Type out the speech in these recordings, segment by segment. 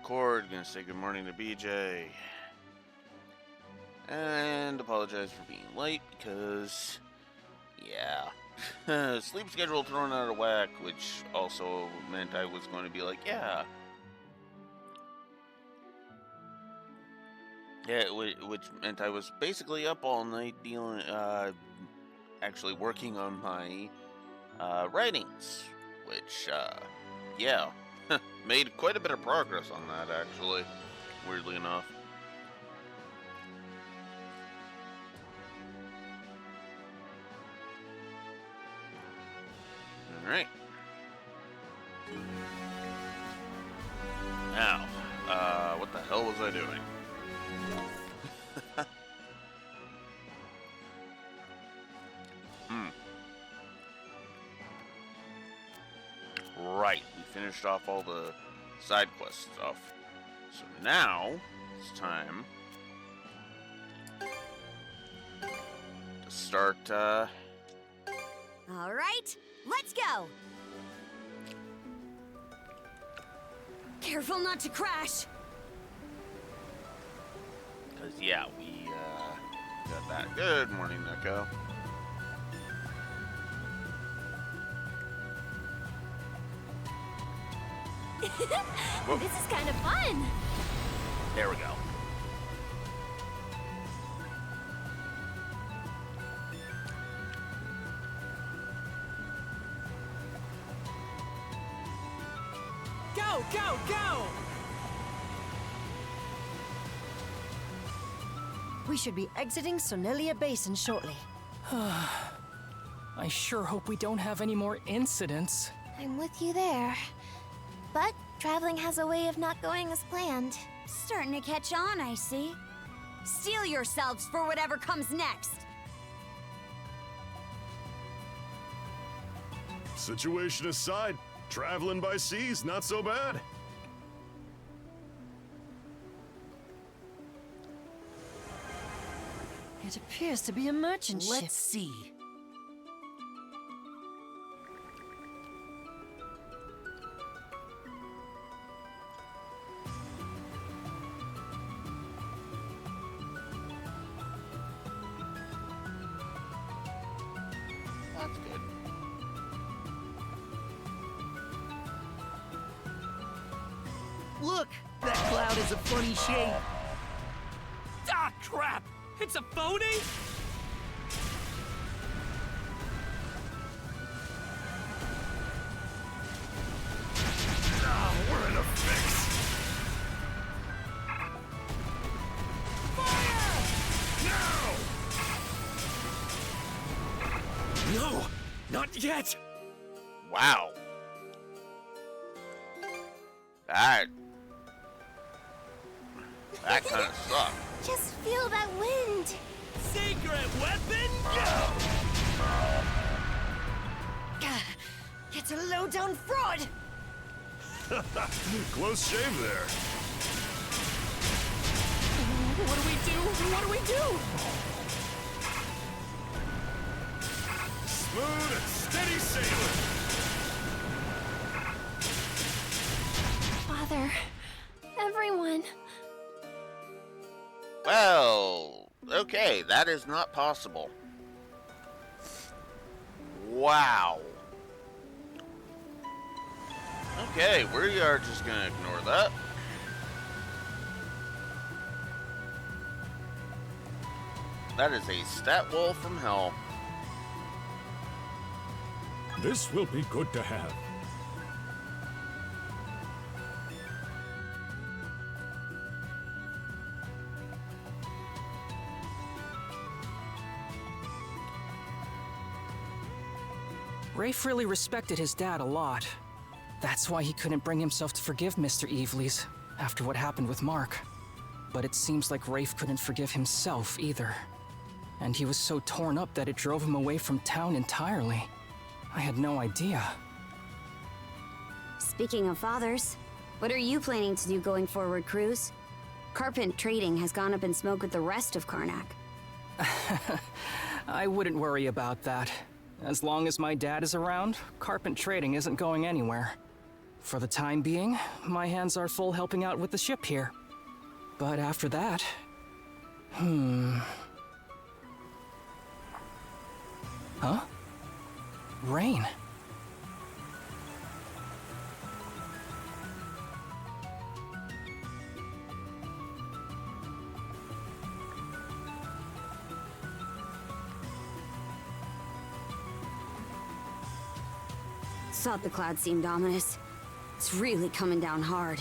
record. Gonna say good morning to BJ. And apologize for being late because, yeah, sleep schedule thrown out of whack, which also meant I was going to be like, yeah, which meant I was basically up all night dealing, actually working on my writings, which, yeah, made quite a bit of progress on that, actually, weirdly enough. Alright. Now, what the hell was I doing? Right, we finished off all the side quest stuff. So now, it's time to start, Alright, let's go! Careful not to crash! Because, yeah, we, got that. Good morning, Neko. This is kind of fun! There we go. Go, go, go! We should be exiting Sonelia Basin shortly. I sure hope we don't have any more incidents. I'm with you there. But traveling has a way of not going as planned. Starting to catch on, I see. Steel yourselves for whatever comes next! Situation aside, traveling by sea's not so bad. It appears to be a merchant ship. Let's see. That's good. Look! That cloud is a funny shape. Ah, crap! It's a phony? Oh, we're in a fix. Fire! No! Not yet! Wow. That kind of sucked. Just feel that wind. Secret weapon? It's a low-down fraud! Close shave there. What do we do? What do we do? Smooth and steady sailing. Father, everyone. Well, okay, that is not possible. Wow. Okay, we are just gonna ignore that. That is a stat wall from hell. This will be good to have. Rafe really respected his dad a lot. That's why he couldn't bring himself to forgive Mr. Eveleys after what happened with Mark. But it seems like Rafe couldn't forgive himself either. And he was so torn up that it drove him away from town entirely. I had no idea. Speaking of fathers, what are you planning to do going forward, Cruz? Carpent Trading has gone up in smoke with the rest of Karnak. I wouldn't worry about that. As long as my dad is around, Carpent Trading isn't going anywhere. For the time being, my hands are full helping out with the ship here. But after that... Huh? Rain. Thought the clouds seemed ominous. It's really coming down hard.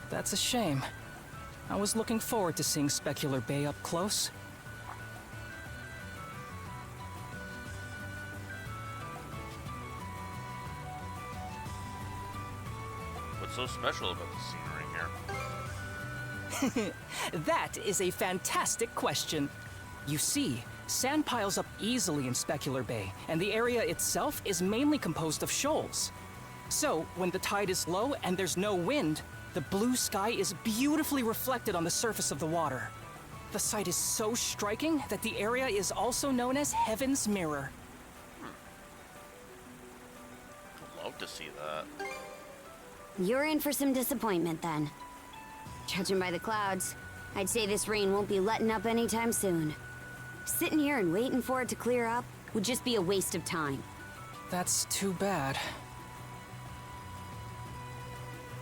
That's a shame. I was looking forward to seeing Specular Bay up close. What's so special about the scenery here? That is a fantastic question. You see, sand piles up easily in Specular Bay, and the area itself is mainly composed of shoals. So, when the tide is low and there's no wind, the blue sky is beautifully reflected on the surface of the water. The sight is so striking that the area is also known as Heaven's Mirror. I'd love to see that. You're in for some disappointment then. Judging by the clouds, I'd say this rain won't be letting up anytime soon. Sitting here and waiting for it to clear up would just be a waste of time. That's too bad.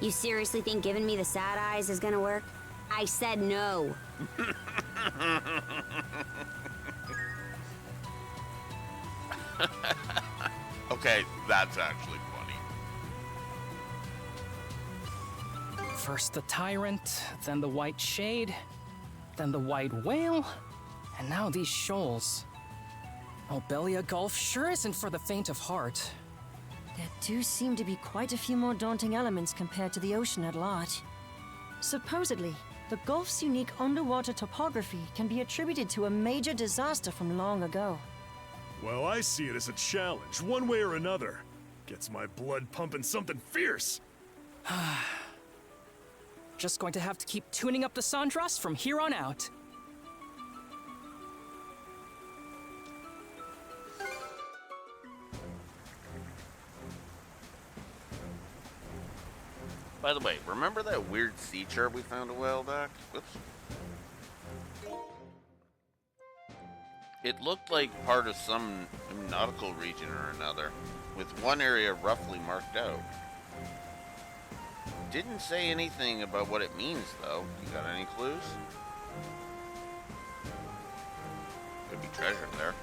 You seriously think giving me the sad eyes is gonna work? I said no. Okay, that's actually funny. First the Tyrant, then the White Shade, then the White Whale, and now these shoals. Obelia Gulf sure isn't for the faint of heart. There do seem to be quite a few more daunting elements compared to the ocean at large. Supposedly, the Gulf's unique underwater topography can be attributed to a major disaster from long ago. Well, I see it as a challenge, one way or another. Gets my blood pumping something fierce. Just going to have to keep tuning up the Sandras from here on out. By the way, remember that weird sea chart we found a while back? Whoops. It looked like part of some nautical region or another, with one area roughly marked out. Didn't say anything about what it means, though. You got any clues? Could be treasure there.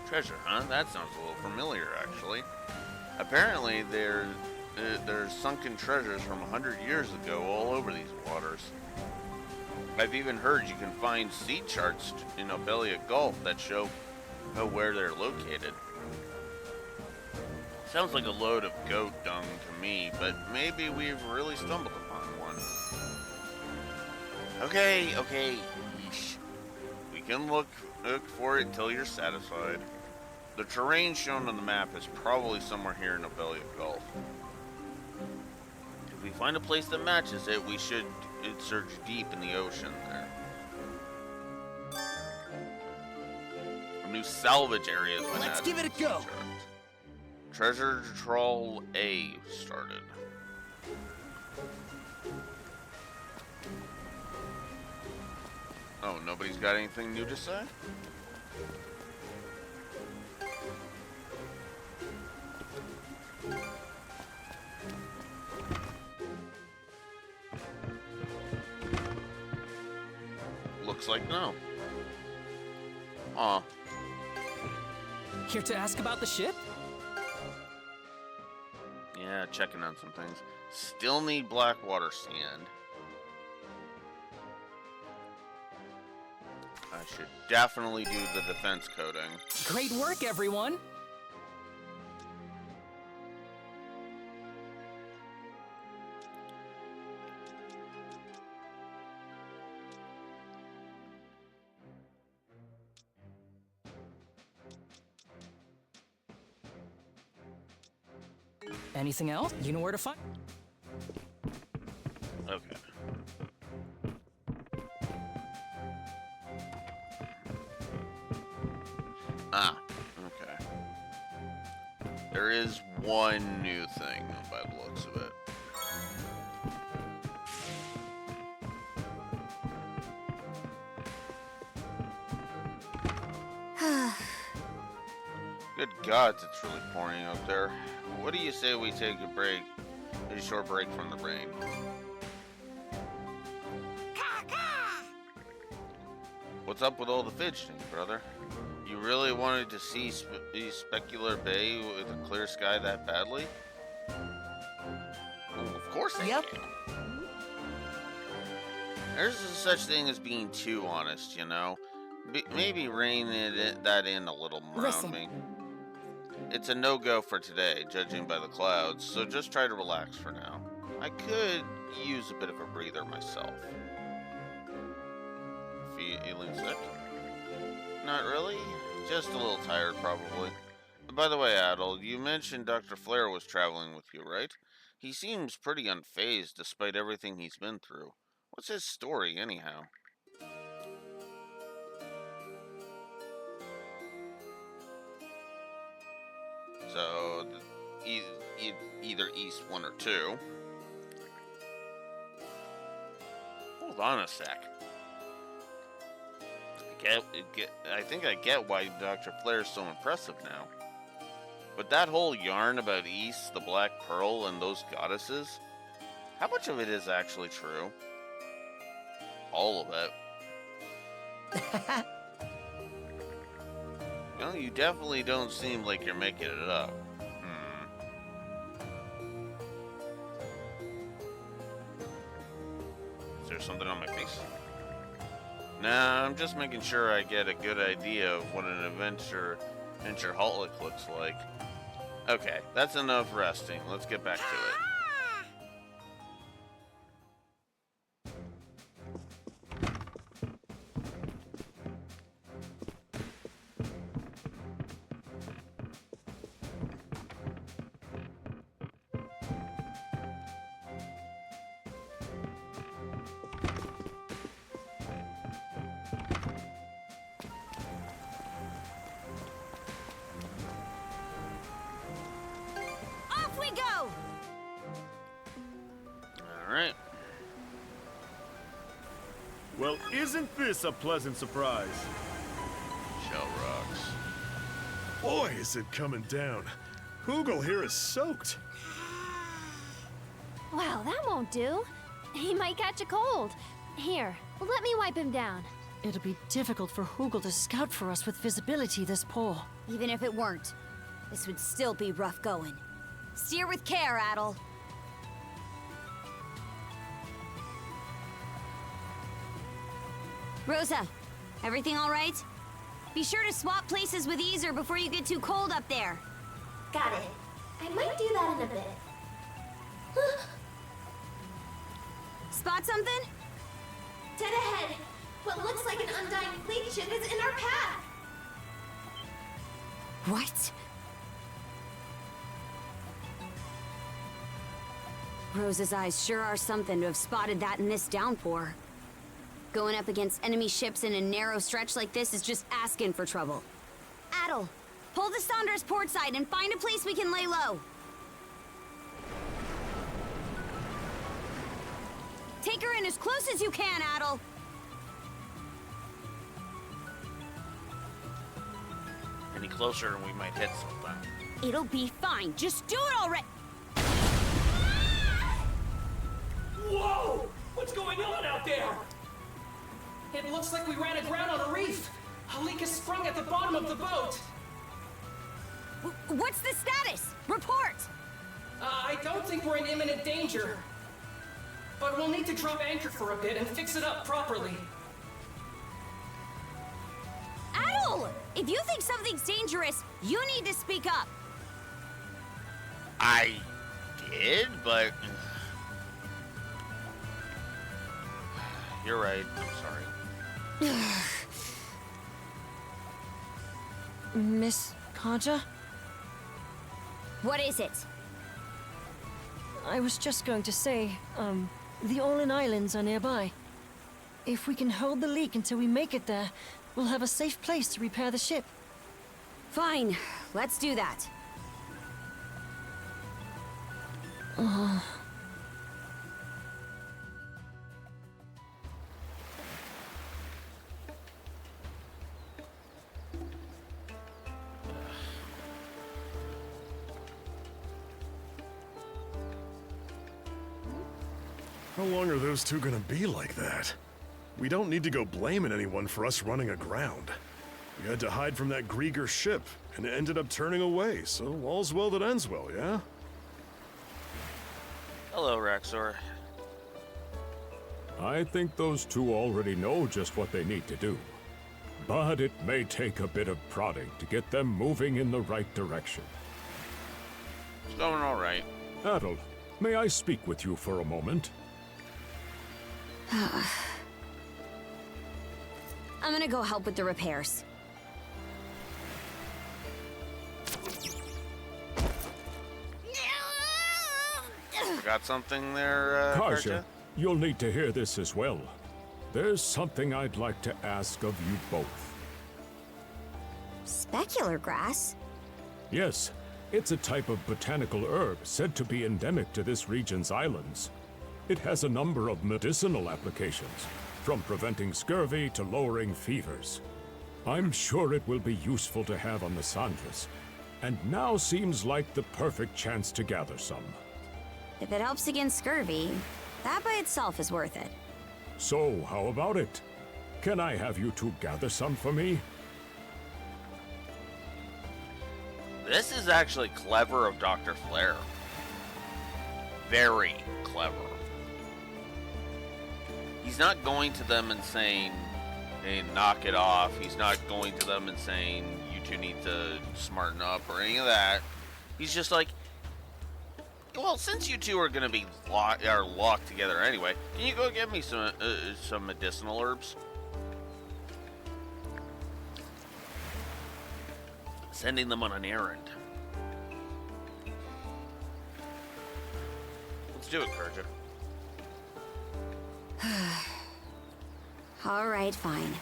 Treasure, huh? That sounds a little familiar, actually. Apparently, there's sunken treasures from 100 years ago all over these waters. I've even heard you can find sea charts in Obelia Gulf that show where they're located. Sounds like a load of goat dung to me, but maybe we've really stumbled upon one. Okay, yeesh. We can look for it till you're satisfied. The terrain shown on the map is probably somewhere here in Obelia Gulf. If we find a place that matches it, we should search deep in the ocean there. A new salvage area has been Let's added give it a to the go. chart. Treasure Trawl A started. Oh, nobody's got anything new to say? Looks like no. Aw. Here to ask about the ship? Yeah, checking on some things. Still need black water sand. I should definitely do the defense coating. Great work, everyone! Anything else? You know where to find. Okay. Ah, okay. There is one new thing by the looks of it. Good gods, it's really pouring out there. What do you say we take a short break from the rain? What's up with all the fidgeting, brother? You really wanted to see Specular Bay with a clear sky that badly? Well, of course I can. There's such thing as being too honest, you know? Maybe rein that in a little more on me. It's a no-go for today, judging by the clouds, so just try to relax for now. I could use a bit of a breather myself. Feeling sick? Not really. Just a little tired, probably. By the way, Adel, you mentioned Dr. Flare was traveling with you, right? He seems pretty unfazed despite everything he's been through. What's his story, anyhow? So, either East 1 or 2. Hold on a sec. I think I get why Dr. Flare's so impressive now. But that whole yarn about East, the Black Pearl, and those goddesses, how much of it is actually true? All of it. Well, you definitely don't seem like you're making it up. Is there something on my face? Nah, I'm just making sure I get a good idea of what an adventure-holic looks like. Okay, that's enough resting. Let's get back to it. Alright. Well, isn't this a pleasant surprise? Shell rocks. Boy, is it coming down. Hoogle here is soaked. Wow, that won't do. He might catch a cold. Here, let me wipe him down. It'll be difficult for Hoogle to scout for us with visibility this poor. Even if it weren't, this would still be rough going. Steer with care, Adel. Rosa, everything all right? Be sure to swap places with Easer before you get too cold up there. Got it. I might do that in a bit. Spot something? Dead ahead. What looks like an undying fleet ship is in our path. What? Rosa's eyes sure are something to have spotted that in this downpour. Going up against enemy ships in a narrow stretch like this is just asking for trouble. Adel, pull the Sandra's port side and find a place we can lay low. Take her in as close as you can, Adel. Any closer and we might hit something. It'll be fine. Just do it already. Whoa! What's going on out there? It looks like we ran aground on a reef. A leak has sprung at the bottom of the boat. What's the status? Report! I don't think we're in imminent danger. But we'll need to drop anchor for a bit and fix it up properly. Adel! If you think something's dangerous, you need to speak up. I did, but... You're right. I'm sorry. Miss Kaja? What is it? I was just going to say, the Olin Islands are nearby. If we can hold the leak until we make it there, we'll have a safe place to repair the ship. Fine, let's do that. How long are those two gonna be like that? We don't need to go blaming anyone for us running aground. We had to hide from that Grieger ship, and it ended up turning away, so all's well that ends well, yeah? Hello, Raxor. I think those two already know just what they need to do. But it may take a bit of prodding to get them moving in the right direction. It's going all right. Adel, may I speak with you for a moment? I'm gonna go help with the repairs. Got something there, Karja, you'll need to hear this as well. There's something I'd like to ask of you both. Specular grass? Yes, it's a type of botanical herb said to be endemic to this region's islands. It has a number of medicinal applications, from preventing scurvy to lowering fevers. I'm sure it will be useful to have on the Sandras, and now seems like the perfect chance to gather some. If it helps against scurvy, that by itself is worth it. So, how about it? Can I have you two gather some for me? This is actually clever of Dr. Flair. Very clever. He's not going to them and saying, hey, knock it off. He's not going to them and saying, you two need to smarten up or any of that. He's just like, well, since you two are going to be locked together anyway, can you go get me some medicinal herbs? Sending them on an errand. Let's do it, Karja. All right, fine.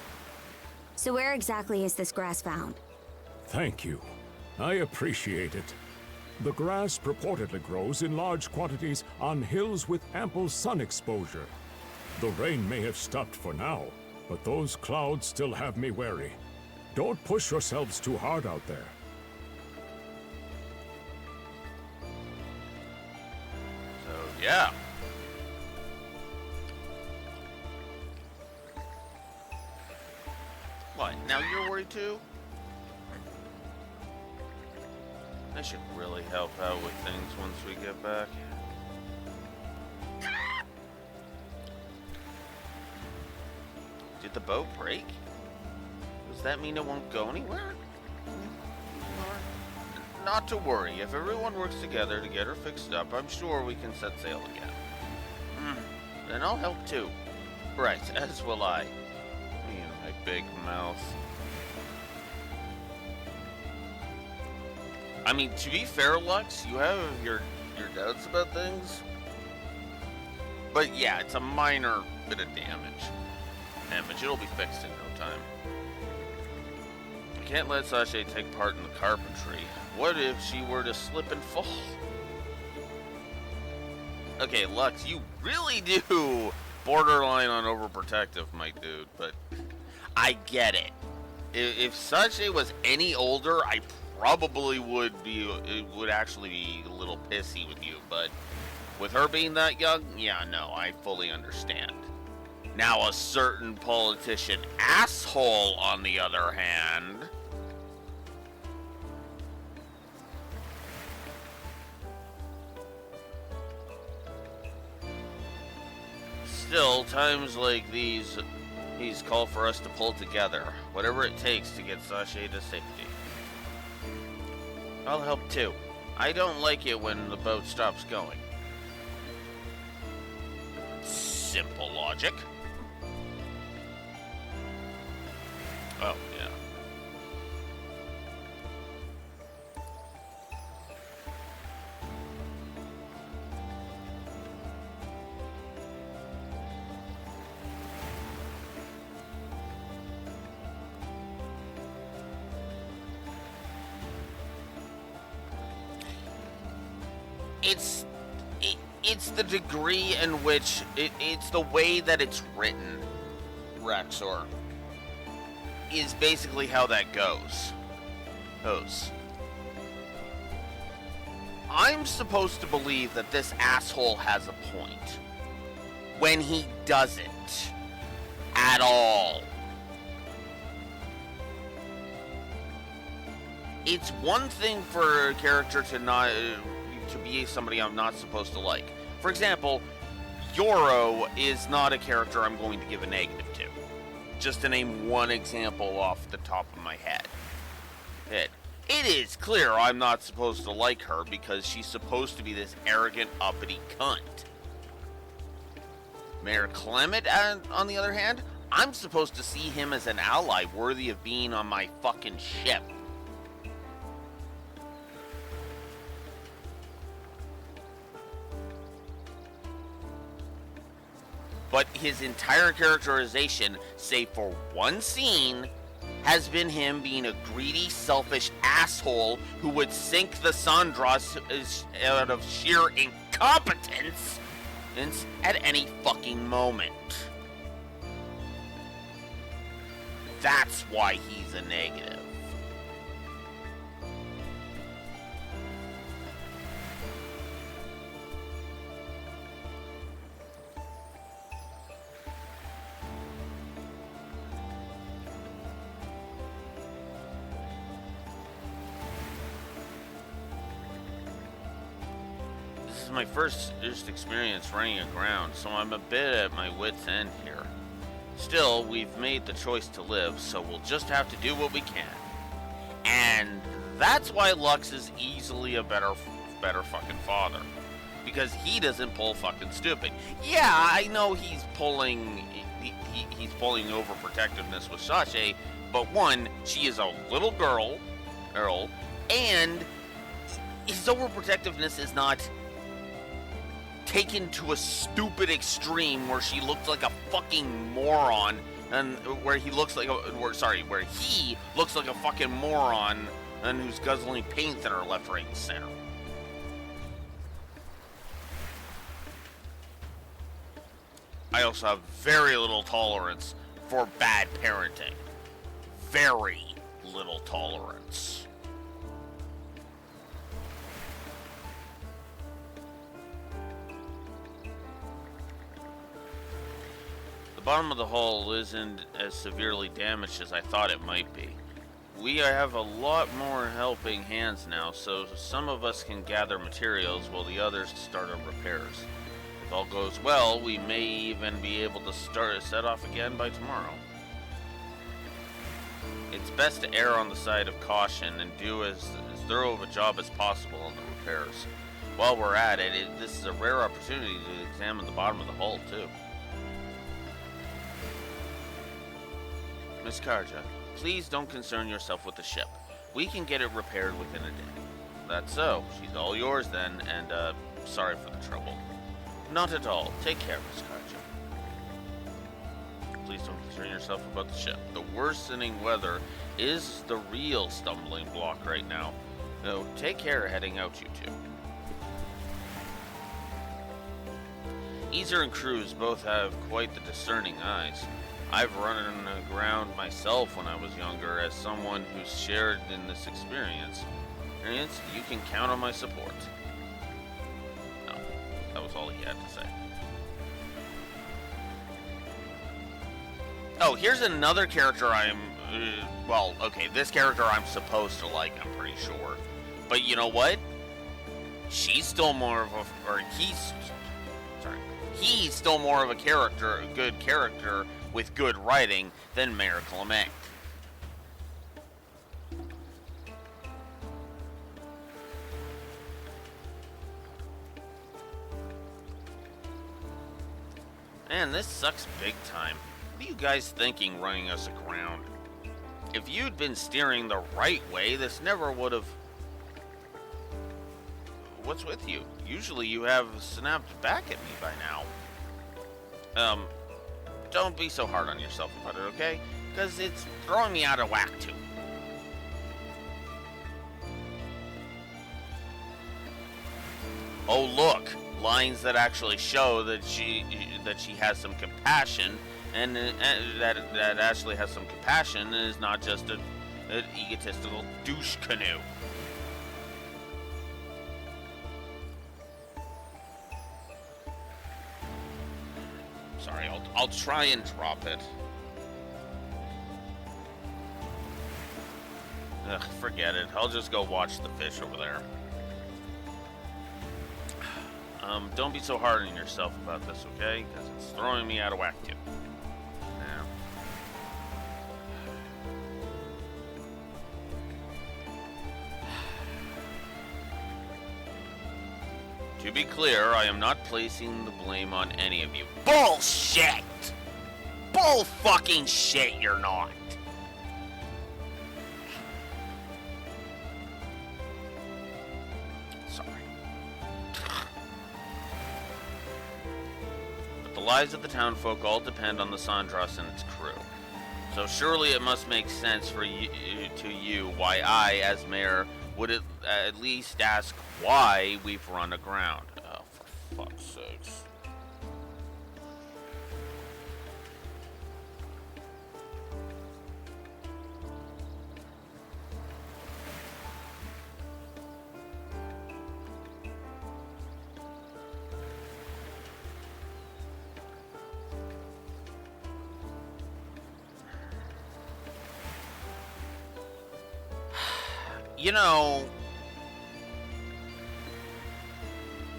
So where exactly is this grass found? Thank you. I appreciate it. The grass purportedly grows in large quantities on hills with ample sun exposure. The rain may have stopped for now, but those clouds still have me wary. Don't push yourselves too hard out there. So, yeah. What, now you're worried too? That should really help out with things once we get back. Did the boat break? Does that mean it won't go anywhere? Not to worry. If everyone works together to get her fixed up, I'm sure we can set sail again. Then I'll help too. Right, as will I. Me and my big mouth. I mean, to be fair, Lux, you have your doubts about things. But yeah, it's a minor bit of damage. It'll be fixed in no time. I can't let Sasha take part in the carpentry. What if she were to slip and fall? Okay, Lux, you really do borderline on overprotective, my dude, but I get it. If Sasha was any older, I probably would actually be a little pissy with you, but with her being that young, yeah, no, I fully understand. Now, a certain politician asshole, on the other hand, still, times like these call for us to pull together, whatever it takes to get Sasha to safety. I'll help too. I don't like it when the boat stops going. Simple logic. Oh, yeah. It's the degree in which it's the way that it's written, Rexor, is basically how that goes. I'm supposed to believe that this asshole has a point when he doesn't at all. It's one thing for a character to be somebody I'm not supposed to like. For example, Yoro is not a character I'm going to give a negative to. Just to name one example off the top of my head. It is clear I'm not supposed to like her because she's supposed to be this arrogant, uppity cunt. Mayor Clement, on the other hand, I'm supposed to see him as an ally worthy of being on my fucking ship. But his entire characterization, save for one scene, has been him being a greedy, selfish asshole who would sink the Sandras out of sheer incompetence at any fucking moment. That's why he's a negative. This is my first experience running aground, so I'm a bit at my wit's end here. Still, we've made the choice to live, so we'll just have to do what we can. And that's why Lux is easily a better fucking father. Because he doesn't pull fucking stupid. Yeah, I know he's pulling overprotectiveness with Sasha, but one, she is a little girl, and his overprotectiveness is not taken to a stupid extreme where she looks like a fucking moron, and where he looks like a fucking moron and who's guzzling paint in her left, right, and center. I also have very little tolerance for bad parenting. Very little tolerance. The bottom of the hull isn't as severely damaged as I thought it might be. We have a lot more helping hands now, so some of us can gather materials while the others start on repairs. If all goes well, we may even be able to set off again by tomorrow. It's best to err on the side of caution and do as thorough of a job as possible on the repairs. While we're at it, this is a rare opportunity to examine the bottom of the hull, too. Miss Karja, please don't concern yourself with the ship. We can get it repaired within a day. That's so. She's all yours then, and, sorry for the trouble. Not at all. Take care, Miss Karja. Please don't concern yourself about the ship. The worsening weather is the real stumbling block right now. No, take care heading out, you two. Easer and Cruz both have quite the discerning eyes. I've run aground myself when I was younger as someone who's shared in this experience. And you can count on my support. No, that was all he had to say. Oh, here's another character this character I'm supposed to like, I'm pretty sure. But you know what? He's still more of a character, a good character, with good writing than Mayor Clement. Man, this sucks big time. What are you guys thinking running us aground? If you'd been steering the right way, this never would have... What's with you? Usually you have snapped back at me by now. Don't be so hard on yourself about it, okay? Because it's throwing me out of whack, too. Oh, look. lines that actually show that she has some compassion, and that Ashley has some compassion and is not just an egotistical douche canoe. Sorry, I'll try and drop it. Ugh, forget it. I'll just go watch the fish over there. Don't be so hard on yourself about this, okay? Because it's throwing me out of whack, too. Now. To be clear, I am not placing the blame on any of you. Bullshit! Bull fucking shit, you're not. Sorry. But the lives of the townfolk all depend on the Sandras and its crew. So surely it must make sense for you why I, as mayor, would at least ask why we've run aground. Oh, for fuck's sakes. You know,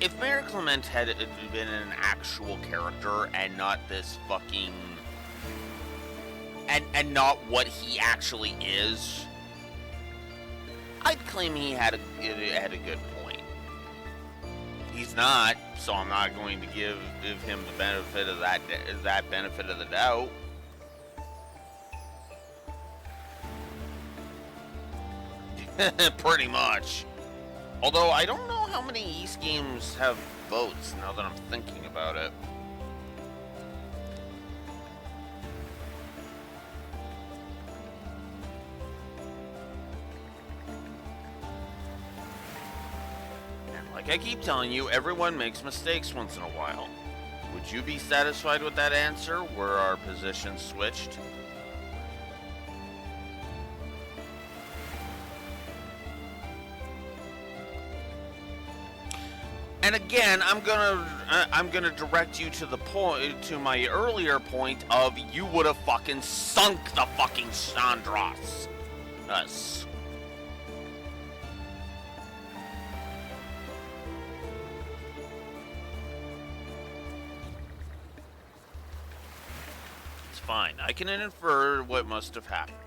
if Mayor Clement had been an actual character and not this fucking... And not what he actually is, I'd claim he had a good point. He's not, so I'm not going to give him the benefit of that benefit of the doubt. Pretty much. Although I don't know how many East games have boats now that I'm thinking about it. And like I keep telling you, everyone makes mistakes once in a while. Would you be satisfied with that answer were our positions switched? And again, I'm gonna direct you to the point, to my earlier point of you would have fucking sunk the fucking Sandras. Us. It's fine. I can infer what must have happened.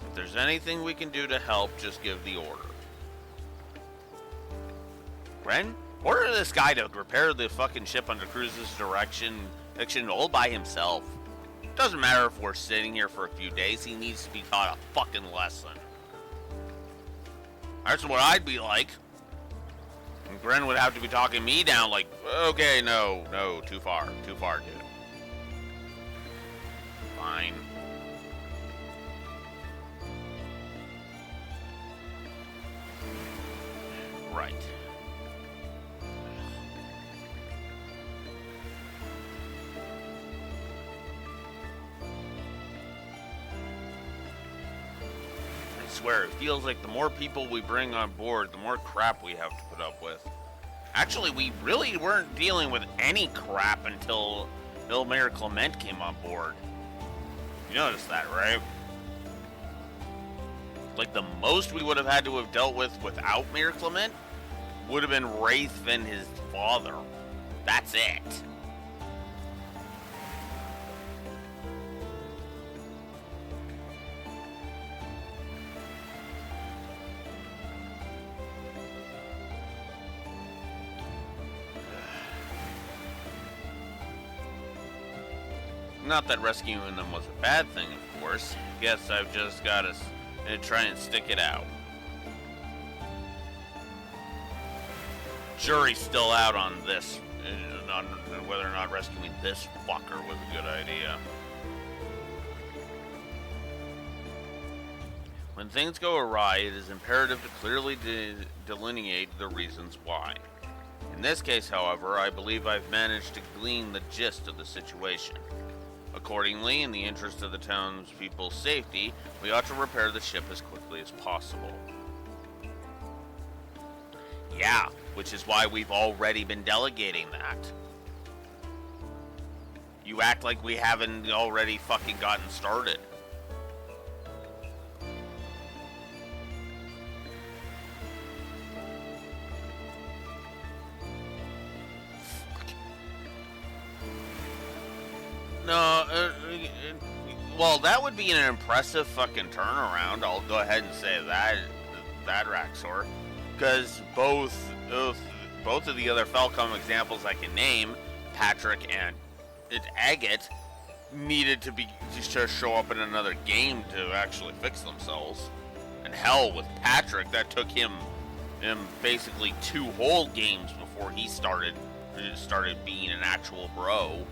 If there's anything we can do to help, just give the order. Ren? Order this guy to repair the fucking ship under Cruz's direction all by himself. Doesn't matter if we're sitting here for a few days, he needs to be taught a fucking lesson. That's what I'd be like. And Gren would have to be talking me down like, okay, no, too far, dude. Fine. Right. I swear, it feels like the more people we bring on board, the more crap we have to put up with. Actually, we really weren't dealing with any crap until Mayor Clement came on board. You noticed that, right? Like, the most we would have had to have dealt with without Mayor Clement would have been Wraith and his father. That's it. Not that rescuing them was a bad thing, of course. Guess I've just got to try and stick it out. Jury's still out on this, on whether or not rescuing this fucker was a good idea. When things go awry, it is imperative to clearly delineate the reasons why. In this case, however, I believe I've managed to glean the gist of the situation. Accordingly, in the interest of the townspeople's safety, we ought to repair the ship as quickly as possible. Yeah, which is why we've already been delegating that. You act like we haven't already fucking gotten started. No, well, that would be an impressive fucking turnaround. I'll go ahead and say that Raxor, because both of the other Falcom examples I can name, Patrick and Agate, needed to just show up in another game to actually fix themselves. And hell, with Patrick, that took him basically 2 whole games before he started being an actual bro.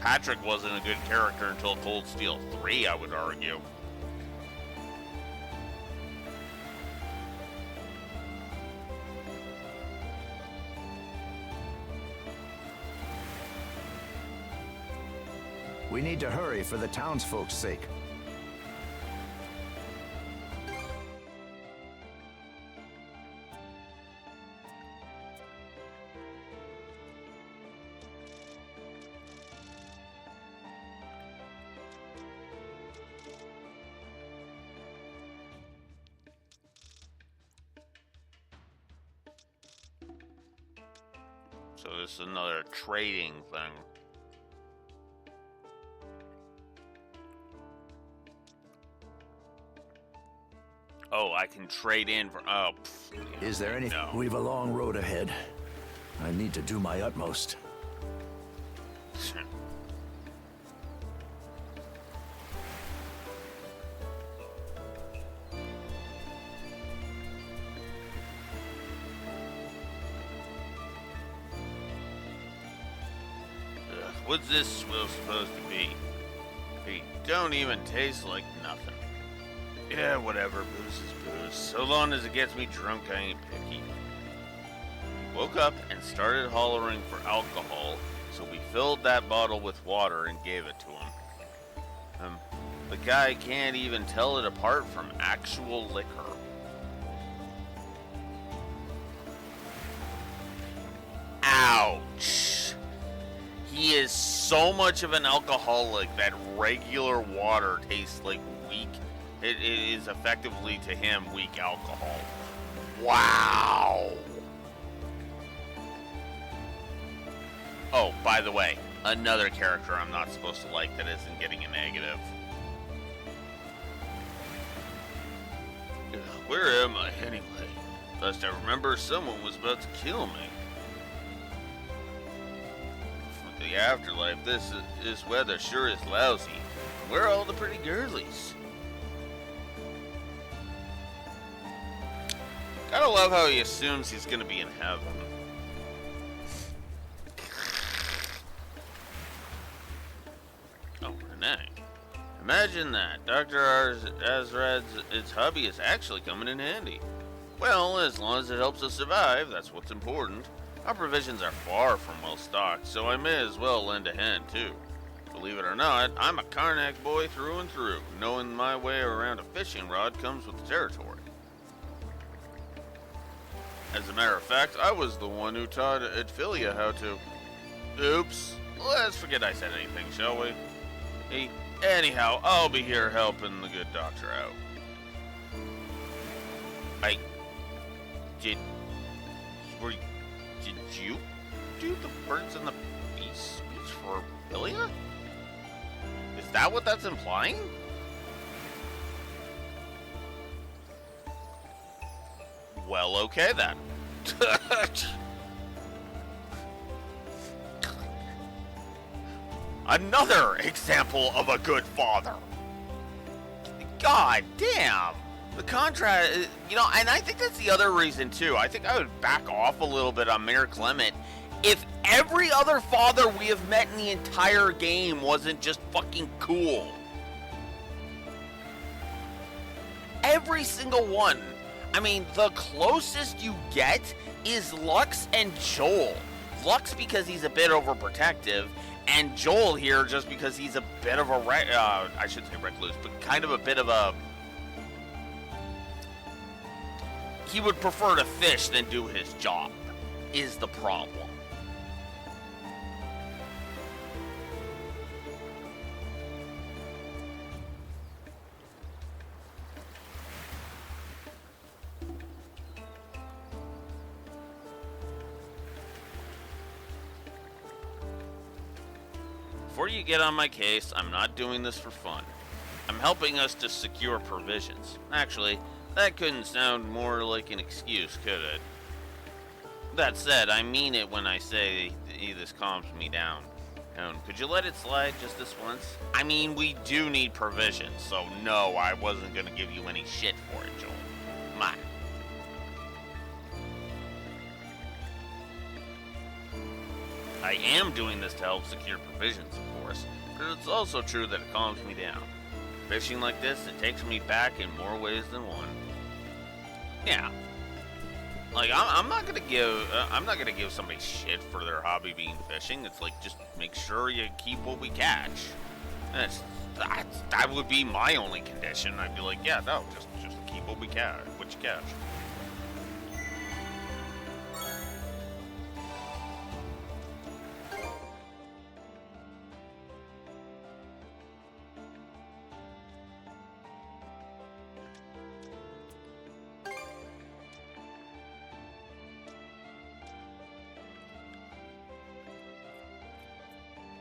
Patrick wasn't a good character until Cold Steel 3, I would argue. We need to hurry for the townsfolk's sake. So this is another trading thing. Oh, I can trade in for... Oh, Is there anything? No. We've a long road ahead. I need to do my utmost. What's this supposed to be? It don't even taste like nothing. Yeah, whatever, booze is booze. So long as it gets me drunk, I ain't picky. Woke up and started hollering for alcohol, so we filled that bottle with water and gave it to him. The guy can't even tell it apart from actual liquor. Ouch! He is so much of an alcoholic that regular water tastes like weak. It is effectively to him weak alcohol. Wow! Oh, by the way, another character I'm not supposed to like that isn't getting a negative. Where am I anyway? Last I remember, someone was about to kill me. For the afterlife, this weather sure is lousy. Where are all the pretty girlies? Gotta love how he assumes he's gonna be in heaven. Oh, Renee. Imagine that. Dr. Azrad's hubby is actually coming in handy. Well, as long as it helps us survive, that's what's important. Our provisions are far from well stocked, so I may as well lend a hand, too. Believe it or not, I'm a Karnak boy through and through. Knowing my way around a fishing rod comes with the territory. As a matter of fact, I was the one who taught Adphilia how to... Oops. Let's forget I said anything, shall we? Hey, anyhow, I'll be here helping the good doctor out. Did you do the birds and the beast speech for Adphilia? Is that what that's implying? Well, okay then. Another example of a good father. God damn. The contrast, and I think that's the other reason too. I think I would back off a little bit on Mayor Clement if every other father we have met in the entire game wasn't just fucking cool. Every single one. I mean, the closest you get is Lux and Joel. Lux because he's a bit overprotective, and Joel here just because he's a bit of a, I should say recluse, but kind of a bit of a, he would prefer to fish than do his job, is the problem. Before you get on my case, I'm not doing this for fun. I'm helping us to secure provisions. Actually, that couldn't sound more like an excuse, could it? That said, I mean it when I say this calms me down. Could you let it slide just this once? I mean, we do need provisions, so no, I wasn't gonna give you any shit for it, Joel. My. I am doing this to help secure provisions, of course, but it's also true that it calms me down. Fishing like this, it takes me back in more ways than one. Yeah. Like, I'm not gonna give somebody shit for their hobby being fishing. It's like, just make sure you keep what we catch. That would be my only condition. I'd be like, yeah, no, just keep what we catch, what you catch.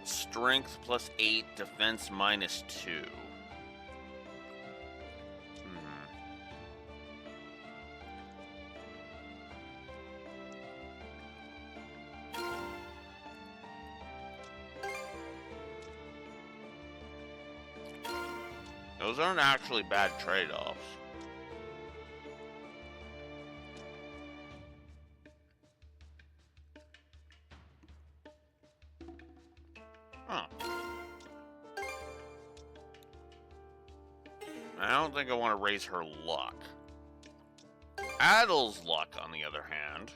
Strength +8, defense -2. Those aren't actually bad trade-offs. Huh. I don't think I want to raise her luck. Adel's luck, on the other hand.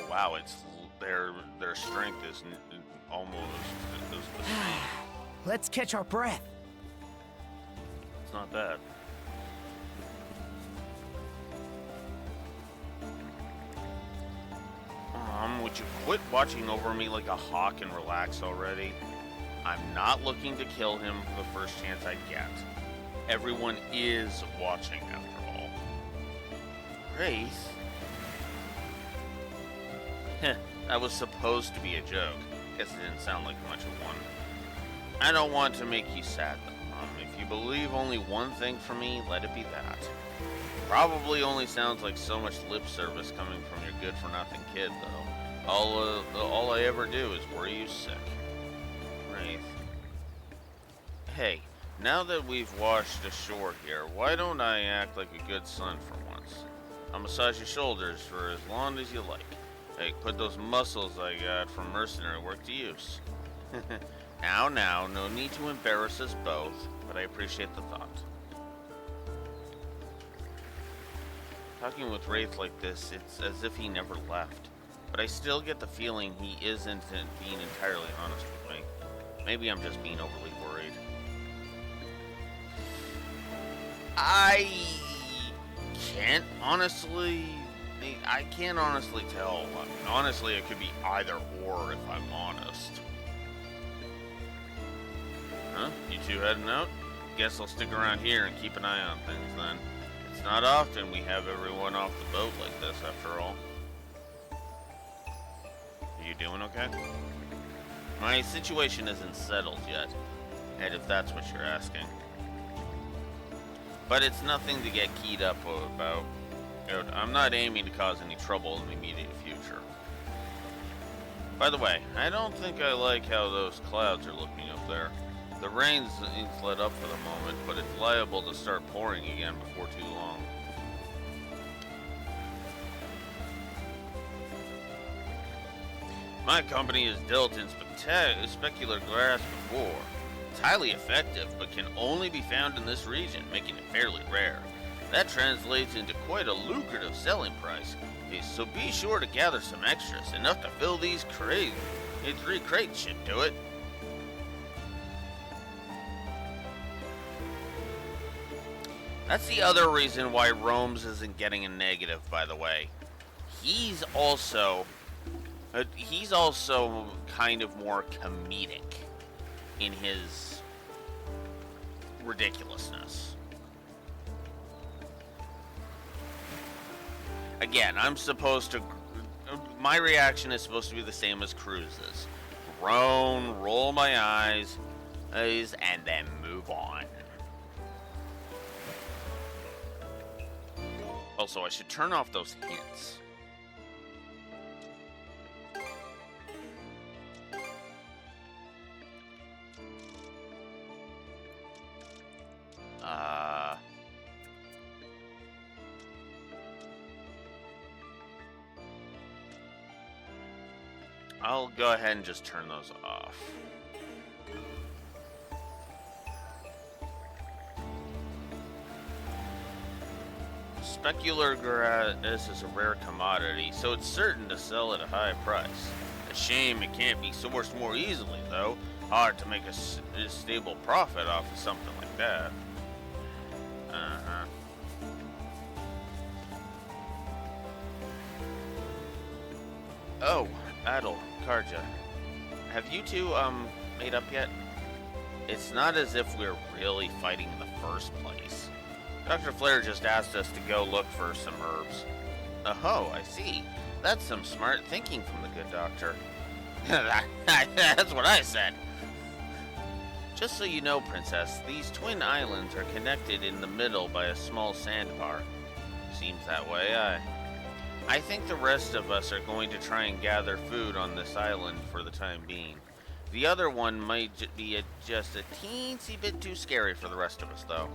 Wow, it's their strength is almost the same. Let's catch our breath. It's not bad. Would you quit watching over me like a hawk and relax already? I'm not looking to kill him for the first chance I get. Everyone is watching, after all. Grace? That was supposed to be a joke. Guess it didn't sound like much of one. I don't want to make you sad, though. If you believe only one thing from me, let it be that. Probably only sounds like so much lip service coming from your good-for-nothing kid, though. All I ever do is worry you sick. Wraith. Hey, now that we've washed ashore here, why don't I act like a good son for once? I'll massage your shoulders for as long as you like. Hey, put those muscles I got from mercenary work to use. Now, no need to embarrass us both, but I appreciate the thought. Talking with Wraith like this, it's as if he never left. But I still get the feeling he isn't being entirely honest with me. Maybe I'm just being overly worried. I can't honestly tell. I mean, honestly, it could be either or if I'm honest. Huh? You two heading out? Guess I'll stick around here and keep an eye on things then. It's not often we have everyone off the boat like this, after all. Are you doing okay? My situation isn't settled yet, and if that's what you're asking. But it's nothing to get keyed up about. I'm not aiming to cause any trouble in the immediate future. By the way, I don't think I like how those clouds are looking up there. The rain's let up for the moment, but it's liable to start pouring again before too long. My company has dealt in specular grass before. It's highly effective, but can only be found in this region, making it fairly rare. That translates into quite a lucrative selling price, so be sure to gather some extras, enough to fill these crates. 3 crates should do it. That's the other reason why Rome's isn't getting a negative, by the way. He's also kind of more comedic in his ridiculousness. Again, my reaction is supposed to be the same as Cruz's. Groan, roll my eyes, and then move on. Also, I should turn off those hints. I'll go ahead and just turn those off. Specular grass is a rare commodity, so it's certain to sell at a high price. A shame it can't be sourced more easily, though. Hard to make a stable profit off of something like that. Oh, Adel, Karja. Have you two, made up yet? It's not as if we're really fighting in the first place. Dr. Flair just asked us to go look for some herbs. Oh, I see. That's some smart thinking from the good doctor. That's what I said. Just so you know, Princess, these twin islands are connected in the middle by a small sandbar. Seems that way, I think the rest of us are going to try and gather food on this island for the time being. The other one might be just a teensy bit too scary for the rest of us, though.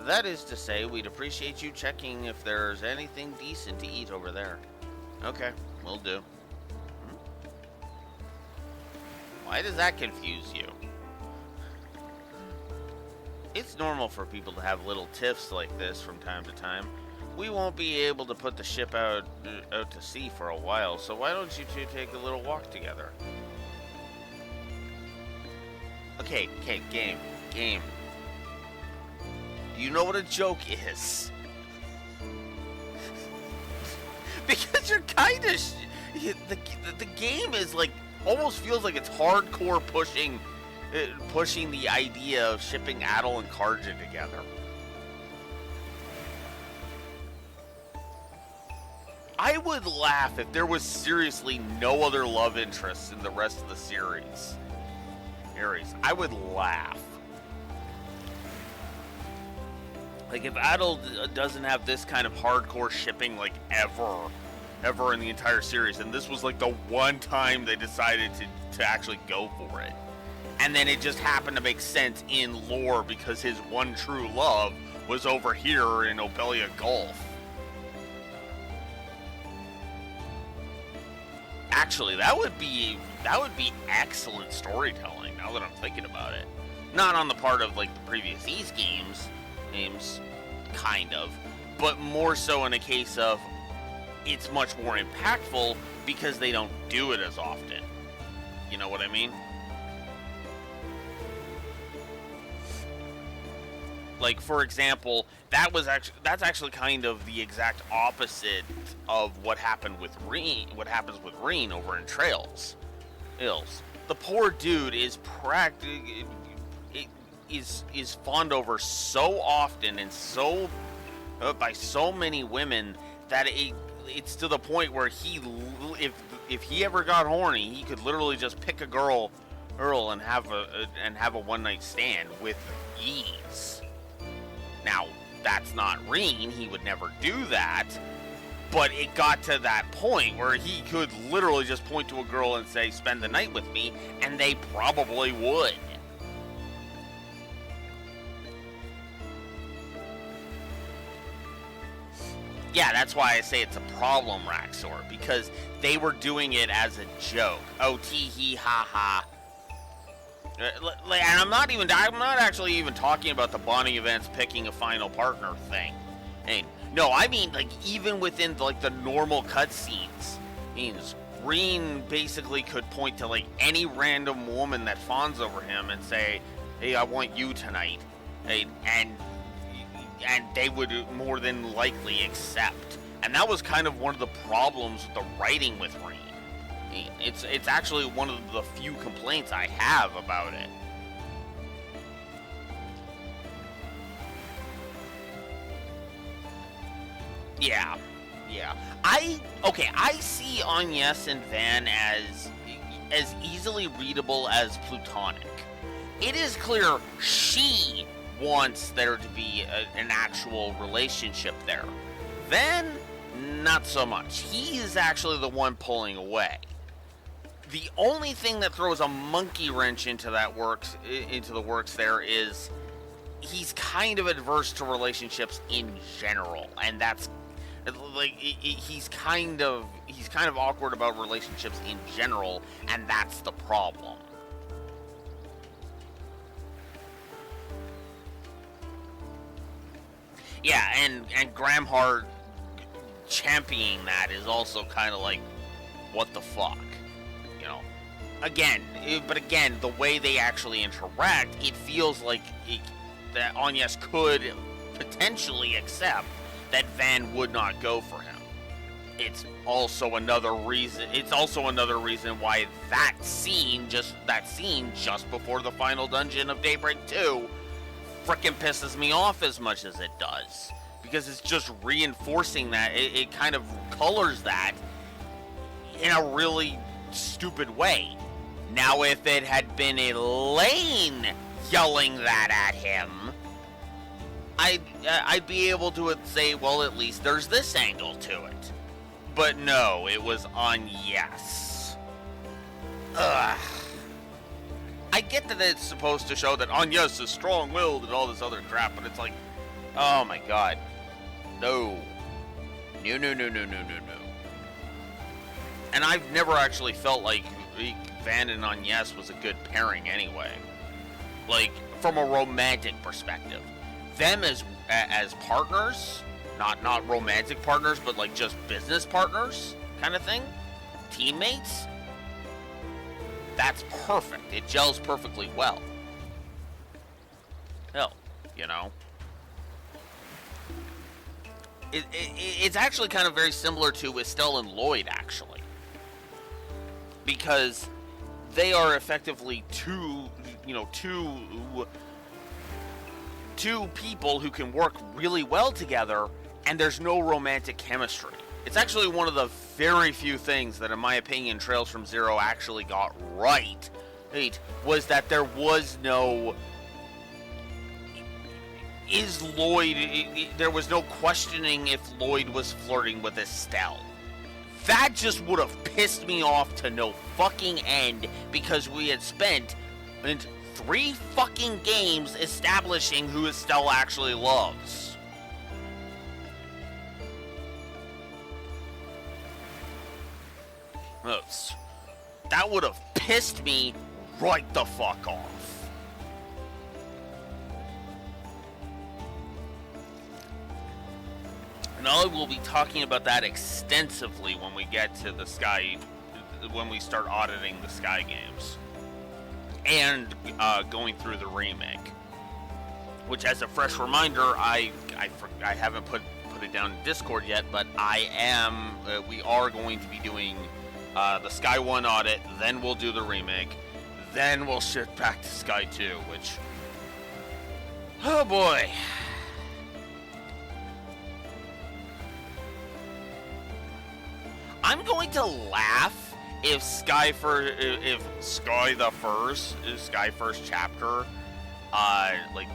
That is to say, we'd appreciate you checking if there's anything decent to eat over there. Okay, will do. Why does that confuse you? It's normal for people to have little tiffs like this from time to time. We won't be able to put the ship out to sea for a while, so why don't you two take a little walk together? Okay, game. Do you know what a joke is? Because you're kind of... the game is like... almost feels like it's hardcore pushing the idea of shipping Adel and Karja together. I would laugh if there was seriously no other love interests in the rest of the series. I would laugh. Like, if Adel doesn't have this kind of hardcore shipping, like, ever in the entire series, and this was, like, the one time they decided to actually go for it. And then it just happened to make sense in lore because his one true love was over here in Obelia Gulf. Actually, that would be excellent storytelling, now that I'm thinking about it. Not on the part of, like, the previous East games, kind of, but more so in a case of it's much more impactful because they don't do it as often. You know what I mean? Like, for example, that's actually kind of the exact opposite of what happened with Reen. What happens with Reen over in Trails. The poor dude is is fawned over so often and so by so many women that it's to the point where if he ever got horny, he could literally just pick a girl and have a one-night stand with ease. Now, that's not Reen. He would never do that. But it got to that point where he could literally just point to a girl and say, "Spend the night with me," and they probably would. Yeah, that's why I say it's a problem, Raxor, because they were doing it as a joke. Oh, tee hee ha ha. And I'm not actually even talking about the bonding events picking a final partner thing. No, I mean, like, even within, like, the normal cutscenes, means Reen basically could point to, like, any random woman that fawns over him and say, "Hey, I want you tonight," and they would more than likely accept. And that was kind of one of the problems with the writing with Reen. It's actually one of the few complaints I have about it. Yeah. I see Agnes and Van as easily readable as platonic. It is clear she wants there to be an actual relationship there. Van, not so much. He is actually the one pulling away. The only thing that throws a monkey wrench into the works there is he's kind of adverse to relationships in general, and that's like he's kind of awkward about relationships in general, and that's the problem. Yeah, and Graham Hart championing that is also kind of like, what the fuck, you know? Again, the way they actually interact, it feels like that Agnes could potentially accept that Van would not go for him. It's also another reason why that scene just before the final dungeon of Daybreak 2 frickin' pisses me off as much as it does, because it's just reinforcing that. It kind of colors that in a really stupid way. Now, if it had been Elaine yelling that at him, I'd be able to say, well, at least there's this angle to it. But no, it was Agnes. Ugh. I get that it's supposed to show that Agnes is strong-willed and all this other crap, but it's like, oh my god. No. No. And I've never actually felt like Van and Agnes was a good pairing anyway. Like, from a romantic perspective. Them as partners, not romantic partners, but like just business partners kind of thing, teammates, that's perfect. It gels perfectly well. Hell, you know, it's actually kind of very similar to Estelle and Lloyd, actually, because they are effectively two people who can work really well together, and there's no romantic chemistry. It's actually one of the very few things that, in my opinion, Trails from Zero actually got right, was that there was no... there was no questioning if Lloyd was flirting with Estelle. That just would have pissed me off to no fucking end, because we had spent 3 fucking games establishing who Estelle actually loves. That would have pissed me right the fuck off. And I will be talking about that extensively when we get to when we start auditing the Sky games. And going through the remake, which, as a fresh reminder, I haven't put it down in Discord yet, but we are going to be doing the Sky 1 audit, then we'll do the remake, then we'll shift back to Sky 2, which, oh boy. I'm going to laugh if Sky the First chapter, like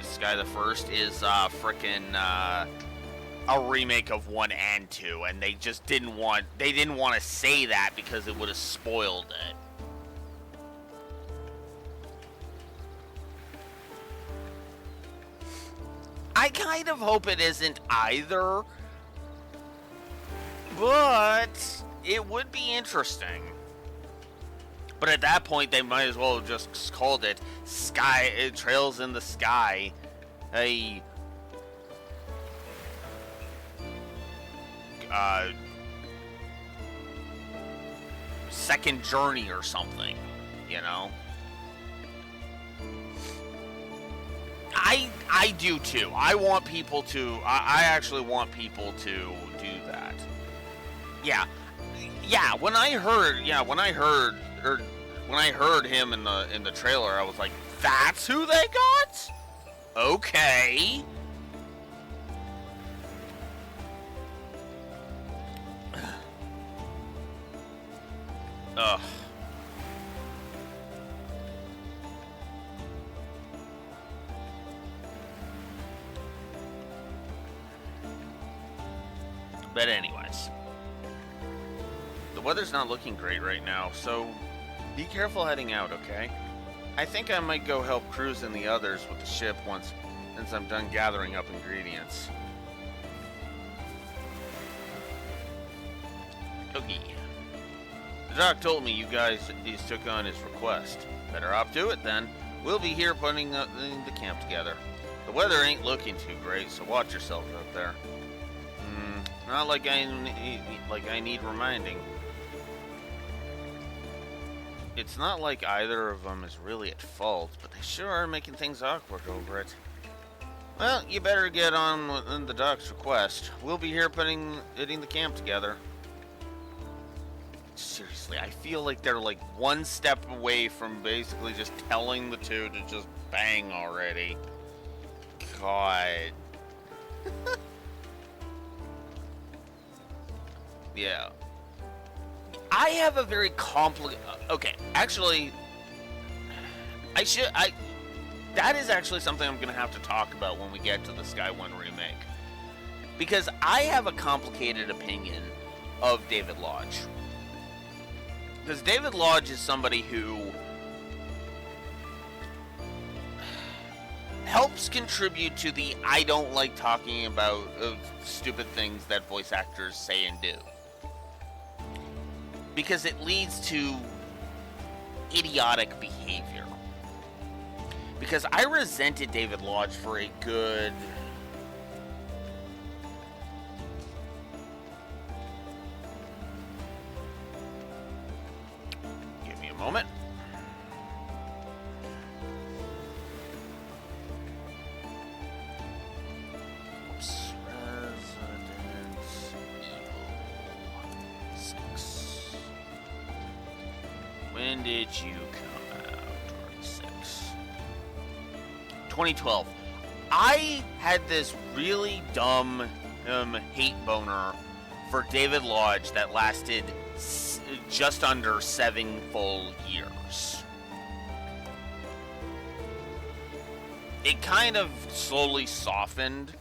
Sky the First is frickin' a remake of 1 and 2, and they just didn't want to say that because it would have spoiled it. I kind of hope it isn't either, but it would be interesting. But at that point, they might as well have just called it Trails in the Sky, a second journey or something, you know? I do too. I actually want people to do that. Yeah. When I heard him in the trailer, I was like, that's who they got? Okay. Ugh. But anyways, the weather's not looking great right now, so be careful heading out, okay? I think I might go help Cruz and the others with the ship once I'm done gathering up ingredients. Okay. The doc told me you guys took on his request. Better hop to it then. We'll be here putting the camp together. The weather ain't looking too great, so watch yourselves out there. Not like I need reminding. It's not like either of them is really at fault, but they sure are making things awkward over it. Well, you better get on with the doc's request. We'll be here putting the camp together. Seriously, I feel like they're like one step away from basically just telling the two to just bang already. God. Yeah. I have a very complicated... Okay, actually... That is actually something I'm going to have to talk about when we get to the Sky 1 remake. Because I have a complicated opinion of David Lodge. Because David Lodge is somebody who helps contribute to the I don't like talking about stupid things that voice actors say and do. Because it leads to idiotic behavior. Because I resented David Lodge for a good... Give me a moment. Oops. Resident Evil 6. When did you come out? 2012. I had this really dumb hate boner for David Lodge that lasted just under 7 full years. It kind of slowly softened.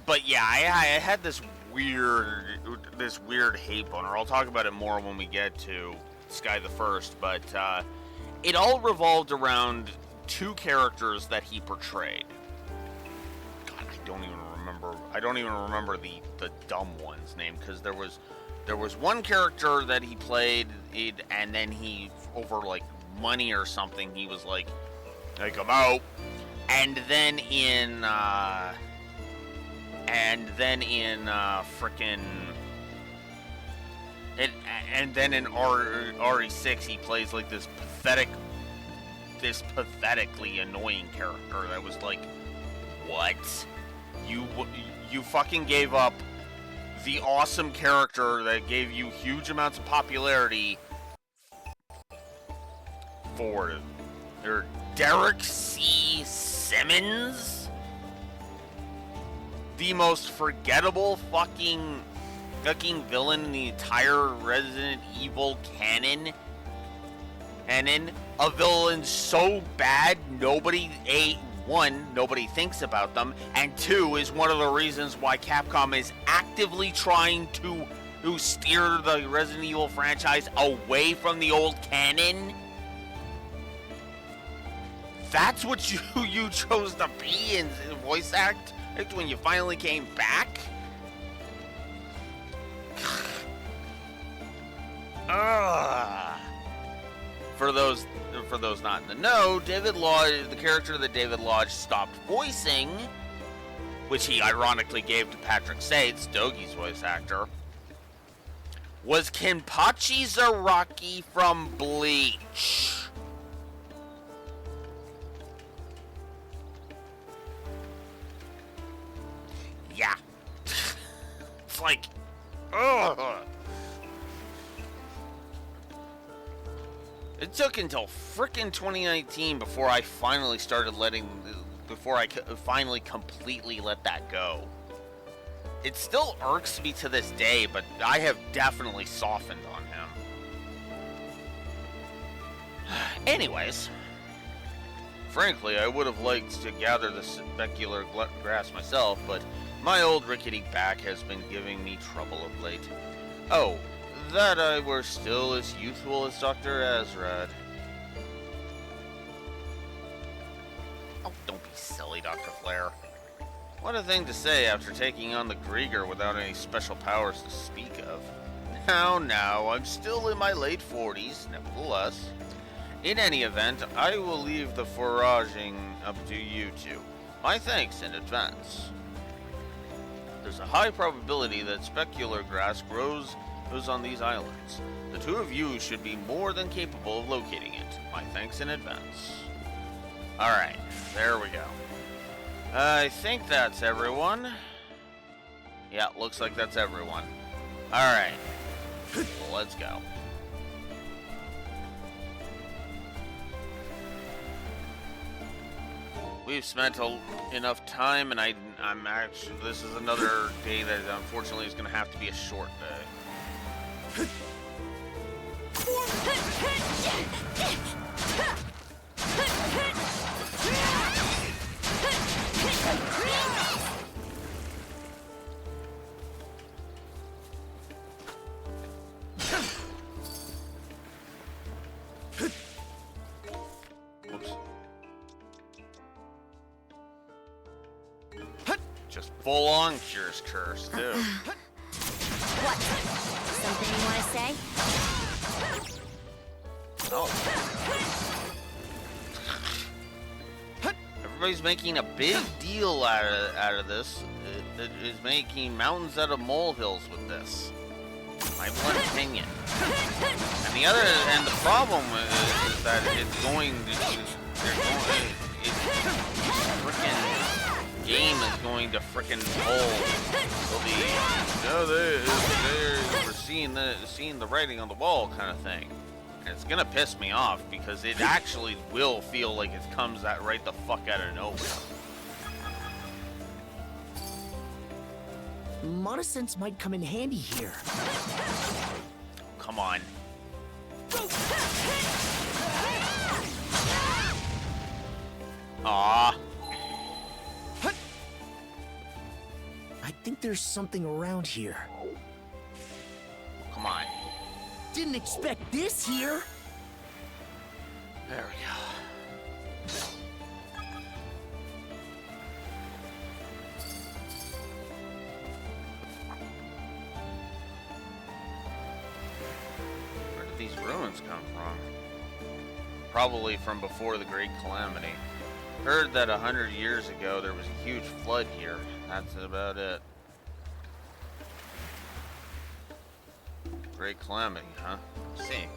But yeah, I had this weird hate boner. I'll talk about it more when we get to Sky the First, but it all revolved around 2 characters that he portrayed. God, I don't even remember the dumb one's name, because there was one character that he played, and then he, over like money or something, he was like I'm out. And then in RE6 he plays like this pathetically annoying character that was like, what? You fucking gave up the awesome character that gave you huge amounts of popularity for Derek C. Simmons? the most forgettable fucking villain in the entire Resident Evil canon. A villain so bad nobody thinks about them, and 2 is one of the reasons why Capcom is actively trying to steer the Resident Evil franchise away from the old canon. That's what you chose to be in voice act when you finally came back? For those not in the know, David Lodge, the character that David Lodge stopped voicing, which he ironically gave to Patrick Sates, Dogi's voice actor, was Kenpachi Zaraki from Bleach. Yeah. It's like, ugh. It took until frickin' 2019 before I finally finally completely let that go. It still irks me to this day, but I have definitely softened on him. Anyways, frankly, I would have liked to gather the specular grass myself, but my old rickety back has been giving me trouble of late. Oh, that I were still as youthful as Dr. Azrad. Oh, don't be silly, Dr. Flare. What a thing to say after taking on the Grieger without any special powers to speak of. Now, I'm still in my late 40s, nevertheless. In any event, I will leave the foraging up to you two. My thanks in advance. There's a high probability that specular grass grows on these islands. The two of you should be more than capable of locating it. My thanks in advance. Alright, there we go. I think that's everyone. Yeah, looks like that's everyone. Alright, let's go. We've spent enough time, and I'm actually, this is another day that unfortunately is going to have to be a short day. Whoops. Just full on Cure's Curse, too. What? Something you want to say? Oh. Everybody's making a big deal out of this. It is making mountains out of molehills with this. My one opinion. And the problem is that it's going to, frickin' game is going to frickin' we're seeing the writing on the wall kind of thing. And it's gonna piss me off because it actually will feel like it comes right the fuck out of nowhere. Monosense might come in handy here. Come on. Aww. I think there's something around here. Come on. Didn't expect this here. There we go. Where did these ruins come from? Probably from before the Great Calamity. Heard that 100 years ago there was a huge flood here. That's about it. Great Calamity, huh? Let's see.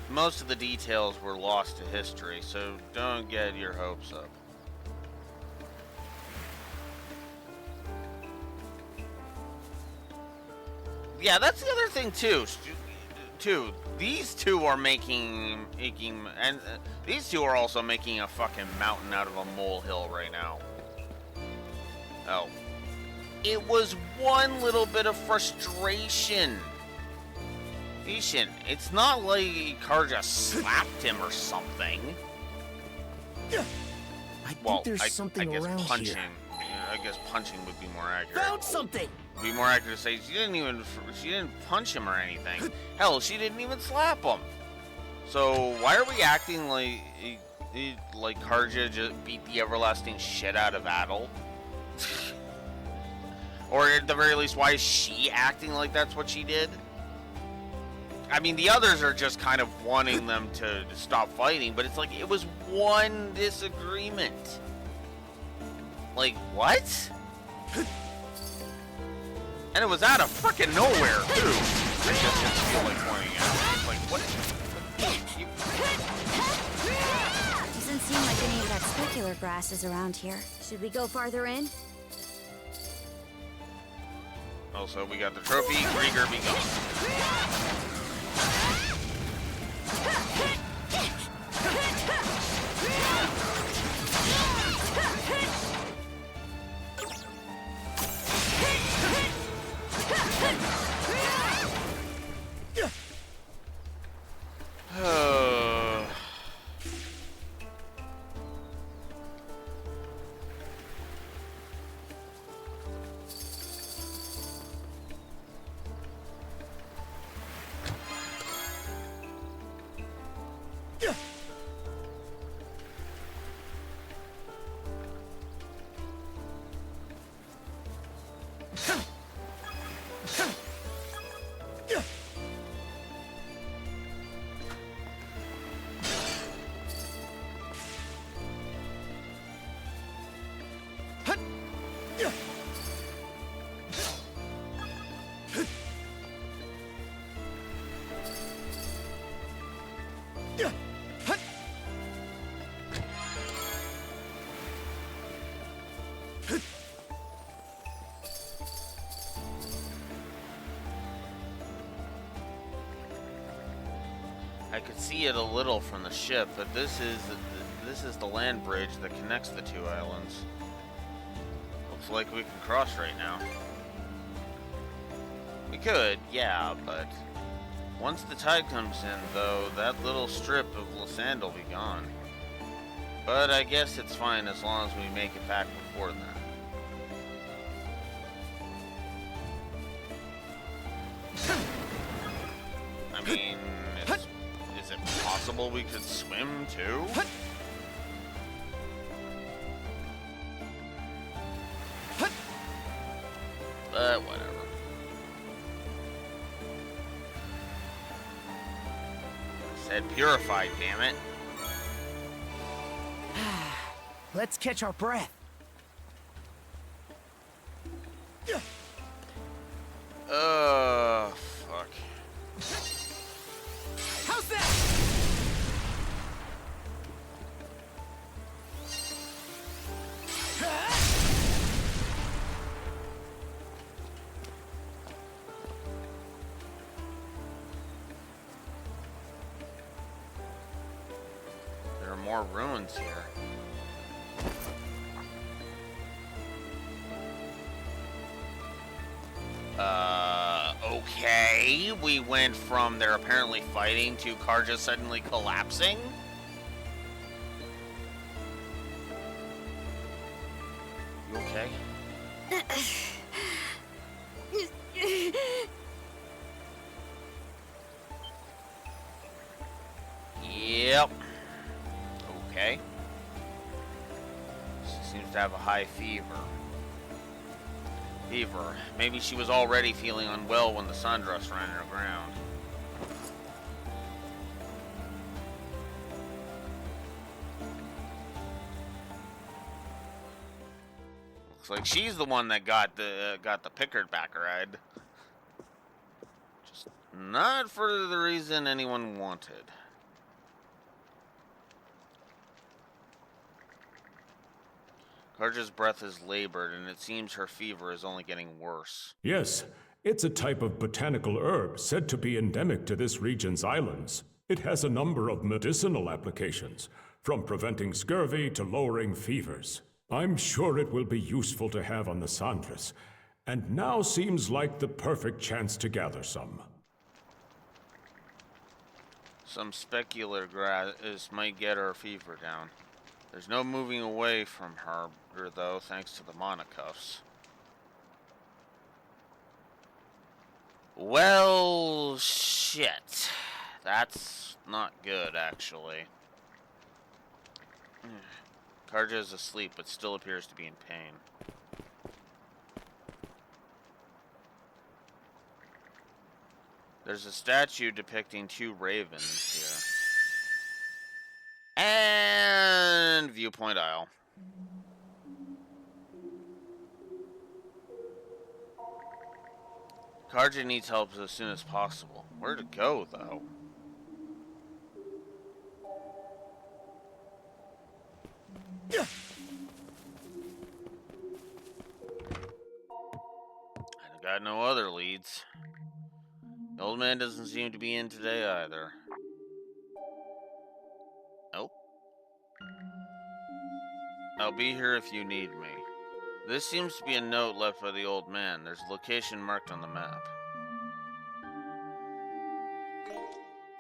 Most of the details were lost to history, so don't get your hopes up. Yeah, that's the other thing too. These two are making and these two are also making a fucking mountain out of a molehill right now. Oh. It was one little bit of frustration. Ishin, it's not like Karja slapped him or something. I think there's something around punching, here. I guess punching would be more accurate. Found something! It'd be more accurate to say she didn't punch him or anything. Hell, she didn't even slap him. So why are we acting like Karja just beat the everlasting shit out of Adel? Or at the very least, why is she acting like that's what she did? I mean, the others are just kind of wanting them to stop fighting, but it's like, it was one disagreement. Like, what? And it was out of frickin' nowhere, too. I just didn't feel like pointing out. It's like, what? Doesn't seem like any of that specular grass is around here. Should we go farther in? Also, we got the trophy. Grieger be gone. I could see it a little from the ship, but this is the land bridge that connects the two islands. Looks like we can cross right now. We could, yeah, but once the tide comes in, though, that little strip of sand will be gone. But I guess it's fine as long as we make it back before then. I mean, is it possible we could swim too? But whatever. Said purified, damn it. Let's catch our breath. Fuck. How's that? There are more ruins here. Okay. We went from they're apparently fighting to Karja suddenly collapsing. You okay? Yep. Okay. She seems to have a high fever. Maybe she was already feeling unwell when the Sundress ran her aground. Looks like she's the one that got the Pickard back ride. Just not for the reason anyone wanted. Karja's breath is labored, and it seems her fever is only getting worse. Yes, it's a type of botanical herb said to be endemic to this region's islands. It has a number of medicinal applications, from preventing scurvy to lowering fevers. I'm sure it will be useful to have on the Sandras, and now seems like the perfect chance to gather some. Some specular grass might get our fever down. There's no moving away from her, though, thanks to the monocuffs. Well, shit. That's not good, actually. Karja is asleep, but still appears to be in pain. There's a statue depicting 2 ravens here. And viewpoint aisle. Karja needs help as soon as possible. Where to go, though? I got no other leads. The old man doesn't seem to be in today either. Nope. I'll be here if you need me. This seems to be a note left by the old man. There's a location marked on the map.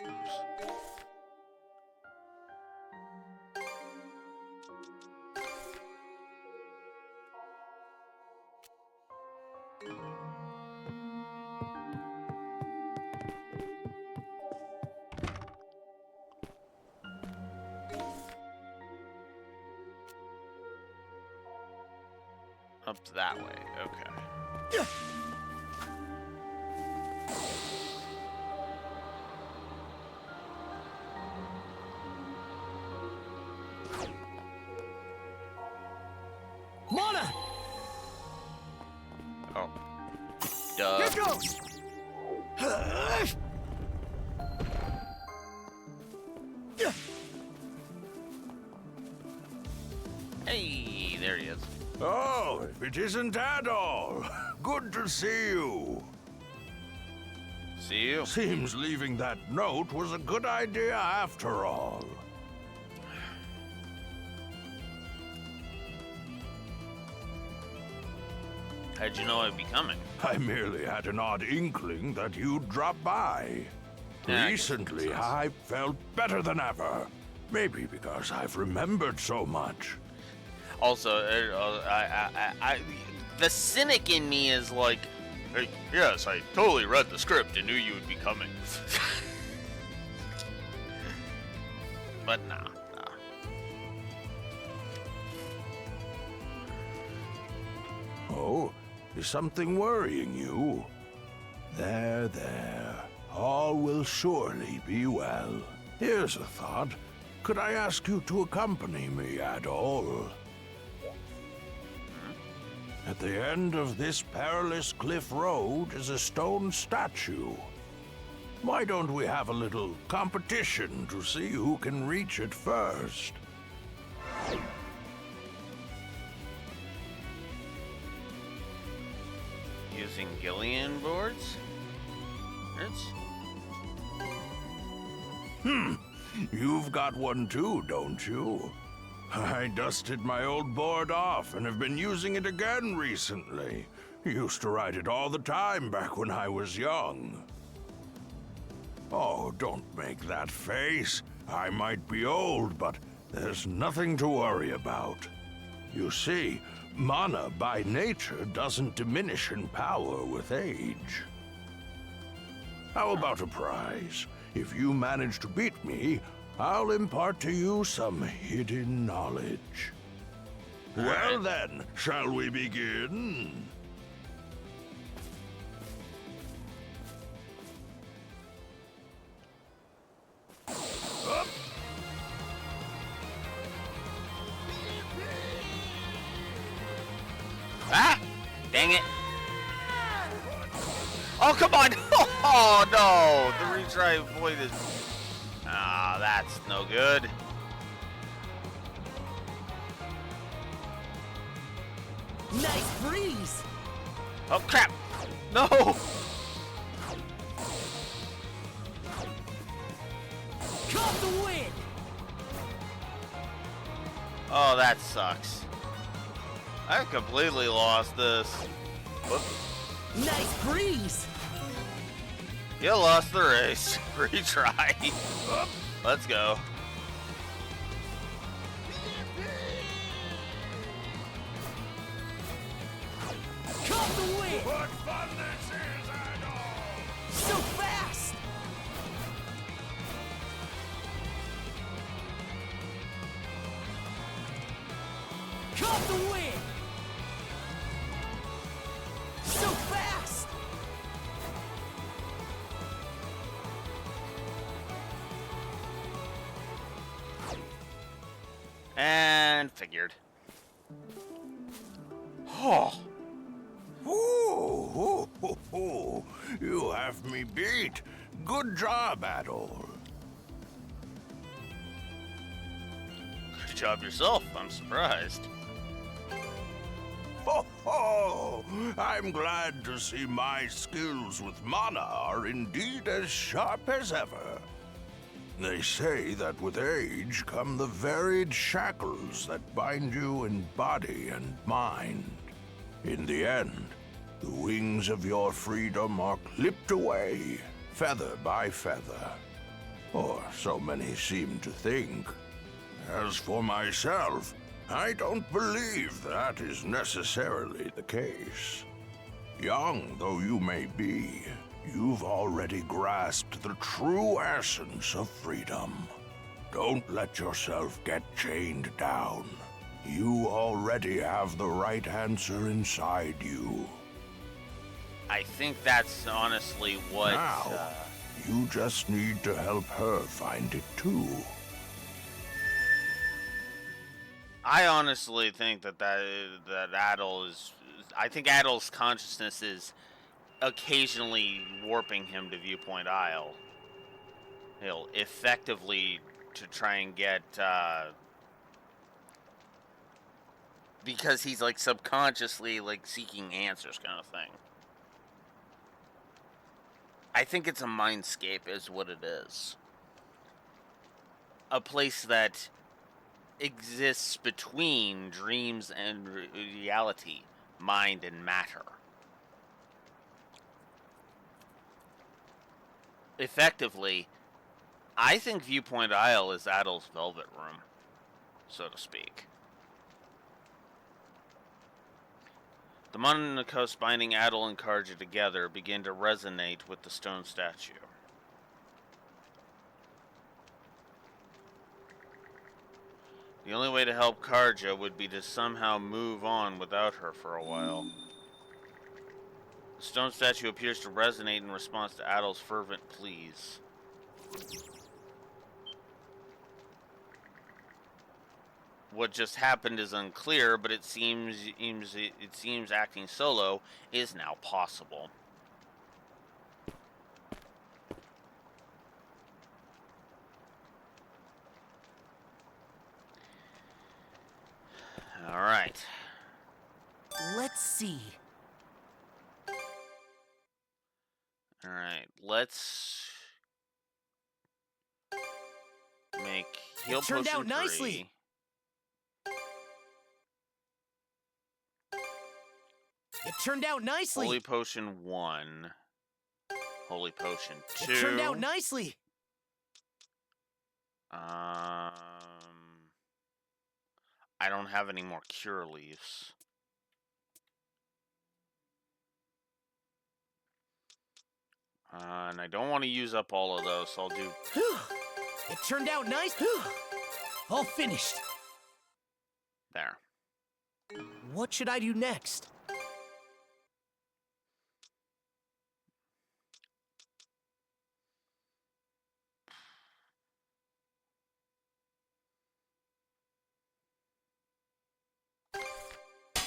Oops. Up that way, okay. Mana! Oh. Duh. Here goes! Hey, there he is. Oh, it isn't at all. Good to see you. See you. Seems leaving that note was a good idea after all. How'd you know I'd be coming? I merely had an odd inkling that you'd drop by. Yeah, Recently, I felt better than ever. Maybe because I've remembered so much. Also, the cynic in me is like, hey, yes, I totally read the script and knew you would be coming. But nah. Oh, is something worrying you? There. All will surely be well. Here's a thought. Could I ask you to accompany me at all? At the end of this perilous cliff road is a stone statue. Why don't we have a little competition to see who can reach it first? Using Gillian boards? You've got one too, don't you? I dusted my old board off and have been using it again recently. Used to ride it all the time back when I was young. Oh, don't make that face. I might be old, but there's nothing to worry about. You see, mana by nature doesn't diminish in power with age. How about a prize? If you manage to beat me, I'll impart to you some hidden knowledge. Well then, shall we begin? Up. Ah! Dang it. Oh, come on! Oh, no! The retry avoided. Ah, that's no good. Nice breeze! Oh, crap! No! Caught the wind! Oh, that sucks. I've completely lost this. Whoop. Nice breeze! You lost the race. Retry. Whoop. Let's go. Caught the wind! What fun this is, Adol! So fast! Caught the wind! So fast! And figured. Oh. Ooh, you have me beat. Good job, Adol. Good job yourself. I'm surprised. Ho! I'm glad to see my skills with mana are indeed as sharp as ever. They say that with age come the varied shackles that bind you in body and mind. In the end, the wings of your freedom are clipped away, feather by feather. Or so many seem to think. As for myself, I don't believe that is necessarily the case. Young though you may be, you've already grasped the true essence of freedom. Don't let yourself get chained down. You already have the right answer inside you. I think that's honestly what... Now, you just need to help her find it too. I honestly think that Adol is... I think Adol's consciousness is occasionally warping him to Viewpoint Isle. He'll effectively to try and get... because he's like subconsciously like seeking answers kind of thing. I think it's a mindscape is what it is. A place that exists between dreams and reality, mind and matter. Effectively, I think Viewpoint Isle is Adol's velvet room, so to speak. The moon and the coast binding Adol and Karja together begin to resonate with the stone statue. The only way to help Karja would be to somehow move on without her for a while. The stone statue appears to resonate in response to Adol's fervent pleas. What just happened is unclear, but it seems acting solo is now possible. All right. Let's see. All right. Let's make heal It turned potion out nicely. 3. It turned out nicely. Holy potion 1. Holy potion 2. It turned out nicely. I don't have any more cure leaves. And I don't want to use up all of those, so I'll do... It turned out nice. All finished. There. What should I do next?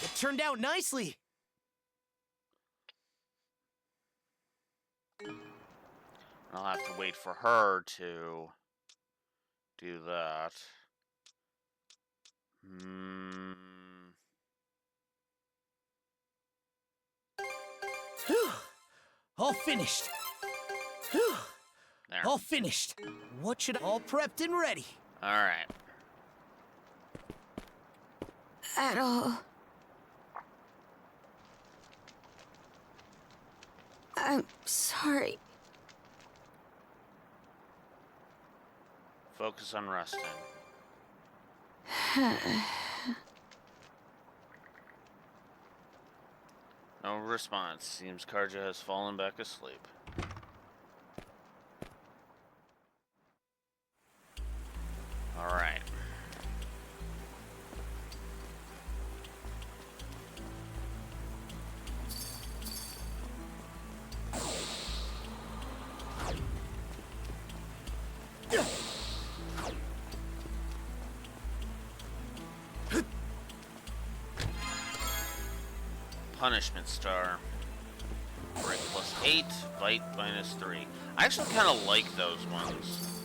It turned out nicely. I'll have to wait for her to do that. All finished. There. All finished. What should I... All prepped and ready. All right. Adol. I'm sorry. Focus on resting. No response. Seems Karja has fallen back asleep. Alright. Punishment star. Break +8, bite -3. I actually kind of like those ones.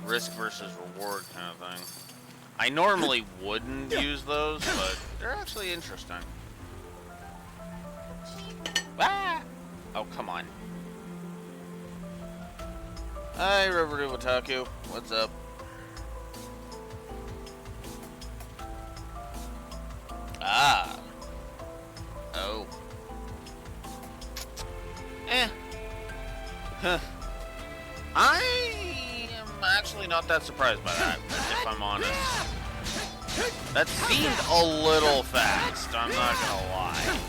Risk versus reward kind of thing. I normally wouldn't use those, but they're actually interesting. Ah! Oh, come on. Hi, Riverdew Otaku. What's up? Ah. Oh. Huh. I am actually not that surprised by that, if I'm honest. That seemed a little fast, I'm not gonna lie.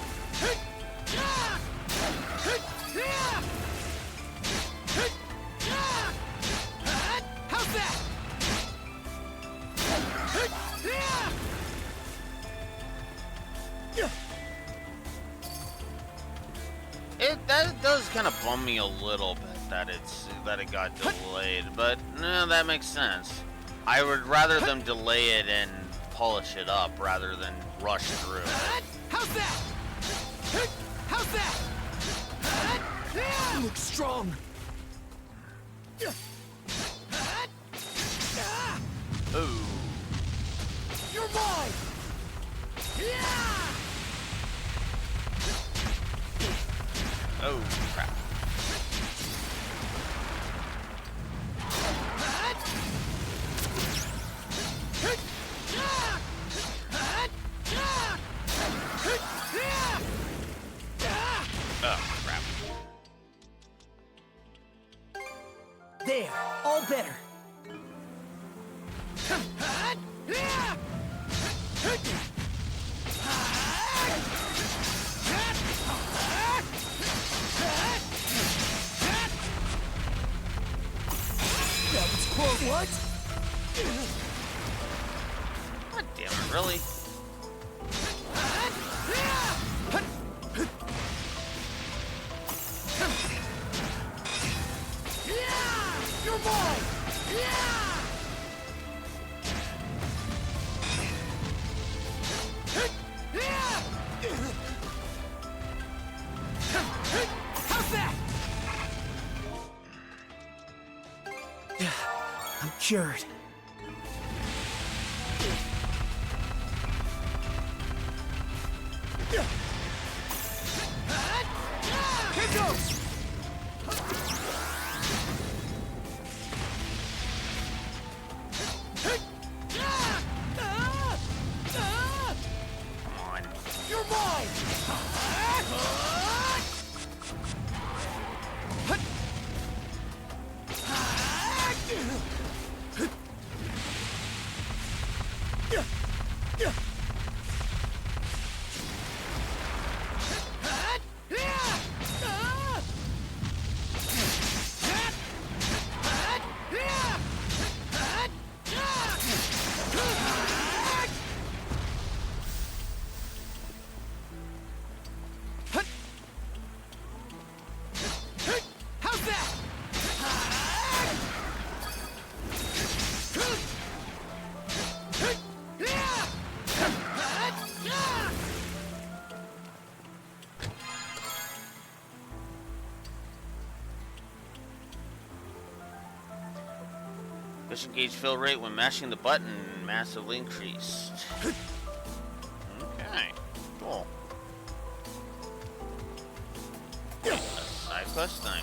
How's that? That does kind of bum me a little bit that it got delayed, but no, that makes sense. I would rather them delay it and polish it up rather than rush through it. How's that? How's that? You look strong. Ooh. You're mine. Oh, crap. Oh, crap. There, all better. That was close. What? God damn it, really? You're mine! How's that? I'm cured. Here goes! Come on. You're mine! How's that? Mission gauge fill rate when mashing the button massively increased. Okay, cool. A side quest thing.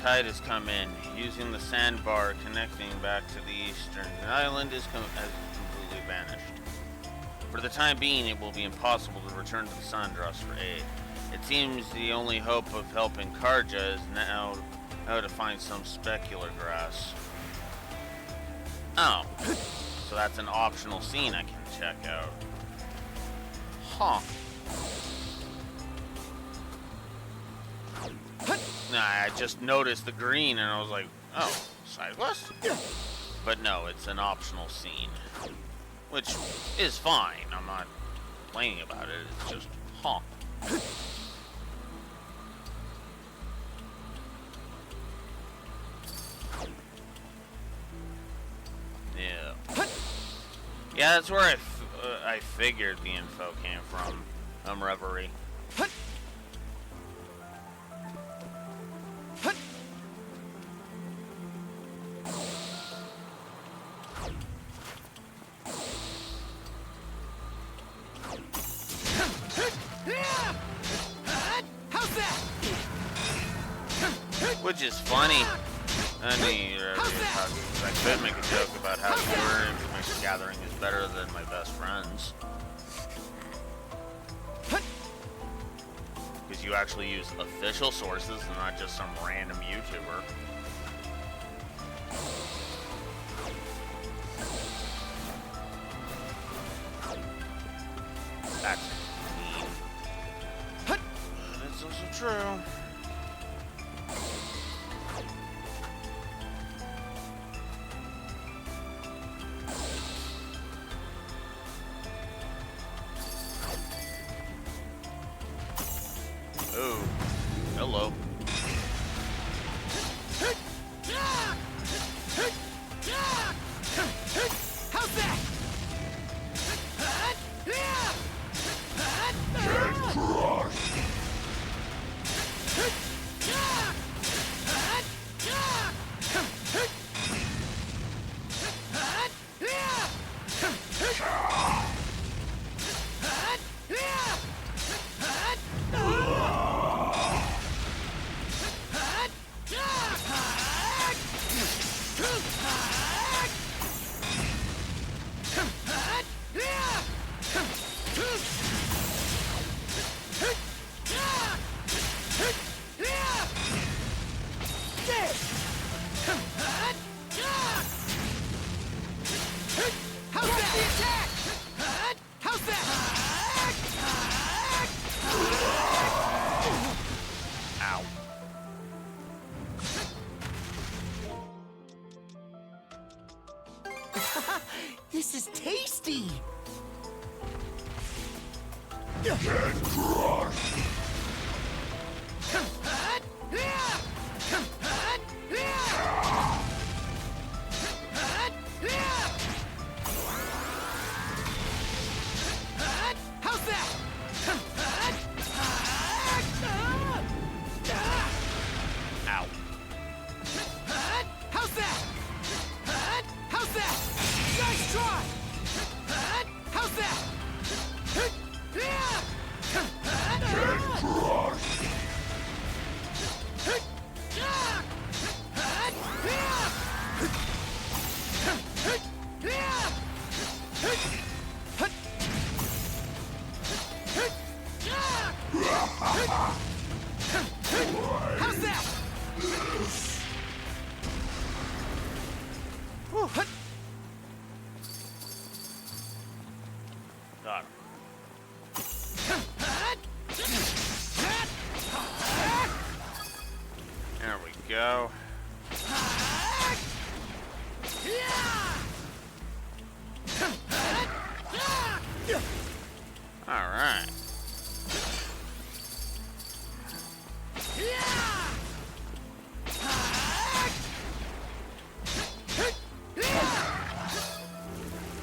tide has come in, using the sandbar connecting back to the eastern island has completely vanished. For the time being, it will be impossible to return to the Sandras for aid. It seems the only hope of helping Karja is now how to find some specular grass. Oh, so that's an optional scene I can check out. Huh. Nah, I just noticed the green and I was like, oh, side quest? But no, it's an optional scene. Which is fine. I'm not complaining about it. It's just, huh. Yeah. Yeah, that's where I figured the info came from. Reverie. Which is funny. I could make a joke about how your information gathering is better than my best friend's. Because you actually use official sources and not just some random YouTuber. That's mean. But it's also true. Oh, hello. How's that? This is tasty! Get crushed! How's that? Ow. How's that? How's that? Nice try! How's that? How's that? Got him. There we go. All right.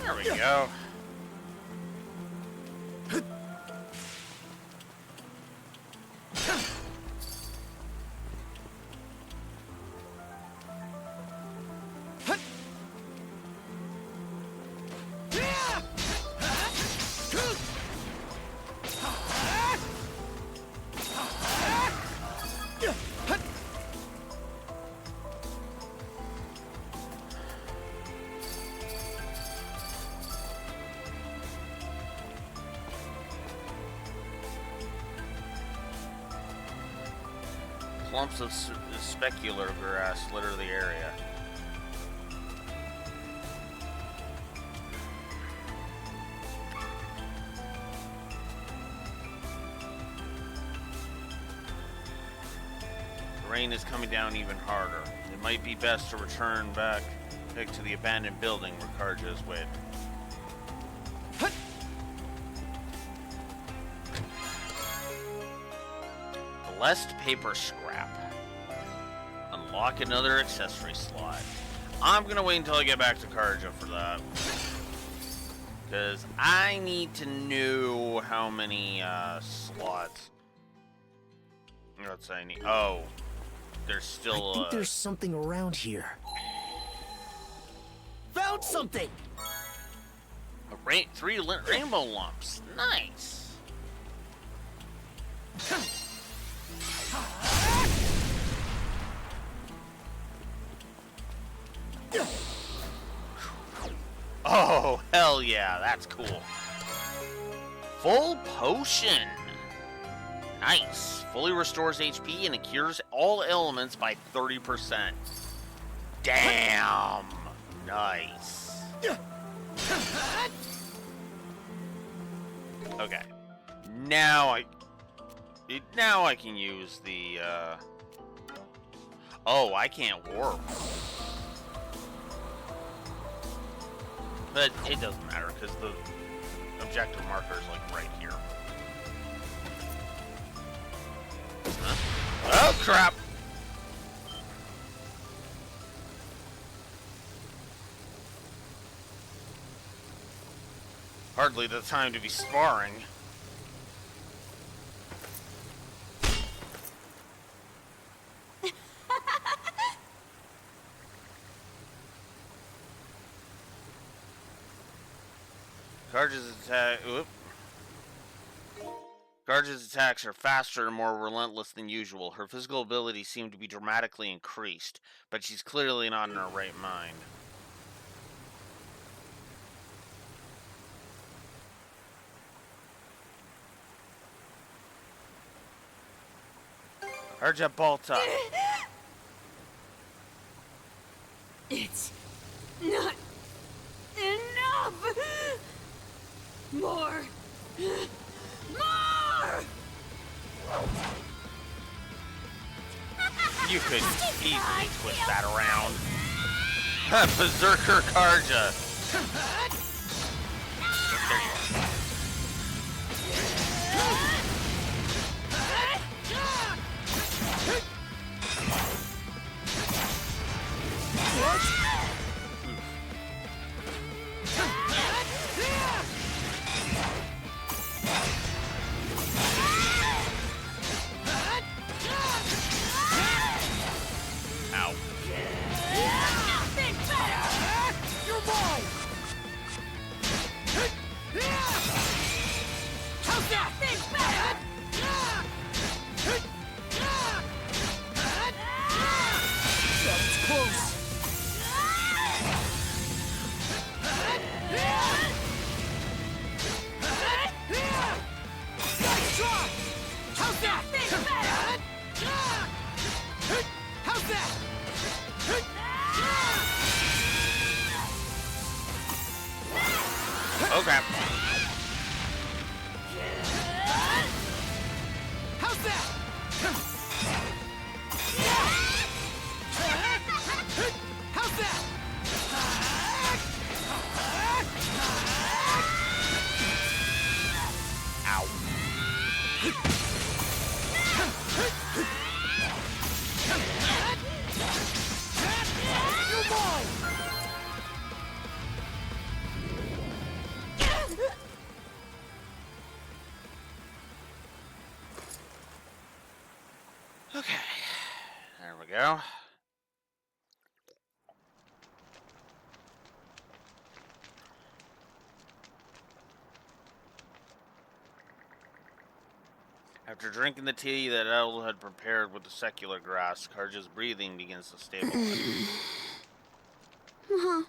There we go. clumps of specular grass litter the area. The rain is coming down even harder. It might be best to return back to the abandoned building where Karja is waiting. Blessed paper scrap. Unlock another accessory slot. I'm gonna wait until I get back to Karja for that. Because I need to know how many slots. Let's say I need. Oh, there's still. I think there's something around here. Found something! Three rainbow lumps. Nice. Oh, hell yeah, that's cool. Full potion. Nice. Fully restores HP and it cures all elements by 30%. Damn. Nice. Okay. Now I can use the oh, I can't warp. But it doesn't matter because the objective marker is like right here. Huh? Oh crap! Hardly the time to be sparring. Karja's attacks are faster and more relentless than usual. Her physical abilities seem to be dramatically increased, but she's clearly not in her right mind. Karja Balta. It's not enough! More! More! You could easily twist that around. Berserker Karja. There you are. Ow. Nothing better! You're mine! How's that? Nothing better! That was close! Nice try! How's that? Nothing better! How's that? Oh crap. How's that? How's that? Ow. You're mine! Okay. There we go. After drinking the tea that El had prepared with the secular grass, Karja's breathing begins to stabilize. Mom.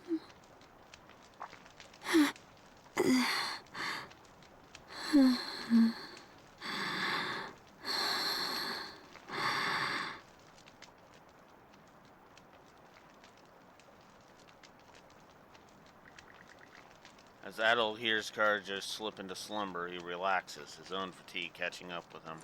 As Adol hears Karja slip into slumber, he relaxes, his own fatigue catching up with him.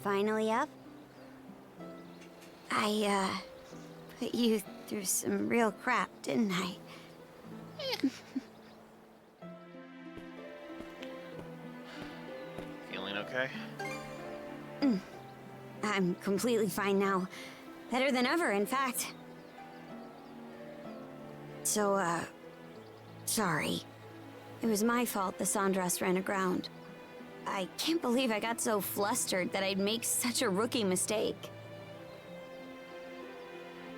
Finally up? I, put you through some real crap, didn't I? Feeling okay? I'm completely fine now. Better than ever, in fact. So, sorry. It was my fault the Sandras ran aground. I can't believe I got so flustered that I'd make such a rookie mistake.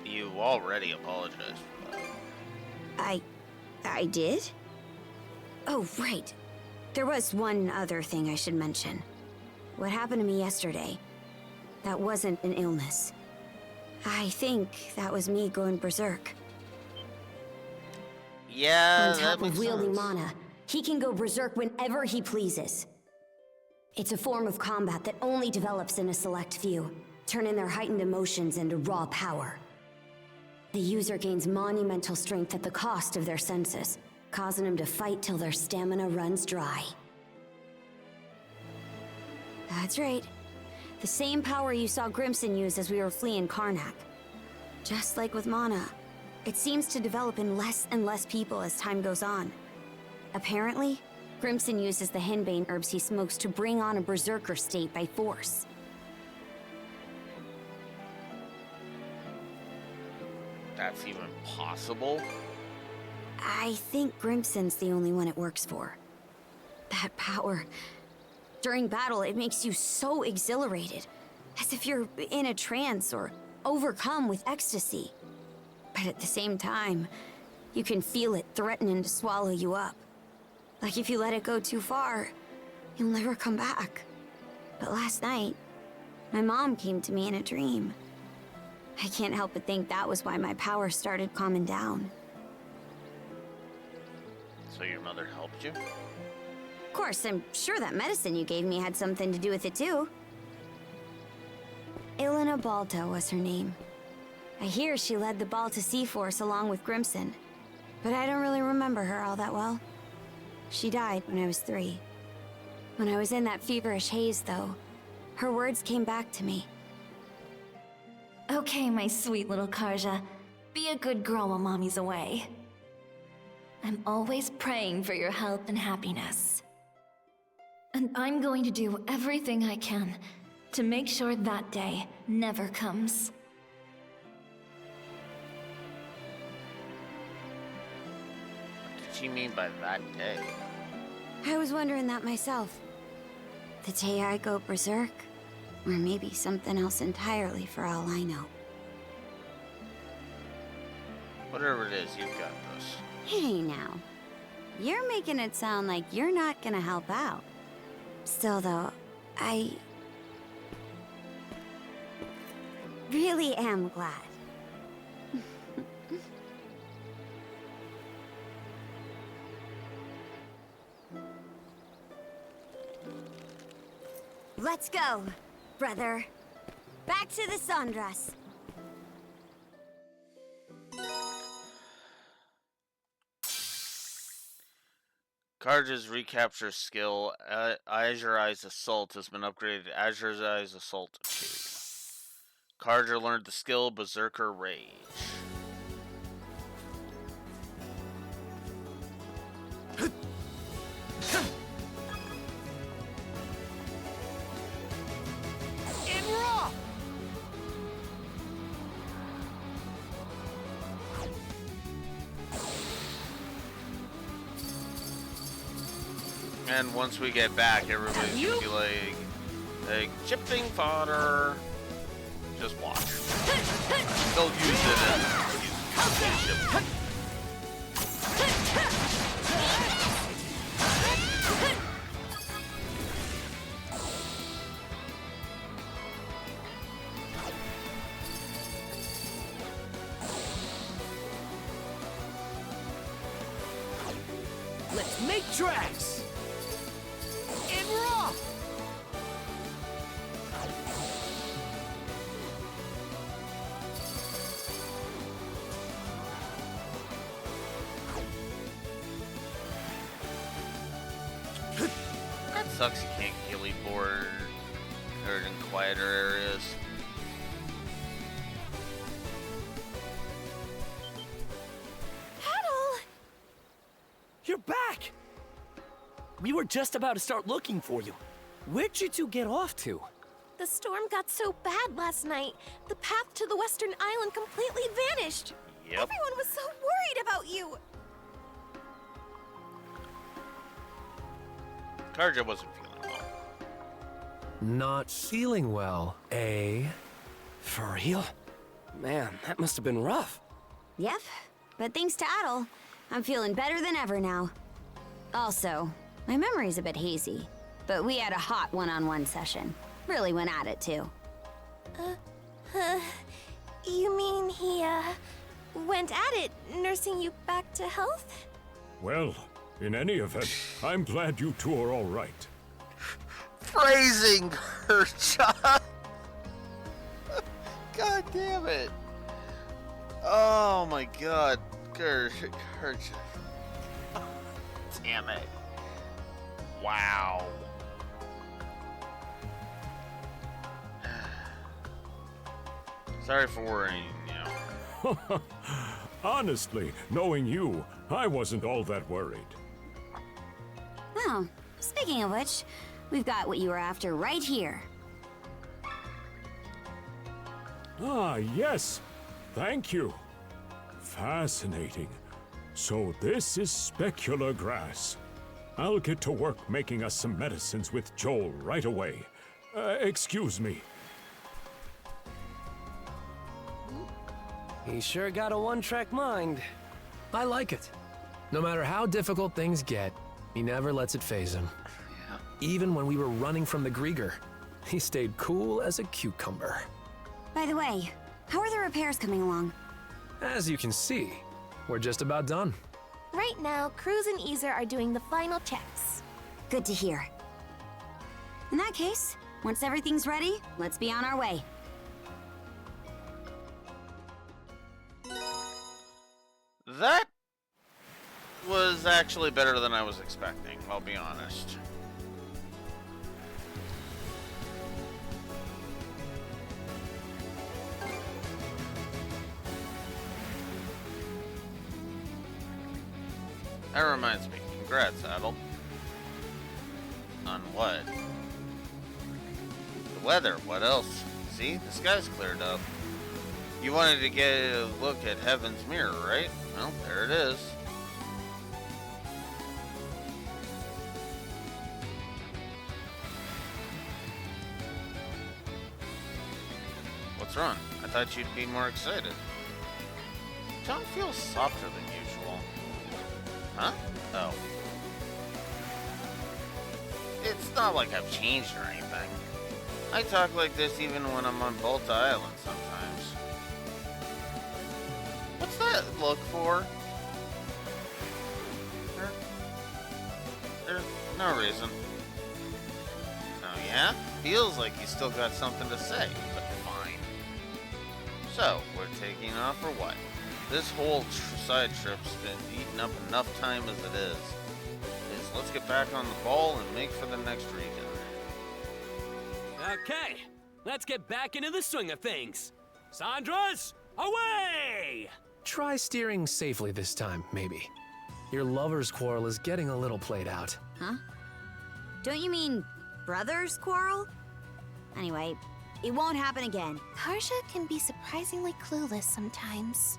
You already apologized for that. I did? Oh, right. There was one other thing I should mention. What happened to me yesterday, that wasn't an illness. I think that was me going berserk. Yeah, On top of wielding mana, he can go berserk whenever he pleases. It's a form of combat that only develops in a select few, turning their heightened emotions into raw power. The user gains monumental strength at the cost of their senses, causing them to fight till their stamina runs dry. That's right. The same power you saw Grimson use as we were fleeing Karnak. Just like with mana, it seems to develop in less and less people as time goes on. Apparently, Grimson uses the henbane herbs he smokes to bring on a berserker state by force. That's even possible? I think Grimson's the only one it works for. That power. During battle, it makes you so exhilarated, as if you're in a trance or overcome with ecstasy. But at the same time, you can feel it threatening to swallow you up. Like if you let it go too far, you'll never come back. But last night, my mom came to me in a dream. I can't help but think that was why my power started calming down. So your mother helped you? Of course, I'm sure that medicine you gave me had something to do with it too. Ilena Balta was her name. I hear she led the Balta Sea Force along with Grimson, but I don't really remember her all that well. She died when I was 3. When I was in that feverish haze, though, her words came back to me. Okay, my sweet little Karja. Be a good girl while Mommy's away. I'm always praying for your health and happiness. And I'm going to do everything I can to make sure that day never comes. What did she mean by that day? I was wondering that myself. The day I go berserk, or maybe something else entirely for all I know. Whatever it is, you've got this. Hey now, you're making it sound like you're not gonna help out. Still though, I really am glad. Let's go, brother. Back to the Sandras. Karja's recapture skill, Azure Eyes Assault, has been upgraded to Azure Eyes Assault 2. Karja learned the skill Berserker Rage. In raw! And once we get back, everybody's gonna be like shifting fodder. Just watch. He'll use it as spaceship. Let's make tracks! And we're off! That sucks you can't ghillie board or in quieter areas. Paddle! You're back! We were just about to start looking for you. Where'd you two get off to? The storm got so bad last night, the path to the western island completely vanished. Yep. Everyone was so worried about you. Karja wasn't feeling well. Not feeling well, eh? For real? Man, that must have been rough. Yep, but thanks to Adel, I'm feeling better than ever now. Also, my memory's a bit hazy, but we had a hot one-on-one session. Really went at it, too. You mean he, went at it, nursing you back to health? Well, in any event, I'm glad you two are all right. Phrasing Karja! God damn it. Oh my god. Karja. Damn it. Wow. Sorry for worrying you. Honestly, knowing you, I wasn't all that worried. Oh, speaking of which, we've got what you were after right here. Ah, yes. Thank you. Fascinating. So this is specular grass. I'll get to work making us some medicines with Joel right away. Excuse me. He sure got a one-track mind. I like it. No matter how difficult things get, he never lets it faze him. Yeah. Even when we were running from the Grieger, he stayed cool as a cucumber. By the way, how are the repairs coming along? As you can see, we're just about done. Right now, Cruz and Easer are doing the final checks. Good to hear. In that case, once everything's ready, let's be on our way. That was actually better than I was expecting, I'll be honest. That reminds me, congrats, Adel. On what? The weather, what else? See, the sky's cleared up. You wanted to get a look at Heaven's Mirror, right? Well, there it is. What's wrong? I thought you'd be more excited. Tone feels softer than usual. Huh? Oh. It's not like I've changed or anything. I talk like this even when I'm on Volta Island sometimes. What's that look for? There's no reason. Oh yeah? Feels like you still got something to say, but fine. So, we're taking off or what? This whole side trip's been eating up enough time as it is. Let's get back on the ball and make for the next region. Okay, let's get back into the swing of things. Sandras, away! Try steering safely this time, maybe. Your lover's quarrel is getting a little played out. Huh? Don't you mean brothers quarrel? Anyway, it won't happen again. Karja can be surprisingly clueless sometimes.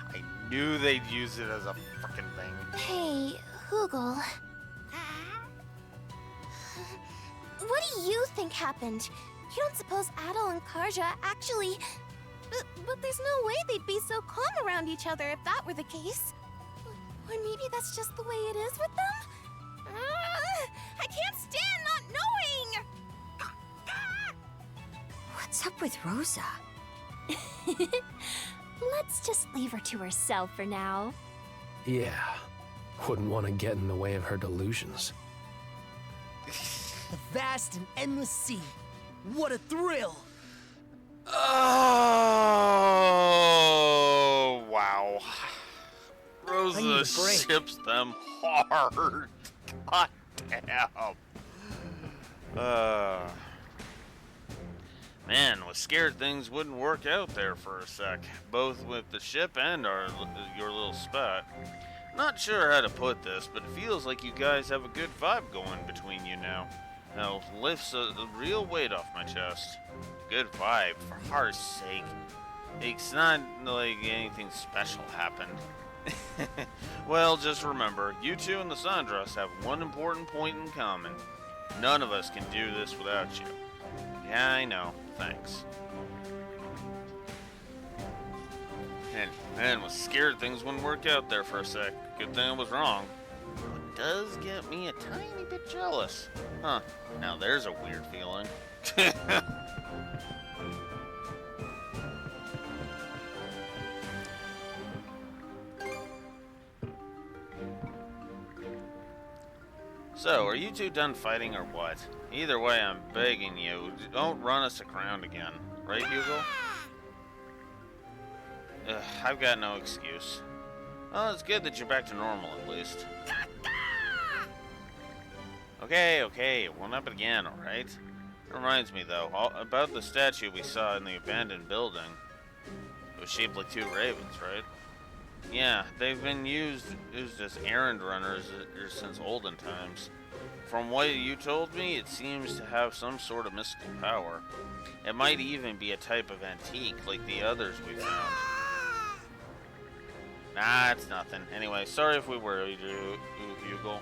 I knew they'd use it as a frickin' thing. Hey, Hoogle. What do you think happened? You don't suppose Adel and Karja actually... But there's no way they'd be so calm around each other if that were the case. Or maybe that's just the way it is with them? I can't stand not knowing! What's up with Rosa? Let's just leave her to herself for now. Yeah, wouldn't want to get in the way of her delusions. The vast and endless sea. What a thrill! Oh, wow. I Rosa need a break. ships them hard. God damn. Man, was scared things wouldn't work out there for a sec, both with the ship and your little spat. Not sure how to put this, but it feels like you guys have a good vibe going between you now. Now, lifts a real weight off my chest. Good vibe, for heart's sake. It's not like anything special happened. Well, just remember, you two and the Sandras have one important point in common. None of us can do this without you. Yeah, I know. Thanks. And man, was scared things wouldn't work out there for a sec. Good thing I was wrong. It does get me a tiny bit jealous. Huh. Now there's a weird feeling. So, are you two done fighting or what? Either way, I'm begging you, don't run us aground again. Right, Hugo? I've got no excuse. Well, it's good that you're back to normal, at least. Okay, it won't happen again, alright? Reminds me, though, about the statue we saw in the abandoned building. It was shaped like two ravens, right? Yeah, they've been used as errand runners since olden times. From what you told me, it seems to have some sort of mystical power. It might even be a type of antique, like the others we found. Nah, it's nothing. Anyway, sorry if we worried you, Hugo.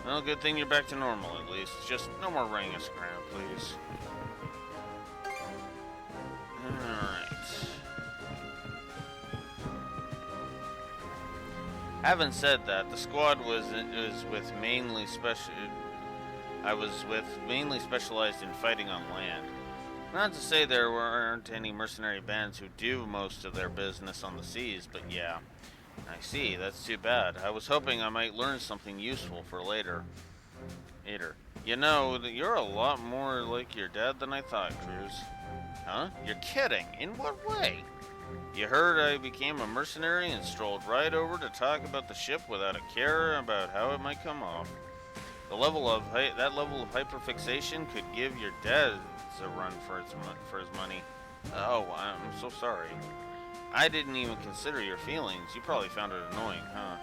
Well, good thing you're back to normal, at least. Just no more running us around, please. Alright. Having said that, the squad was mainly specialized in fighting on land. Not to say there weren't any mercenary bands who do most of their business on the seas, but yeah. I see, that's too bad. I was hoping I might learn something useful for later. You know, you're a lot more like your dad than I thought, Cruz. Huh? You're kidding. In what way? You heard I became a mercenary and strolled right over to talk about the ship without a care about how it might come off. That level of hyperfixation could give your dad a run for his money. Oh, I'm so sorry. I didn't even consider your feelings. You probably found it annoying, huh?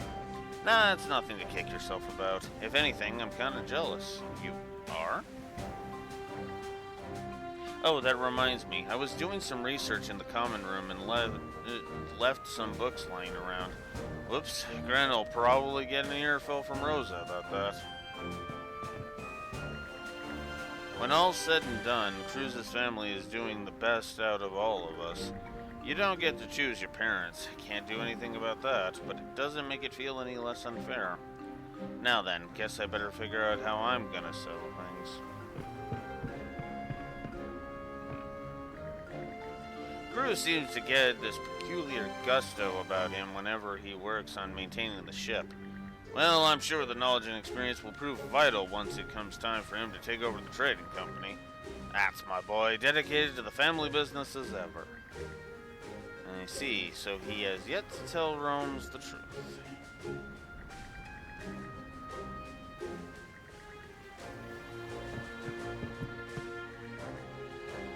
Nah, it's nothing to kick yourself about. If anything, I'm kind of jealous. You are? Oh, that reminds me. I was doing some research in the common room and left some books lying around. Whoops, Gran'll probably get an earful from Rosa about that. When all's said and done, Cruz's family is doing the best out of all of us. You don't get to choose your parents. Can't do anything about that, but it doesn't make it feel any less unfair. Now then, guess I better figure out how I'm gonna settle things. Cruz seems to get this peculiar gusto about him whenever he works on maintaining the ship. Well, I'm sure the knowledge and experience will prove vital once it comes time for him to take over the trading company. That's my boy, dedicated to the family business as ever. I see, so he has yet to tell Rome's the truth.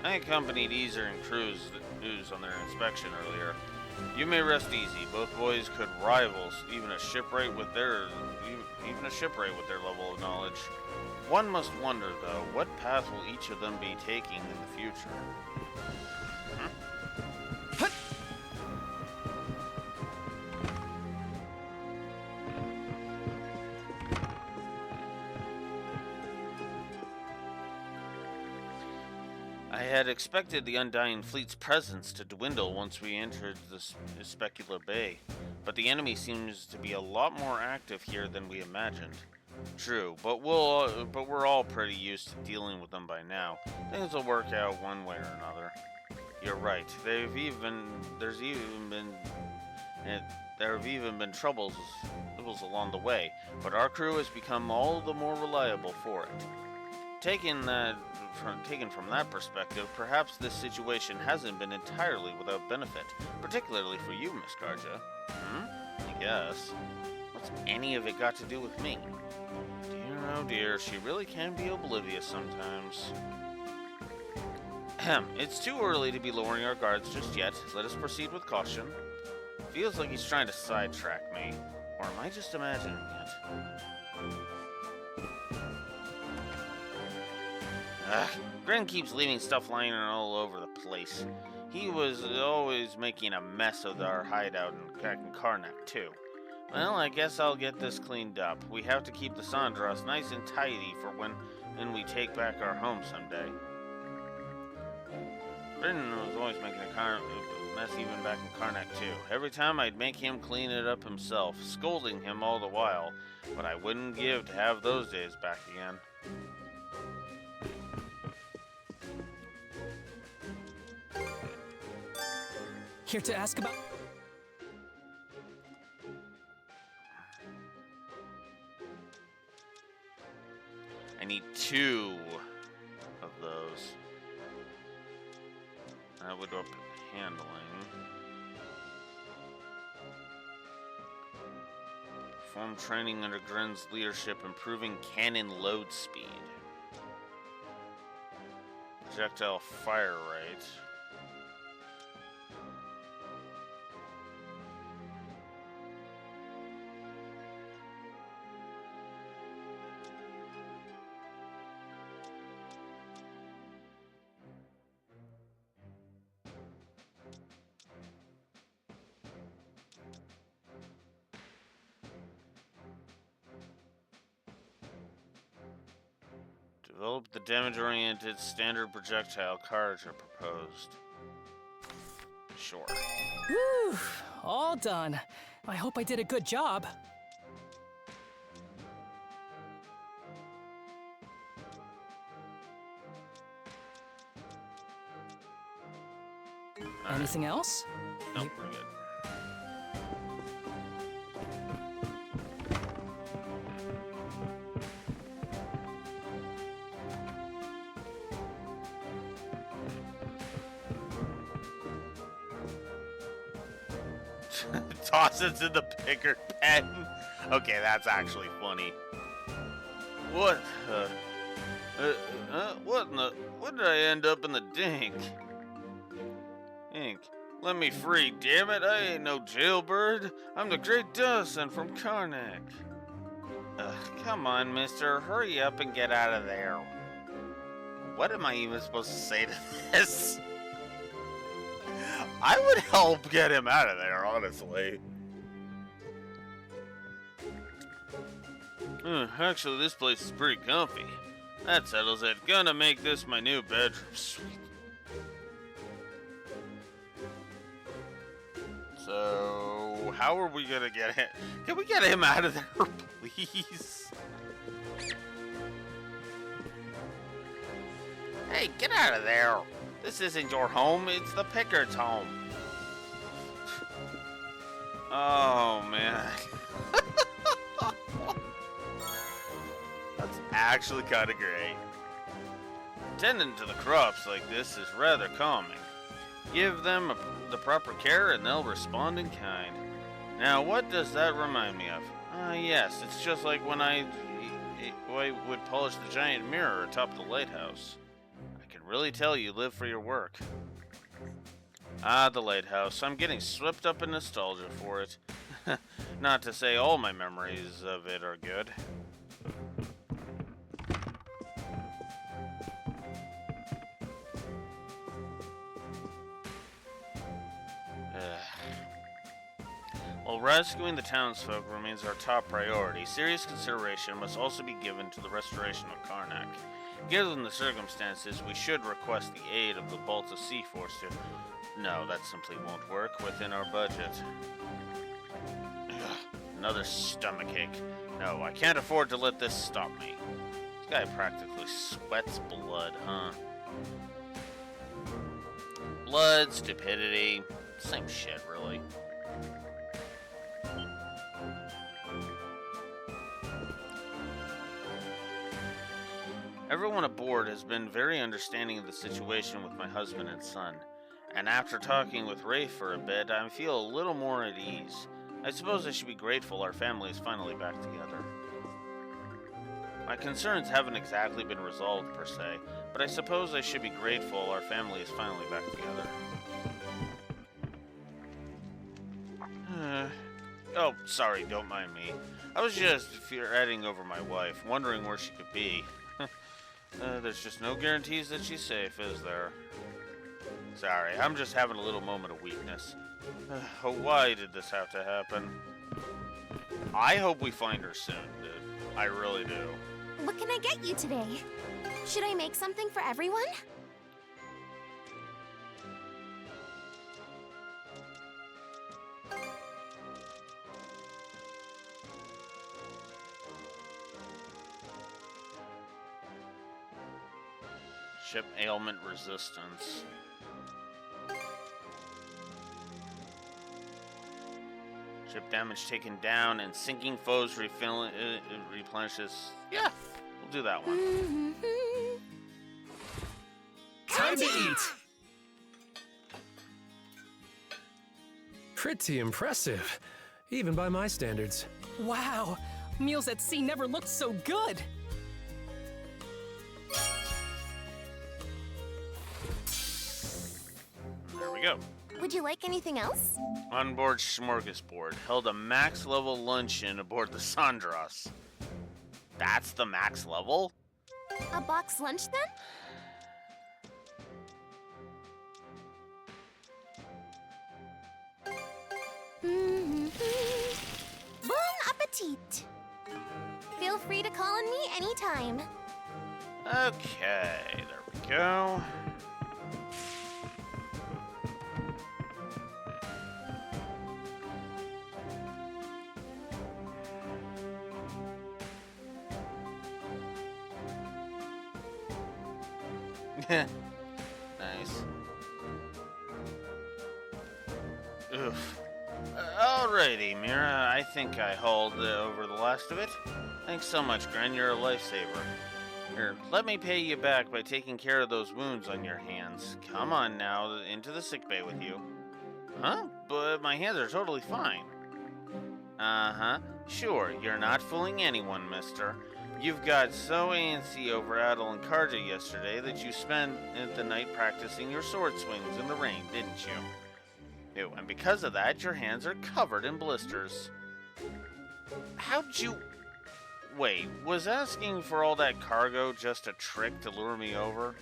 I accompanied Easer and Cruz on their inspection earlier. You may rest easy. Both boys could rival even a shipwright with their level of knowledge. One must wonder, though, what path will each of them be taking in the future? had expected the Undying Fleet's presence to dwindle once we entered the Specular Bay, but the enemy seems to be a lot more active here than we imagined. True, but we're all pretty used to dealing with them by now. Things will work out one way or another. You're right. There have even been troubles along the way, but our crew has become all the more reliable for it. Taken from that perspective, perhaps this situation hasn't been entirely without benefit, particularly for you, Miss Karja. I guess. What's any of it got to do with me? Dear, oh dear, she really can be oblivious sometimes. It's too early to be lowering our guards just yet. Let us proceed with caution. Feels like he's trying to sidetrack me. Or am I just imagining it? Gren keeps leaving stuff lying all over the place. He was always making a mess of our hideout back in Karnak, too. Well, I guess I'll get this cleaned up. We have to keep the Sandras nice and tidy for when we take back our home someday. Gren was always making a mess even back in Karnak, too. Every time I'd make him clean it up himself, scolding him all the while, but I wouldn't give to have those days back again. Here to ask about... I need 2 of those. That would open handling. Perform training under Gren's leadership, improving cannon load speed. Projectile fire rate. Develop the damage-oriented standard projectile cards are proposed. Sure. Whew, all done. I hope I did a good job. Anything else? Nope, we're good. Toss it to the picker pen. Okay, that's actually funny. What? What did I end up in the dink? Ink, let me free, damn it! I ain't no jailbird. I'm the Great Dustin from Karnak. Come on, mister, hurry up and get out of there. What am I even supposed to say to this? I would help get him out of there, honestly. Actually, this place is pretty comfy. That settles it. Gonna make this my new bedroom. Sweet. So, how are we gonna get him? Can we get him out of there, please? Hey, get out of there. This isn't your home, it's the Pickard's home. Oh, man. That's actually kind of great. Tending to the crops like this is rather calming. Give them the proper care and they'll respond in kind. Now, what does that remind me of? Yes, it's just like when I would polish the giant mirror atop the lighthouse. I can really tell you live for your work. Ah, the lighthouse. I'm getting swept up in nostalgia for it. Not to say all my memories of it are good. While rescuing the townsfolk remains our top priority, serious consideration must also be given to the restoration of Karnak. Given the circumstances, we should request the aid of the Balta Sea Force to... No, that simply won't work within our budget. Ugh, another stomachache. No, I can't afford to let this stop me. This guy practically sweats blood, huh? Blood, stupidity, same shit, really. Everyone aboard has been very understanding of the situation with my husband and son, and after talking with Ray for a bit, I feel a little more at ease. I suppose I should be grateful our family is finally back together. My concerns haven't exactly been resolved per se, but I suppose I should be grateful our family is finally back together. Oh, sorry, don't mind me. I was just fretting over my wife, wondering where she could be. There's just no guarantees that she's safe, is there? Sorry, I'm just having a little moment of weakness. Why did this have to happen? I hope we find her soon, dude. I really do. What can I get you today? Should I make something for everyone? Ship ailment resistance. Ship damage taken down and sinking foes replenishes. Yeah, we'll do that one. Time to eat! Pretty impressive, even by my standards. Wow, meals at sea never looked so good. There we go. Would you like anything else? Onboard smorgasbord held a max level luncheon aboard the Sandras. That's the max level? A box lunch then? Bon appetit! Feel free to call on me anytime. Okay, there we go. Nice. Oof. Alrighty, Mira. I think I hauled over the last of it. Thanks so much, Gren. You're a lifesaver. Here, let me pay you back by taking care of those wounds on your hands. Come on now, into the sickbay with you. Huh? But my hands are totally fine. Uh-huh. Sure, you're not fooling anyone, mister. You've got so antsy over Adel and Karja yesterday that you spent the night practicing your sword swings in the rain, didn't you? Ew, and because of that, your hands are covered in blisters. How'd you... Wait, was asking for all that cargo just a trick to lure me over?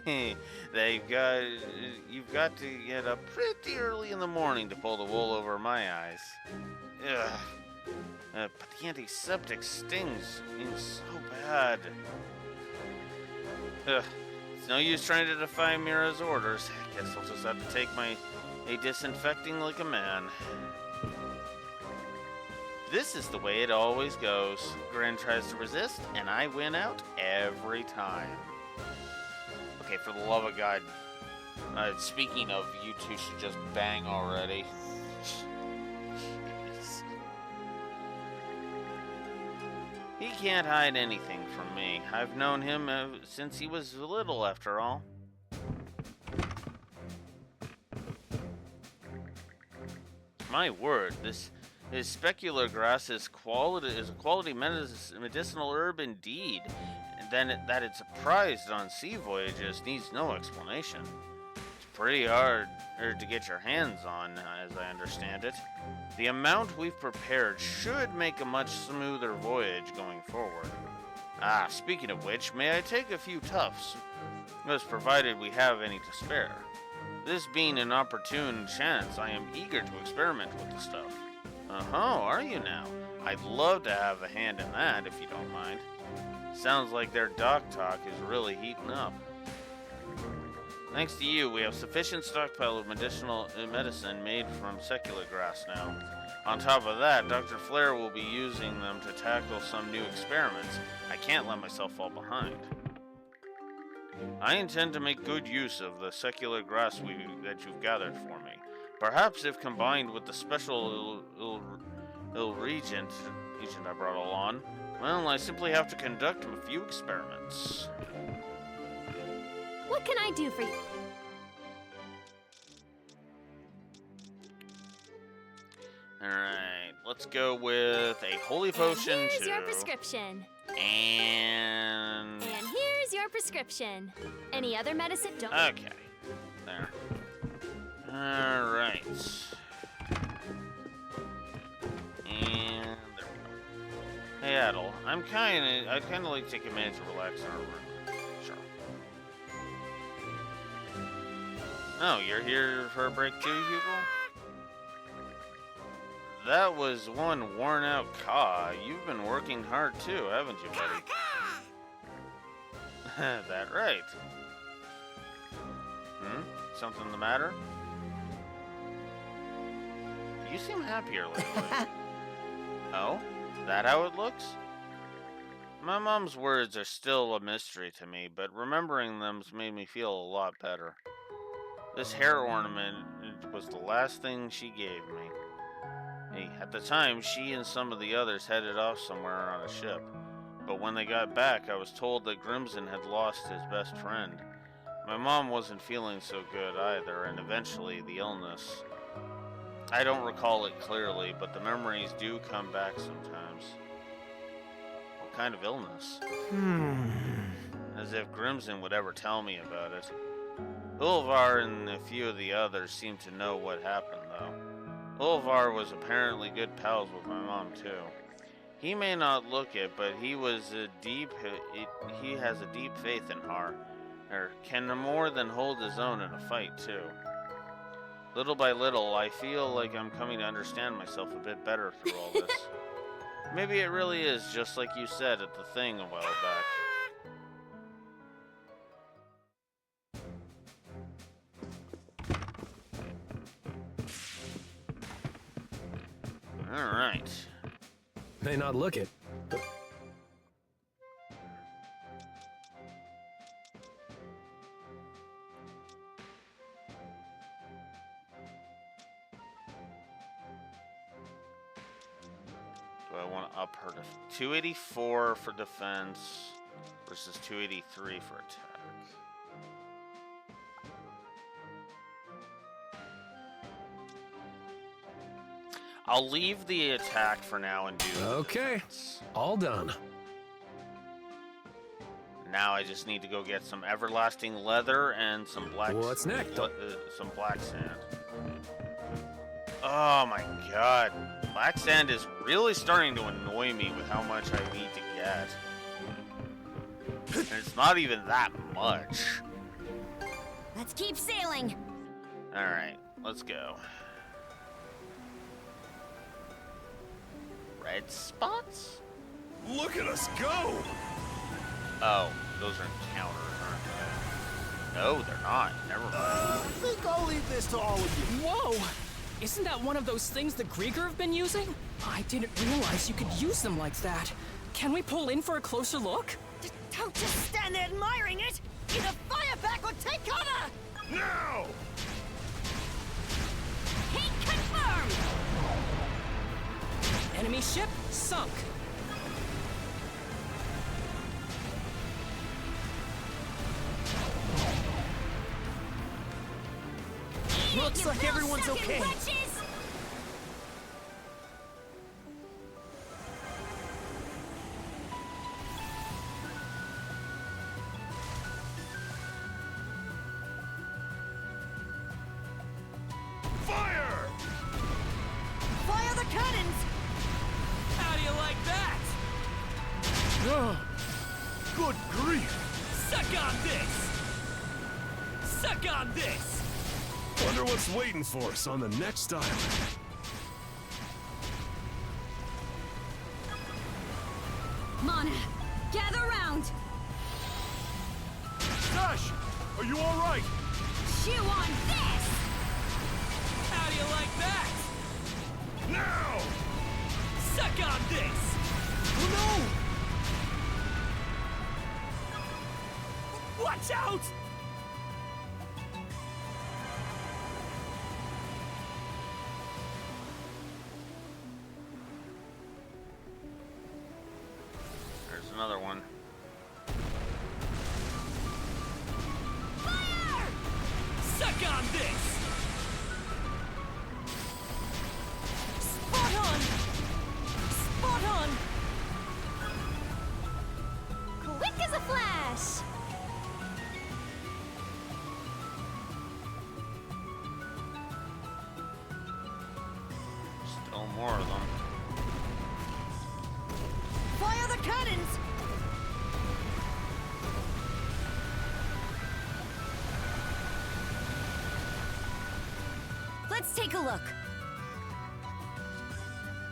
You've got to get up pretty early in the morning to pull the wool over my eyes. Ugh. But the antiseptic stings so bad. Ugh. It's no use trying to defy Mira's orders. I guess I'll just have to take a disinfecting like a man. This is the way it always goes. Gren tries to resist, and I win out every time. Okay, for the love of God. Speaking of, you two should just bang already. He can't hide anything from me. I've known him since he was little, after all. My word, this specular grass is a quality medicinal herb indeed. And then that it's prized on sea voyages needs no explanation. It's pretty hard to get your hands on, as I understand it. The amount we've prepared should make a much smoother voyage going forward. Ah, speaking of which, may I take a few tufts? Most provided we have any to spare. This being an opportune chance, I am eager to experiment with the stuff. Oh, are you now? I'd love to have a hand in that, if you don't mind. Sounds like their doc talk is really heating up. Thanks to you, we have sufficient stockpile of medicinal medicine made from secular grass now. On top of that, Dr. Flair will be using them to tackle some new experiments. I can't let myself fall behind. I intend to make good use of the secular grass that you've gathered for me. Perhaps if combined with the special reagent I brought along, well, I simply have to conduct a few experiments. What can I do for you? Alright, let's go with a holy potion And here's too. your prescription. And here's your prescription. Any other medicine? Don't. okay. There. Alright. And there we go. Hey Adel, I'd kinda like to take a minute to relax in our room. Sure. Oh, you're here for a break too, Hugo? That was one worn-out Ka. You've been working hard too, haven't you, buddy? That right. Something the matter? You seem happier lately. Oh? That how it looks? My mom's words are still a mystery to me, but remembering them's made me feel a lot better. This hair ornament was the last thing she gave me. At the time, she and some of the others headed off somewhere on a ship. But when they got back, I was told that Grimson had lost his best friend. My mom wasn't feeling so good either, and eventually the illness. I don't recall it clearly, but the memories do come back sometimes. What kind of illness? As if Grimson would ever tell me about it. Ulvar and a few of the others seem to know what happened, though. Ulvar was apparently good pals with my mom, too. He may not look it, but he has a deep faith in her, or can more than hold his own in a fight, too. Little by little, I feel like I'm coming to understand myself a bit better through all this. Maybe it really is just like you said at the thing a while back. Alright. May not look it, but... Do I want to up her to 284 for defense versus 283 for attack? I'll leave the attack for now and do okay, defense. All done. Now I just need to go get some everlasting leather and some black. What's next? Some black sand. Oh my god, black sand is really starting to annoy me with how much I need to get. And it's not even that much. Let's keep sailing. All right, let's go. Red spots? Look at us go! Oh, those are encounters, aren't they? No, they're not. Never mind. I think I'll leave this to all of you. Whoa! Isn't that one of those things the Grieger have been using? I didn't realize you could use them like that. Can we pull in for a closer look? Don't just stand there admiring it! Either fire back or take cover! Now! Hit confirmed! Enemy ship sunk. Looks like everyone's okay. Fire! Fire the cannons! How do you like that? Good grief! Suck on this! Suck on this! Wonder what's waiting for us on the next island. Mana, gather round! Dash! Are you alright? Chew on this! How do you like that? Now! Suck on this! Oh no! Watch out! There's another one. Fire! Suck on this! Spot on! Spot on! Quick as a flash! Still more of them. Fire the cannons! Let's take a look.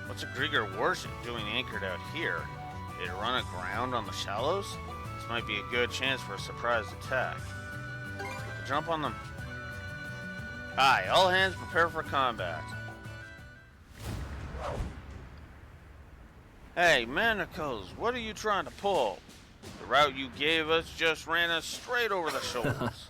What's a Grieger warship doing anchored out here? Did it run aground on the shallows? This might be a good chance for a surprise attack. Jump on them. Aye, all hands prepare for combat. Hey, Manacles, what are you trying to pull? The route you gave us just ran us straight over the shoulders.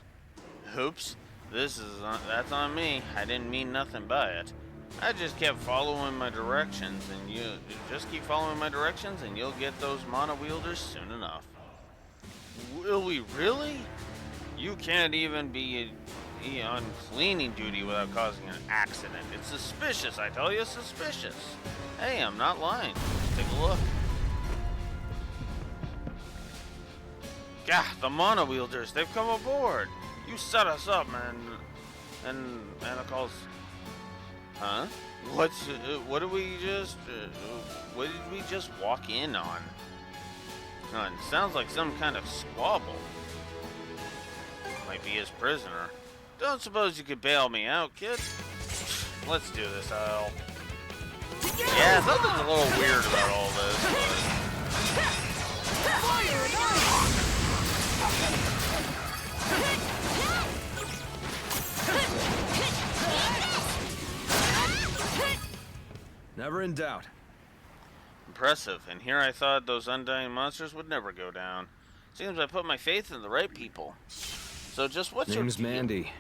Oops, that's on me. I didn't mean nothing by it. I just kept following my directions, and you just keep following my directions, and you'll get those mana wielders soon enough. Will we really? You can't even be on cleaning duty without causing an accident. It's suspicious, I tell you, suspicious. Hey, I'm not lying. Take a look. Gah, the mana wielders, they've come aboard. You set us up, man. And Manacles. Huh? What did we just walk in on? It sounds like some kind of squabble. Might be his prisoner. Don't suppose you could bail me out, kid? Let's do this, Al. Yeah, something's a little weird about all this, Never in doubt. Impressive, and here I thought those undying monsters would never go down. Seems I put my faith in the right people. So just what's your Name's deal? Mandy.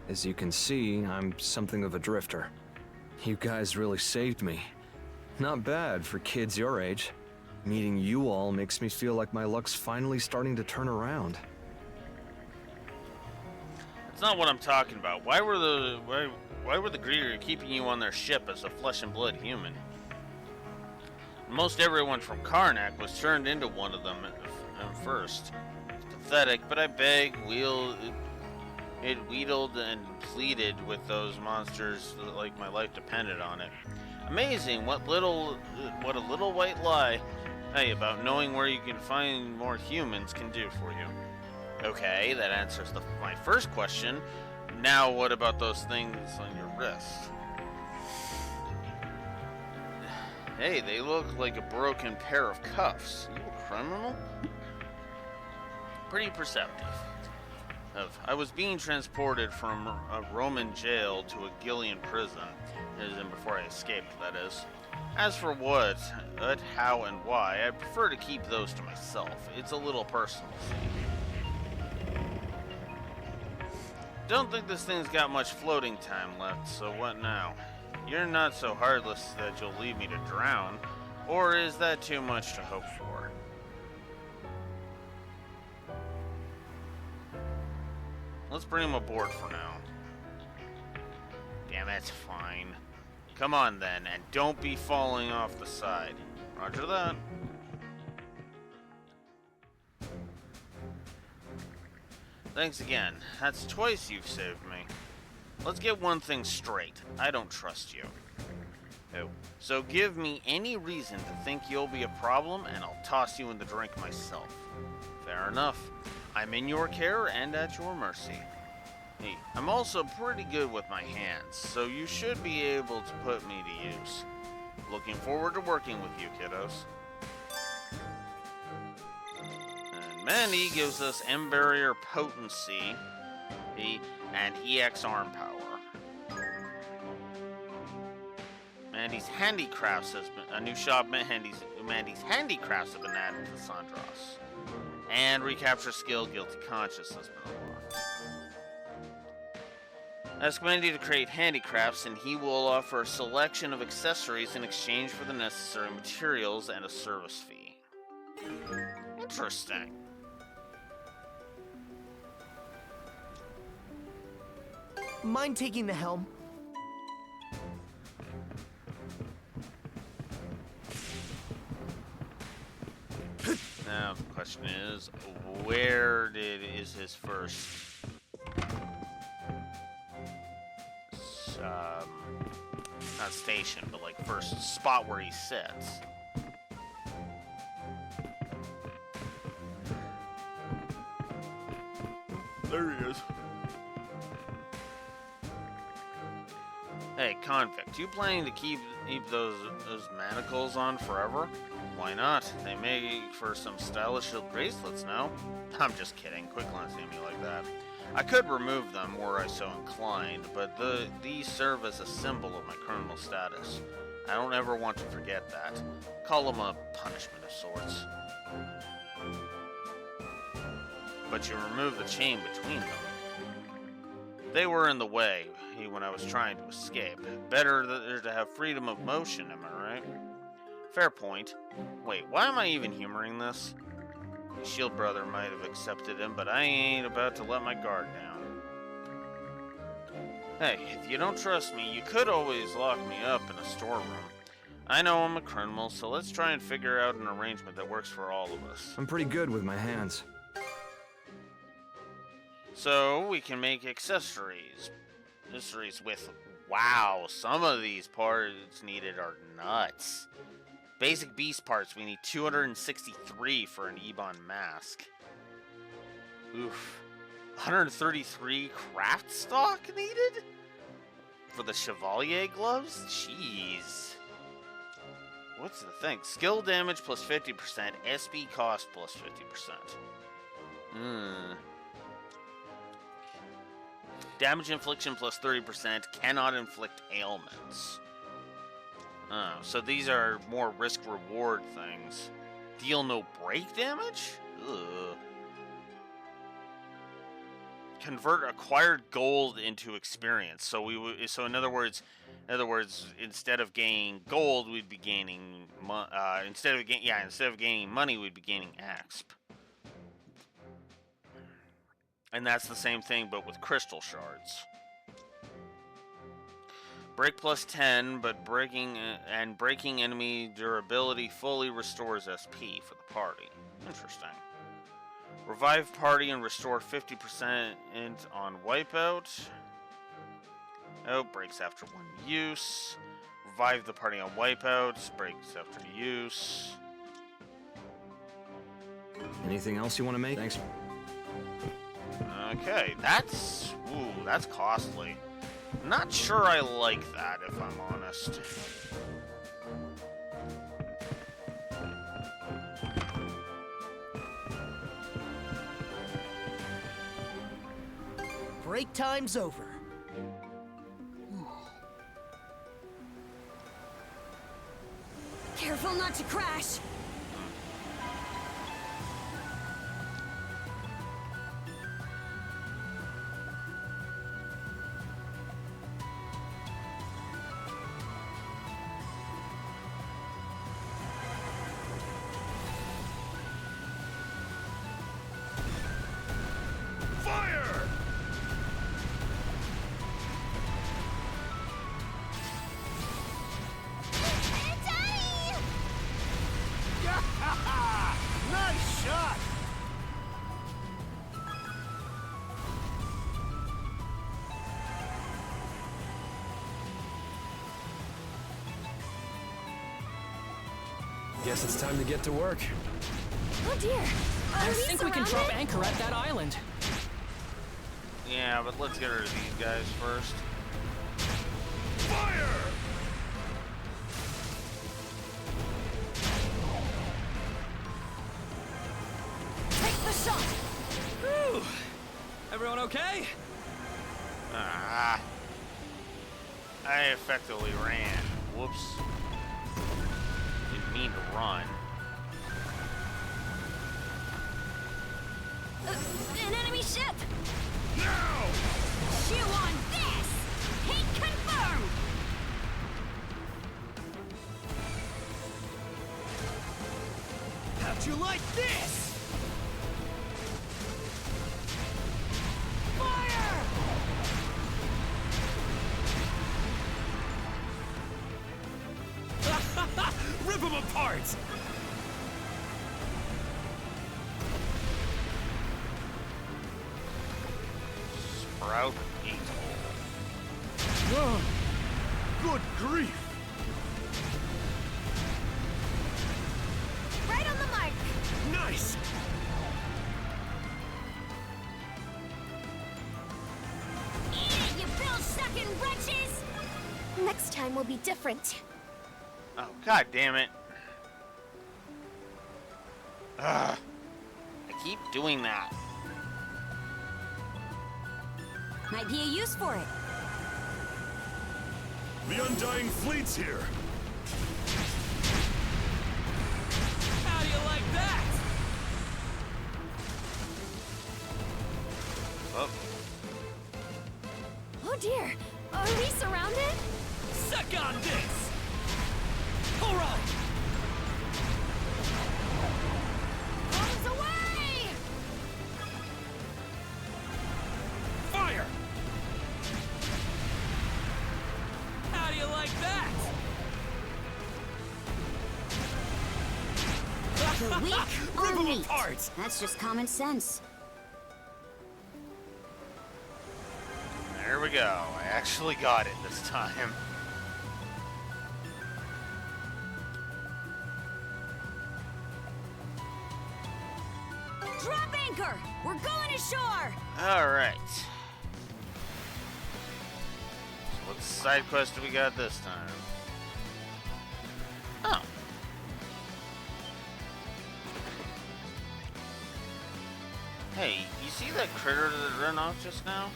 As you can see, I'm something of a drifter. You guys really saved me. Not bad for kids your age. Meeting you all makes me feel like my luck's finally starting to turn around. That's not what I'm talking about. Why were the Grieger keeping you on their ship as a flesh and blood human? Most everyone from Karnak was turned into one of them at first. It's pathetic, but I begged, wheedled and pleaded with those monsters like my life depended on it. Amazing what a little white lie, hey, about knowing where you can find more humans can do for you. Okay, that answers my first question. Now what about those things on your wrist? Hey, they look like a broken pair of cuffs. You a criminal? Pretty perceptive. I was being transported from a Roman jail to a Gillian prison, as in before I escaped, that is. As for what, how, and why, I prefer to keep those to myself. It's a little personal, see. Don't think this thing's got much floating time left, so what now? You're not so heartless that you'll leave me to drown, or is that too much to hope for? Let's bring him aboard for now. Damn, that's fine. Come on then, and don't be falling off the side. Roger that. Thanks again. That's twice you've saved me. Let's get one thing straight. I don't trust you. Oh, so give me any reason to think you'll be a problem, and I'll toss you in the drink myself. Fair enough. I'm in your care and at your mercy. Hey, I'm also pretty good with my hands, so you should be able to put me to use. Looking forward to working with you, kiddos. Mandy gives us M barrier potency and EX arm power. Mandy's handicrafts has been a new shop. Mandy's handicrafts have been added to Sandros, and recapture skill guilty conscience has been unlocked. Ask Mandy to create handicrafts, and he will offer a selection of accessories in exchange for the necessary materials and a service fee. Interesting. Mind taking the helm? Now the question is, where is his first not station, but like first spot where he sits? There he is. Hey, convict, you planning to keep those manacles on forever? Why not? They make for some stylish bracelets, no? I'm just kidding. Quit glancing at me like that. I could remove them were I so inclined, but these serve as a symbol of my criminal status. I don't ever want to forget that. Call them a punishment of sorts. But you remove the chain between them. They were in the way when I was trying to escape. Better to have freedom of motion, am I right? Fair point. Wait, why am I even humoring this? The Shield brother might have accepted him, but I ain't about to let my guard down. Hey, if you don't trust me, you could always lock me up in a storeroom. I know I'm a criminal, so let's try and figure out an arrangement that works for all of us. I'm pretty good with my hands. So, we can make accessories. Accessories with... Wow, some of these parts needed are nuts. Basic beast parts, we need 263 for an Ebon mask. Oof. 133 craft stock needed? For the Chevalier gloves? Jeez. What's the thing? Skill damage plus 50%, SP cost plus 50%. Damage infliction plus 30%, cannot inflict ailments. Oh, so these are more risk-reward things. Deal no break damage? Ugh. Convert acquired gold into experience. So in other words, instead of gaining gold, we'd be gaining instead of gaining money, we'd be gaining exp. And that's the same thing, but with crystal shards. Break plus 10, but breaking enemy durability fully restores SP for the party. Interesting. Revive party and restore 50% on wipeout. Oh, breaks after one use. Revive the party on wipeouts. Breaks after use. Anything else you want to make? Thanks. Okay, that's costly. Not sure I like that, if I'm honest. Break time's over. Careful not to crash. Nice shot! Guess it's time to get to work. Oh dear. I think we can drop surrounded? anchor at that island. Yeah, but let's get rid of these guys first. Fire! Take the shot! Whew. Everyone okay? Ah. I effectively ran. Whoops. Didn't mean to run. An enemy ship! Now! Chew on this! Hit confirmed! How'd you like this? Fire! Rip them apart! Sprout atoll. Oh, good grief! Right on the mark! Nice! Eat it, you bill-sucking wretches! Next time will be different. Oh, god damn it. Ugh. I keep doing that. Might be a use for it. The Undying Fleet's here! How do you like that? Oh. Oh dear, are we surrounded? Suck on this! Alright! Bombs away! Fire! How do you like that? The weak are Rip 'em meat. apart! That's just common sense. There we go. I actually got it this time. Drop anchor! We're going ashore! Alright. So what side quest do we got this time? Oh. Hey, you see that critter that ran off just now?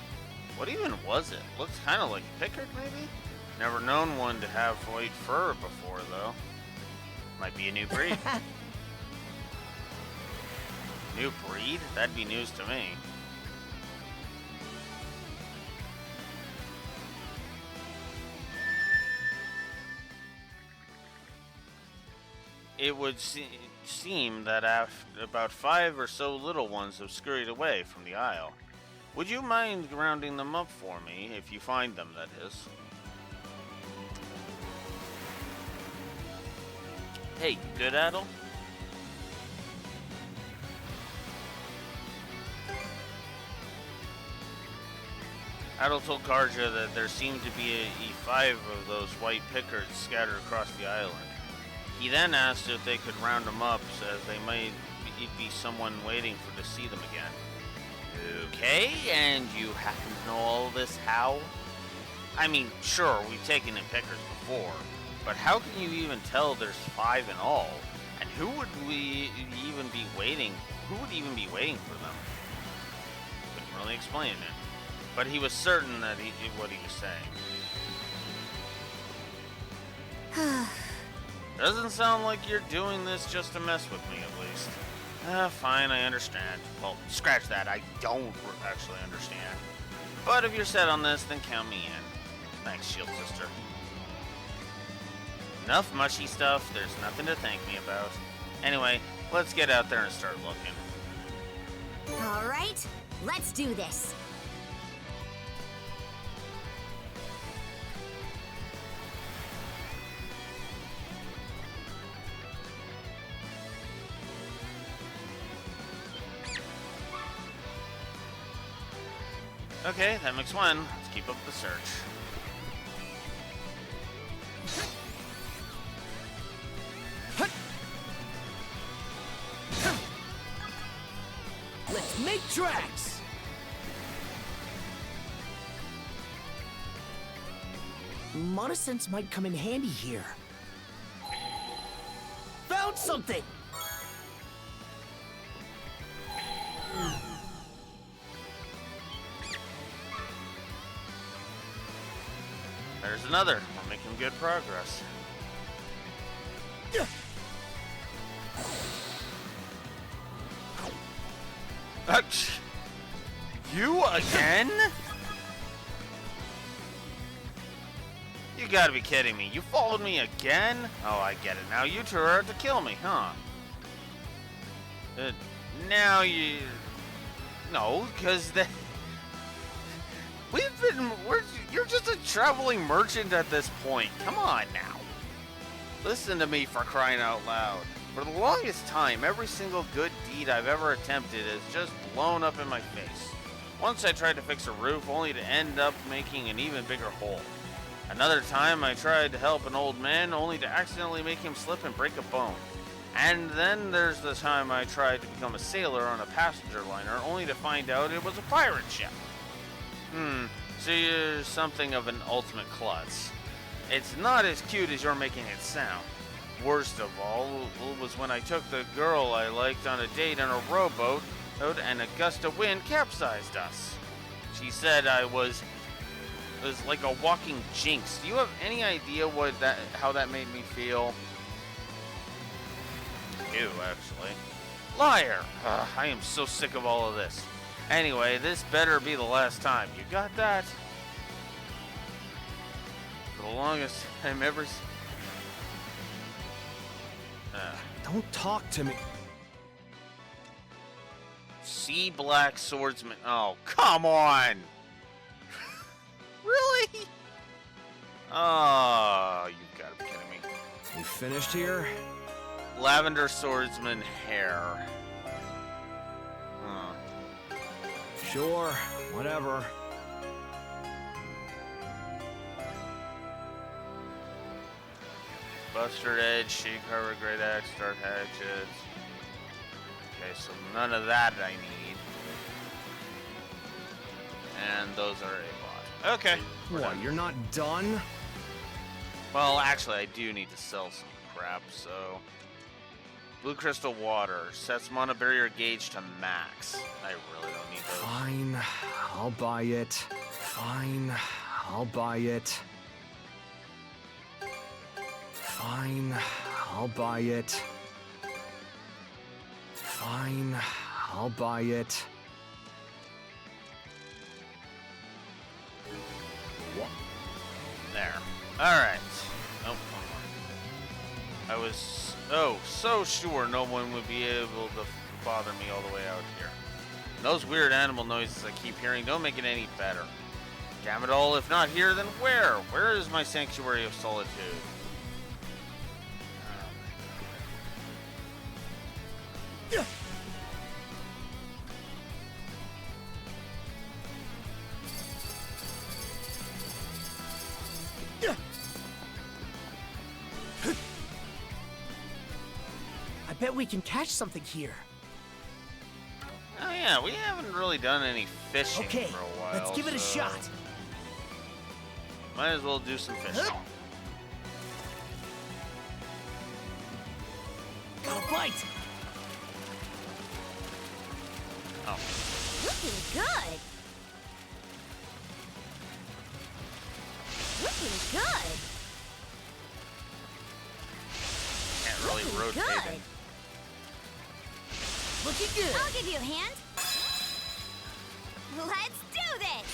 What even was it? Looks kind of like Pickard, maybe? Never known one to have white fur before, though. Might be a new breed. New breed? That'd be news to me. It would seem that about 5 or so little ones have scurried away from the isle. Would you mind rounding them up for me, if you find them, that is? Hey, you good, Adel? Adel told Karja that there seemed to be 5 of those white Pickards scattered across the island. He then asked if they could round them up, as they might be someone waiting to see them again. Okay, and you happen to know all this how? I mean, sure, we've taken in Pickers before, but how can you even tell there's 5 in all? And who would even be waiting for them? Couldn't really explain it, but he was certain that what he was saying. Doesn't sound like you're doing this just to mess with me, at least. Fine, I understand. Well, scratch that, I don't actually understand. But if you're set on this, then count me in. Thanks, Shield Sister. Enough mushy stuff, there's nothing to thank me about. Anyway, let's get out there and start looking. Alright, let's do this. Okay, that makes 1. Let's keep up the search. Let's make tracks! Monosense might come in handy here. Found something! There's another. We're making good progress. You again? You gotta be kidding me. You followed me again? Oh, I get it. Now you two are out to kill me, huh? Now you... No, because you're just a traveling merchant at this point. Come on now. Listen to me, for crying out loud. For the longest time, every single good deed I've ever attempted has just blown up in my face. Once I tried to fix a roof, only to end up making an even bigger hole. Another time, I tried to help an old man, only to accidentally make him slip and break a bone. And then there's the time I tried to become a sailor on a passenger liner, only to find out it was a pirate ship. So you're something of an ultimate klutz. It's not as cute as you're making it sound. Worst of all was when I took the girl I liked on a date on a rowboat, and a gust of wind capsized us. She said I was like a walking jinx. Do you have any idea how that made me feel? Ew, actually. Liar! Ugh, I am so sick of all of this. Anyway, this better be the last time. You got that? For the longest time ever... Don't talk to me. Sea Black Swordsman. Oh, come on! Really? Oh, you've got to be kidding me. You finished here? Lavender Swordsman hair. Sure, whatever. Buster Edge, Sheik Harbor, Great Axe, Dark Hatchets. Okay, so none of that I need. And those are a lot. Okay. What, you're not done? Well, actually, I do need to sell some crap, so... Blue Crystal Water sets mana barrier gauge to max. I really don't need those. Fine, I'll buy it. Fine, I'll buy it. Fine, I'll buy it. Fine, I'll buy it. What? There. Alright. Oh, I was so sure no one would be able to bother me all the way out here. And those weird animal noises I keep hearing don't make it any better. Damn it all, if not here, then where? Where is my sanctuary of solitude? I bet we can catch something here. Oh yeah, we haven't really done any fishing Okay, for a while. let's give it a shot. Might as well do some fishing. Got a bite. Oh. Looking good. Looking good. Can't really Looking rotate good. it. Looking good. I'll give you a hand. Let's do this.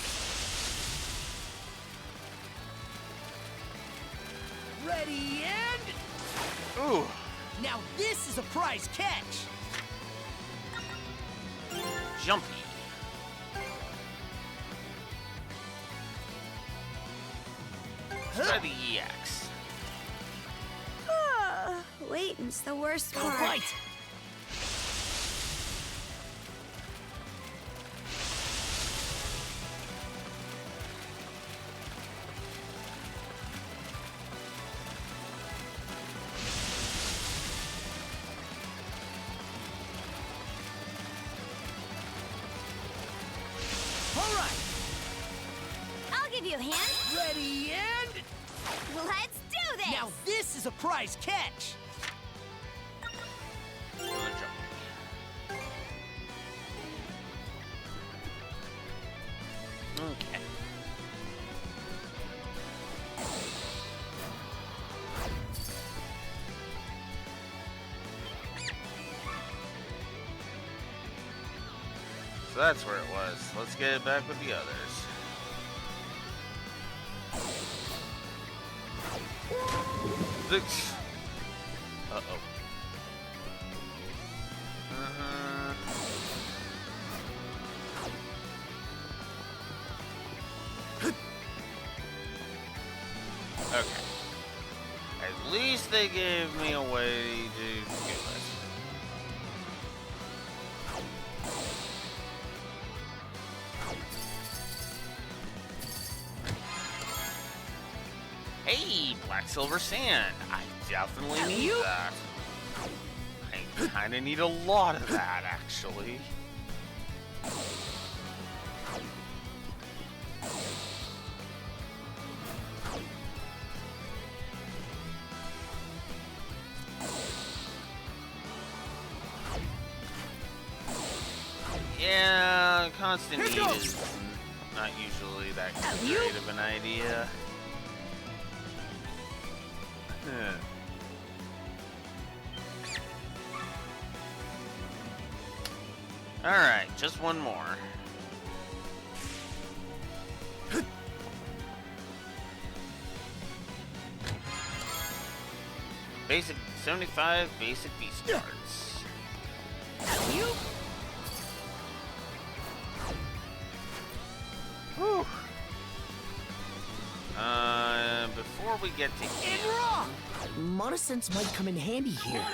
Ready and... Ooh. Now this is a prize catch. Jumpy. Let's try the EX. Waiting's the worst Got a part. bite. All right. I'll give you a hand. Ready and... Let's do this. Now this is a prize catch. Another jump. So that's where it was. Let's get it back with the others. Uh-oh. Okay. At least they gave me a way to do this. Hey, black silver sand. I definitely need that. I kinda need a lot of that, actually. Yeah, constant heat is not usually that great of an idea. Alright, just one more. Basic 75 basic beast cards. You. Whew. Before we get to him, Mana Sense might come in handy here.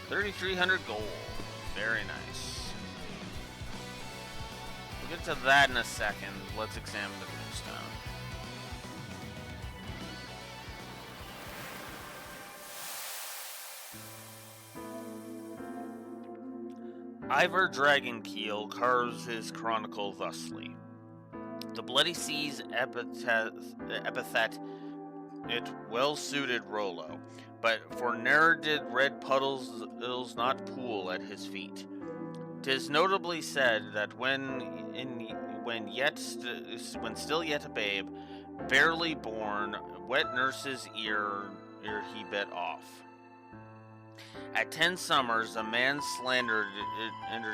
3,300 gold. Very nice. We'll get to that in a second. Let's examine the moonstone. Ivor Dragonkeel carves his chronicle thusly. The Bloody Seas epithet it well suited Rollo, but for ne'er did red puddles not pool at his feet. 'Tis notably said that when still yet a babe, barely born, wet nurse's ear he bit off. At 10 summers, a man slandered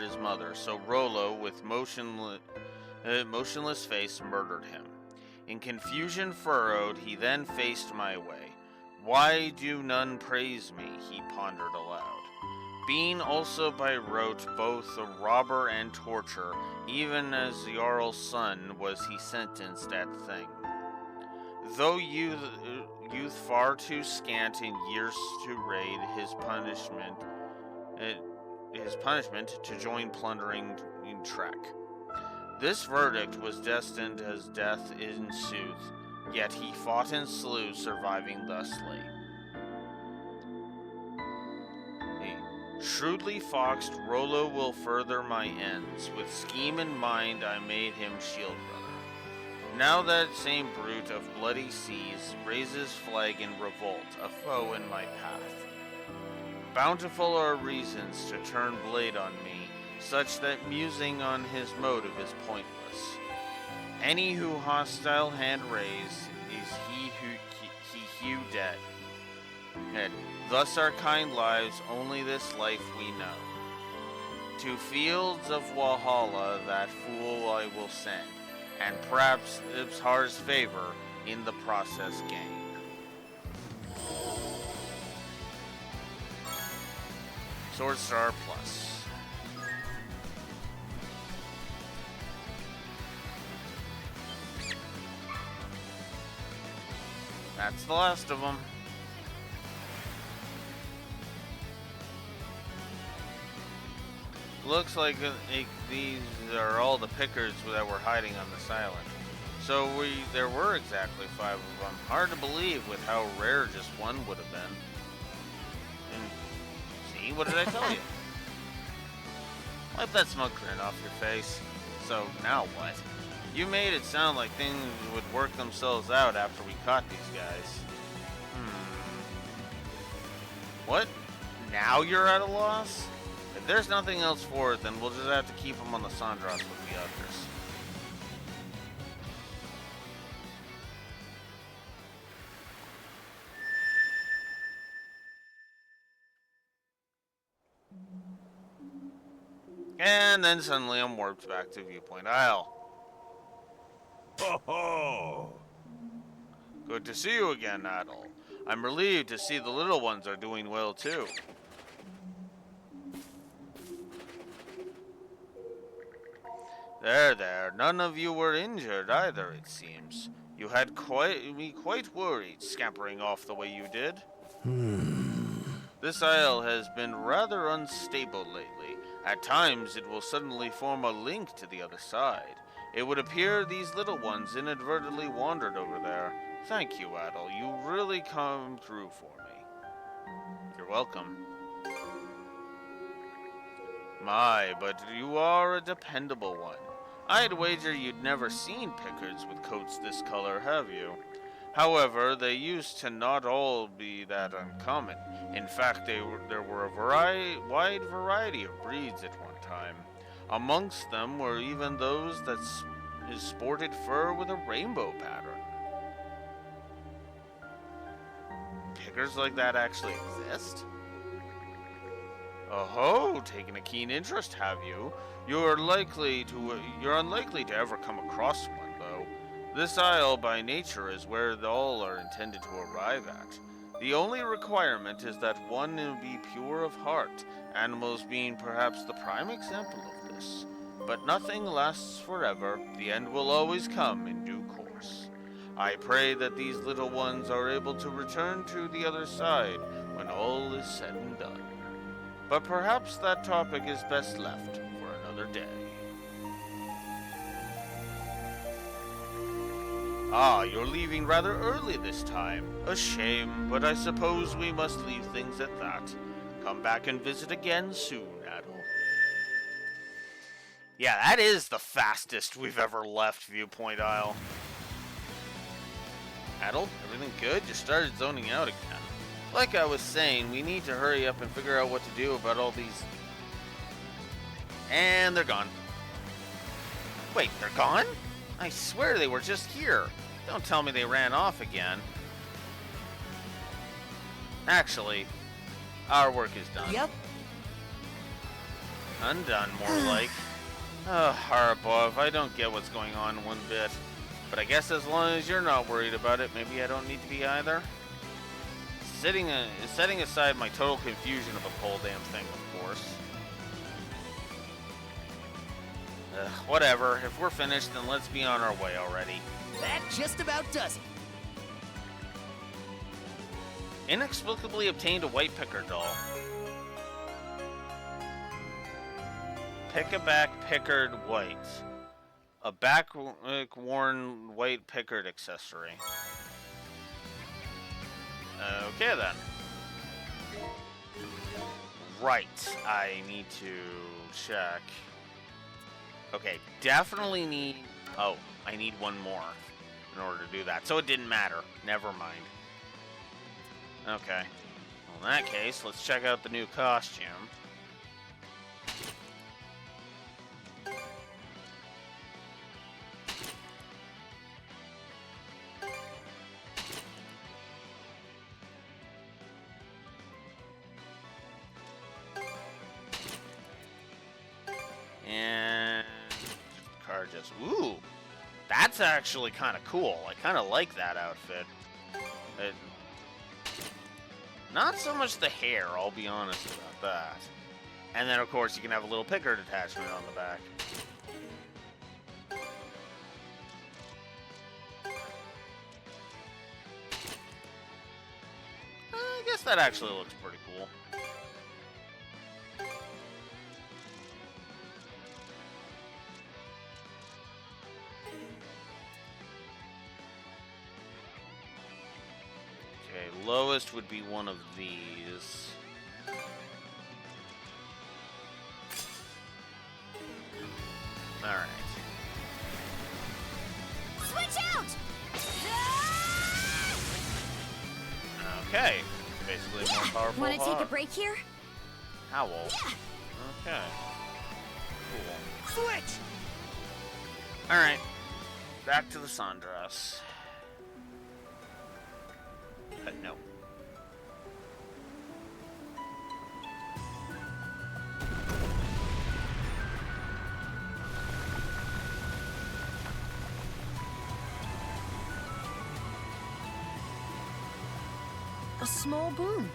his mother, so Rollo, with motionless face, murdered him. In confusion furrowed, he then faced my way. Why do none praise me? He pondered aloud. Being also by rote both a robber and torturer, even as Jarl's son was he sentenced at thing. Though youth far too scant in years to raid his punishment to join plundering in trek. This verdict was destined as death in sooth, yet he fought and slew, surviving thusly. Shrewdly foxed, Rollo will further my ends. With scheme in mind, I made him shield runner. Now that same brute of bloody seas raises flag in revolt, a foe in my path. Bountiful are reasons to turn blade on me, such that musing on his motive is pointless. Any who hostile hand raise is he hew dead. Thus our kind lives, only this life we know. To fields of Walhalla that fool I will send, and perhaps Ibshar's favor in the process gain. Sword Star Plus. That's the last of them. Looks like these are all the pickers that were hiding on this island. So there were exactly 5 of them. Hard to believe with how rare just one would have been. And see, what did I tell you? Wipe that smug grin off your face. So now what? You made it sound like things would work themselves out after we caught these guys. What? Now you're at a loss? If there's nothing else for it, then we'll just have to keep them on the Sandras with the others. And then suddenly I'm warped back to Viewpoint Isle. Ho ho! Good to see you again, Adel. I'm relieved to see the little ones are doing well too. There. None of you were injured either, it seems. You had me quite worried, scampering off the way you did. This isle has been rather unstable lately. At times, it will suddenly form a link to the other side. It would appear these little ones inadvertently wandered over there. Thank you, Adel. You really come through for me. You're welcome. My, but you are a dependable one. I'd wager you'd never seen Pickards with coats this color, have you? However, they used to not all be that uncommon. In fact, there were a wide variety of breeds at one time. Amongst them were even those that sported fur with a rainbow pattern. Pickards like that actually exist? Oh, taken a keen interest, have you? You're unlikely to ever come across one, though. This isle, by nature, is where all are intended to arrive at. The only requirement is that one be pure of heart, animals being perhaps the prime example of this. But nothing lasts forever. The end will always come in due course. I pray that these little ones are able to return to the other side when all is said and done. But perhaps that topic is best left for another day. Ah, you're leaving rather early this time. A shame, but I suppose we must leave things at that. Come back and visit again soon, Adel. Yeah, that is the fastest we've ever left Viewpoint Isle. Adel, everything good? You started zoning out again. Like I was saying, we need to hurry up and figure out what to do about all these... And they're gone. Wait, they're gone? I swear they were just here. Don't tell me they ran off again. Actually, our work is done. Yep. Undone, more like. Oh, Harbov, I don't get what's going on one bit. But I guess as long as you're not worried about it, maybe I don't need to be either. Setting aside my total confusion of the whole damn thing, of course. Whatever. If we're finished, then let's be on our way already. That just about does it. Inexplicably obtained a white picker doll. Pick-a-back pickered white. A back-worn white pickered accessory. Okay then. Right, I need to check. Okay, definitely need... Oh, I need one more in order to do that. So it didn't matter. Never mind. Okay. Well, in that case, let's check out the new costume. And car just... Ooh! That's actually kind of cool. I kind of like that outfit. Not so much the hair, I'll be honest about that. And then, of course, you can have a little picker attachment on the back. I guess that actually looks pretty cool. Okay, lowest would be one of these. Alright. Switch out! Okay. Basically more powerful. Want to take a break here? Owl. Yeah. Okay. Cool. Switch! Alright. Back to the sundress. No. small boon.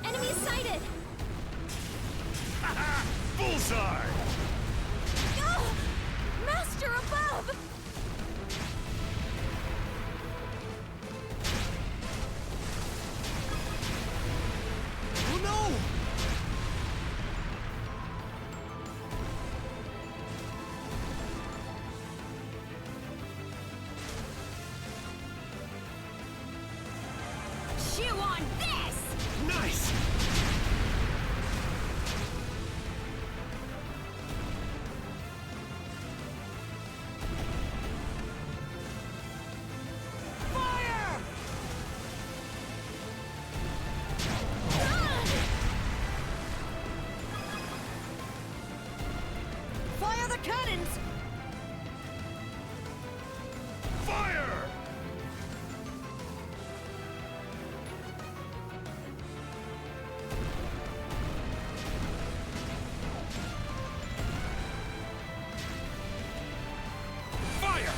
Enemy sighted! Bullseye! Oh! Master above! Oh no! Chew on this! Nice! Fire! Fire the cannons! Fire! Fire!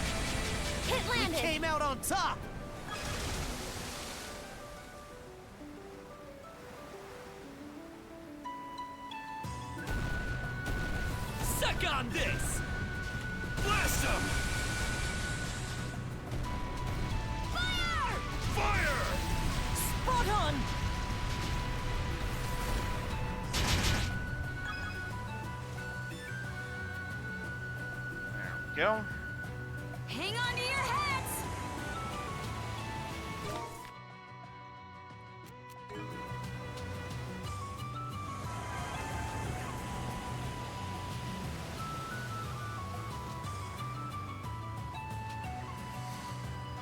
Hit We landed! came out on top! Suck on this! Blast him! Fire! Fire! Spot on! There we go. Hang on to your heads!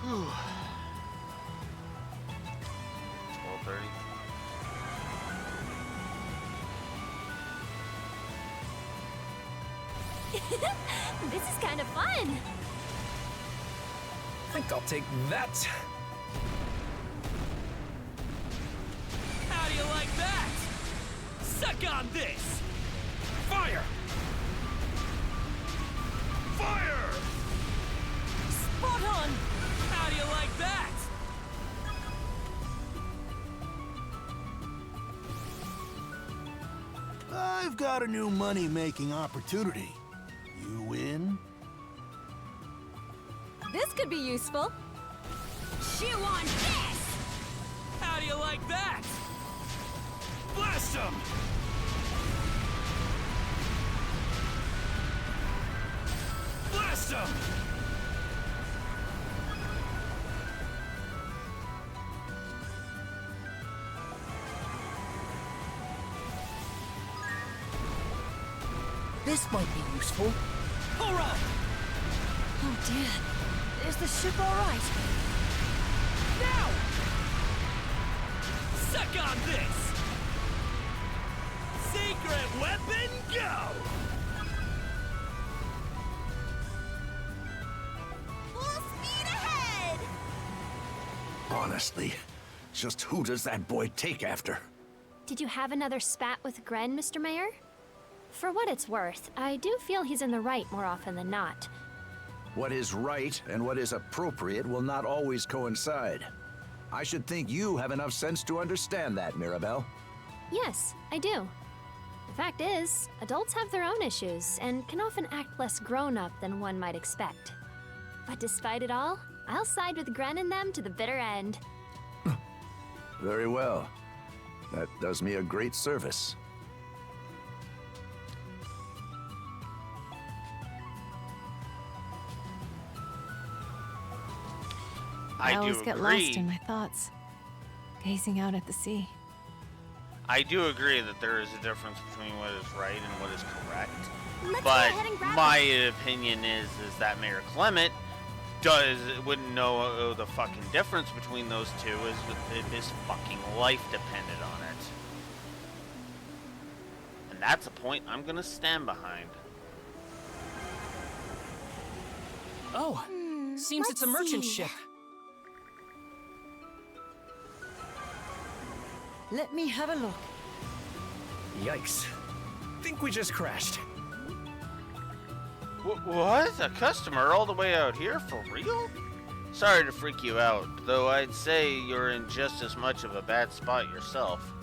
Whew. 12:30. This is kind of fun! I think I'll take that. How do you like that? Suck on this! Fire! Fire! Spot on! How do you like that? I've got a new money-making opportunity. You in? This could be useful. Chew on this! How do you like that? Blast him! Blast him! This might be useful. Hurrah! Oh dear. Is the ship alright? Now! Suck on this! Secret weapon, go! Full speed ahead! Honestly, just who does that boy take after? Did you have another spat with Gren, Mr. Mayor? For what it's worth, I do feel he's in the right more often than not. What is right and what is appropriate will not always coincide. I should think you have enough sense to understand that, Mirabelle. Yes, I do. The fact is, adults have their own issues and can often act less grown-up than one might expect. But despite it all, I'll side with Gren and them to the bitter end. Very well. That does me a great service. I always do get agree. lost in my thoughts, gazing out at the sea. I do agree that there is a difference between what is right and what is correct. Let's But go ahead and grab my it. opinion is that Mayor Clement wouldn't know the fucking difference between those two if his fucking life depended on it. And that's a point I'm gonna stand behind. Oh, seems it's a let's merchant see. ship. Let me have a look. Yikes. Think we just crashed. What? A customer all the way out here for real? Sorry to freak you out, though I'd say you're in just as much of a bad spot yourself.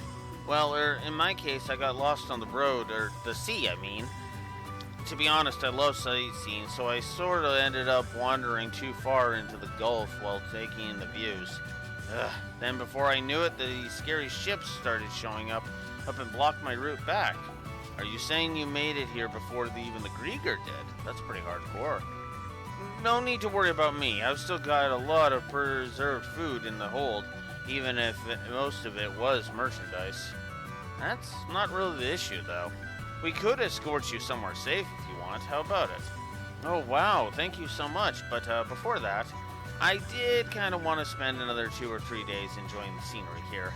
Well, in my case, I got lost on the road, or the sea, I mean. To be honest, I love sightseeing, so I sort of ended up wandering too far into the Gulf while taking in the views. Then before I knew it, the scary ships started showing up and blocked my route back. Are you saying you made it here before even the Grieger did? That's pretty hardcore. No need to worry about me. I've still got a lot of preserved food in the hold, even if most of it was merchandise. That's not really the issue, though. We could escort you somewhere safe if you want. How about it? Oh, wow. Thank you so much. But before that, I did kind of want to spend another 2 or 3 days enjoying the scenery here.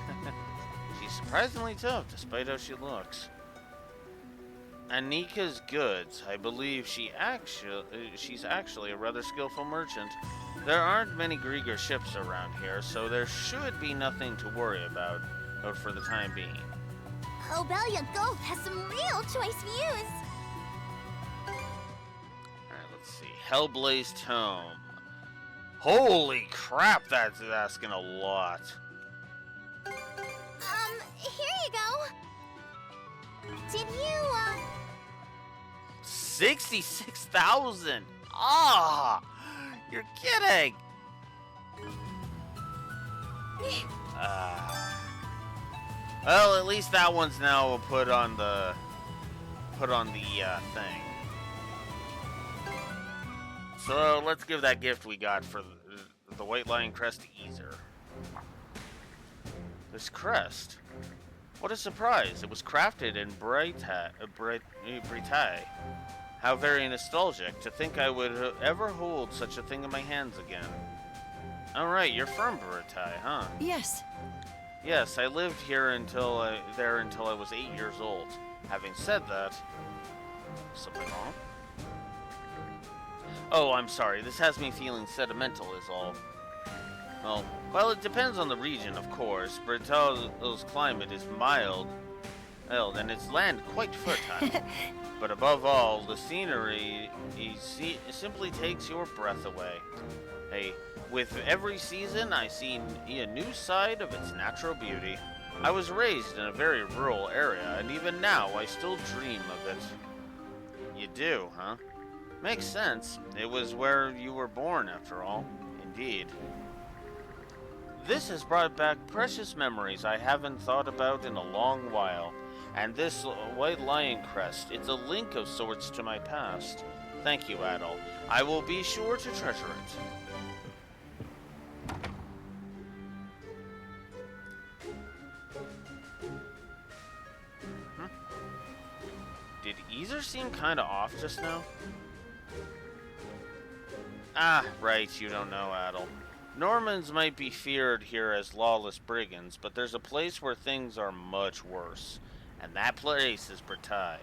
She's surprisingly tough, despite how she looks. Anika's goods. I believe she's actually a rather skillful merchant. There aren't many Grieger ships around here, so there should be nothing to worry about for the time being. Obelia Gulf has some real choice views. Alright, let's see. Hellblazed Tome. Holy crap, that's asking a lot. Here you go. Did you, 66,000! Ah! You're kidding! Well, at least that one's now put on the thing. So let's give that gift we got for the White Lion crest to Easer. This crest. What a surprise! It was crafted in Britae. How very nostalgic to think I would ever hold such a thing in my hands again. Alright, you're from Britae, huh? Yes. Yes, I lived here until I was 8 years old. Having said that... Something wrong? Oh, I'm sorry. This has me feeling sentimental is all. Well, it depends on the region, of course. Britae's climate is mild, and its land quite fertile. But above all, the scenery simply takes your breath away. Hey, with every season, I see a new side of its natural beauty. I was raised in a very rural area, and even now, I still dream of it. You do, huh? Makes sense. It was where you were born, after all. Indeed. This has brought back precious memories I haven't thought about in a long while. And this White Lion crest, it's a link of sorts to my past. Thank you, Adol. I will be sure to treasure it. Did Easer seem kinda off just now? Ah, right, you don't know, Adol. Normans might be feared here as lawless brigands, but there's a place where things are much worse. And that place is Britae.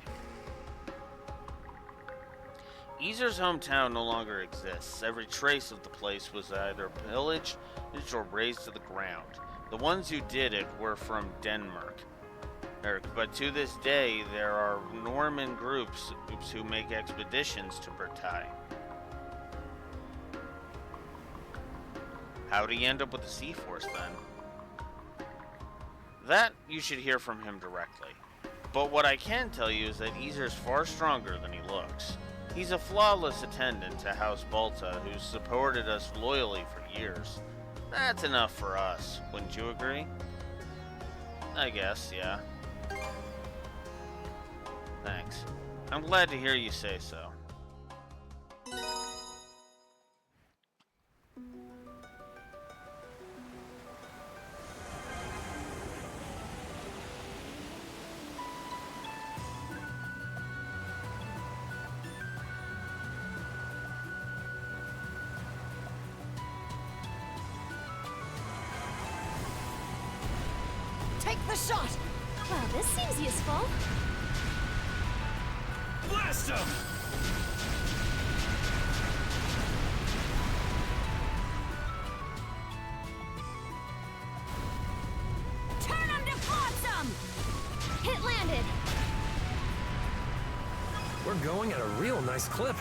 Easer's hometown no longer exists. Every trace of the place was either pillaged or razed to the ground. The ones who did it were from Denmark. But to this day, there are Norman groups who make expeditions to Britae. How'd he end up with the Sea Force, then? That you should hear from him directly. But what I can tell you is that Easer's far stronger than he looks. He's a flawless attendant to House Balta who's supported us loyally for years. That's enough for us, wouldn't you agree? I guess, yeah. Thanks. I'm glad to hear you say so. Take the shot! Well, this seems useful. Blast him! Turn him to flotsam! Hit landed. We're going at a real nice clip.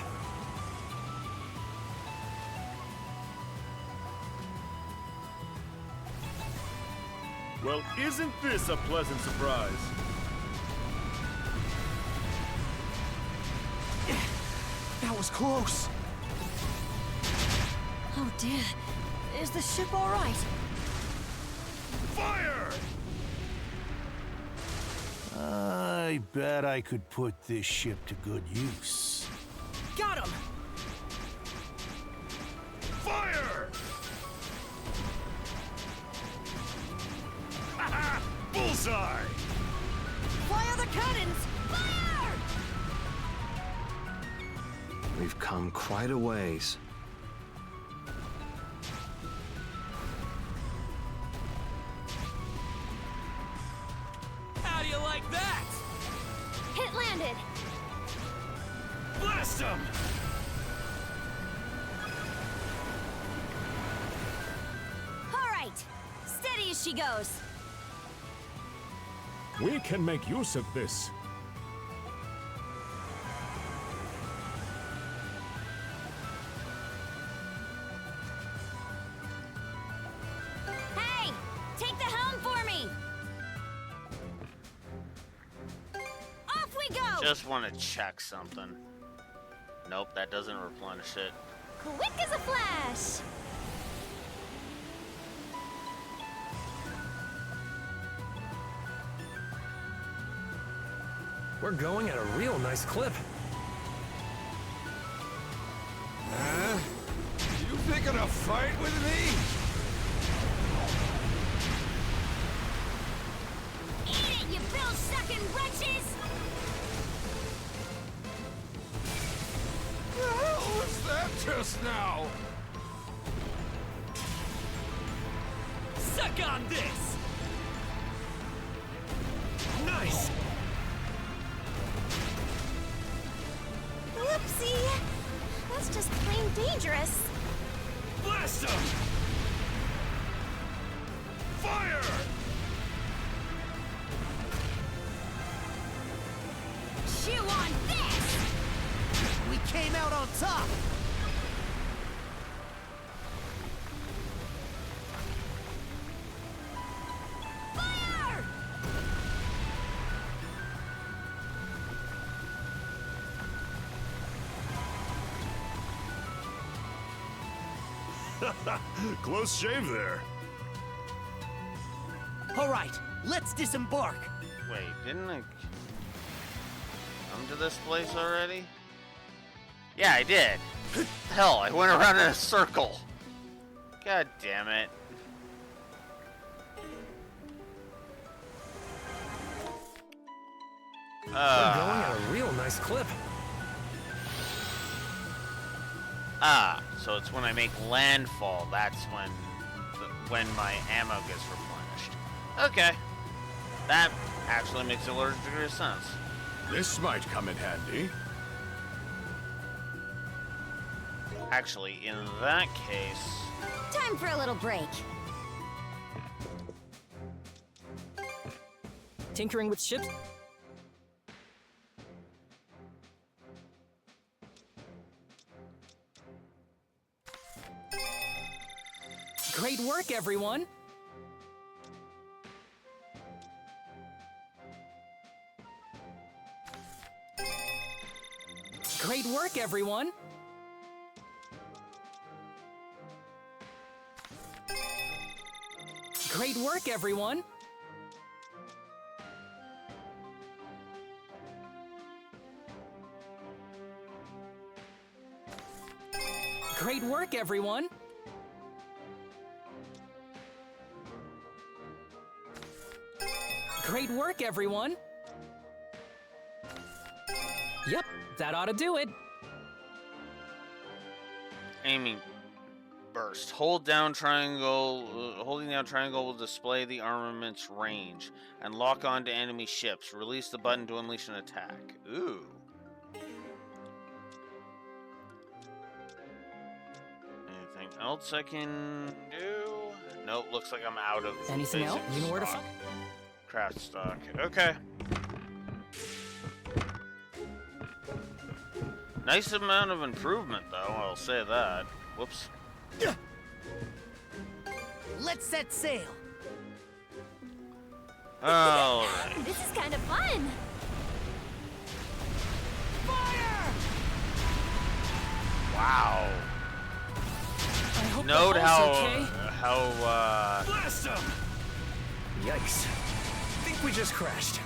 Well, isn't this a pleasant surprise? That was close. Oh dear. Is the ship all right? Fire! I bet I could put this ship to good use. Got him! Fire! Haha! Bullseye! Fire the cannons! Fire! We've come quite a ways. How do you like that? Hit landed. Blast him! All right, steady as she goes. We can make use of this. Hey, take the helm for me. Off we go. Just want to check something. Nope, that doesn't replenish it. Quick as a flash. We're going at a real nice clip. You picking a fight with me? Eat it, you bill-sucking wretches! The hell was that just now? Suck on this! Nice! Whoopsie! That's just plain dangerous. Blast him! Fire! Chew on this! We came out on top! Fire! Close shave there. All right, let's disembark. Wait, didn't I come to this place already? Yeah, I did. Hell, I went around in a circle. God damn it. We're going at a real nice clip. So it's when I make landfall, that's when my ammo gets replenished. Okay. That actually makes a large degree of sense. This might come in handy. Actually, in that case... Time for a little break. Tinkering with ships? Great work, everyone! Great work, everyone! Great work, everyone! Great work, everyone! Great work, everyone! Yep, that ought to do it. Aiming burst. Hold down triangle. Holding down triangle will display the armament's range and lock onto enemy ships. Release the button to unleash an attack. Ooh. Anything else I can do? Nope. Looks like I'm out of Anything else? basic You know where to stock. find? Craft stock. Okay. Nice amount of improvement, though. I'll say that. Whoops. Let's set sail. Alright. This is kind of fun. Wow. I hope Note the how hole's okay. Blast him! Yikes. Think we just crashed.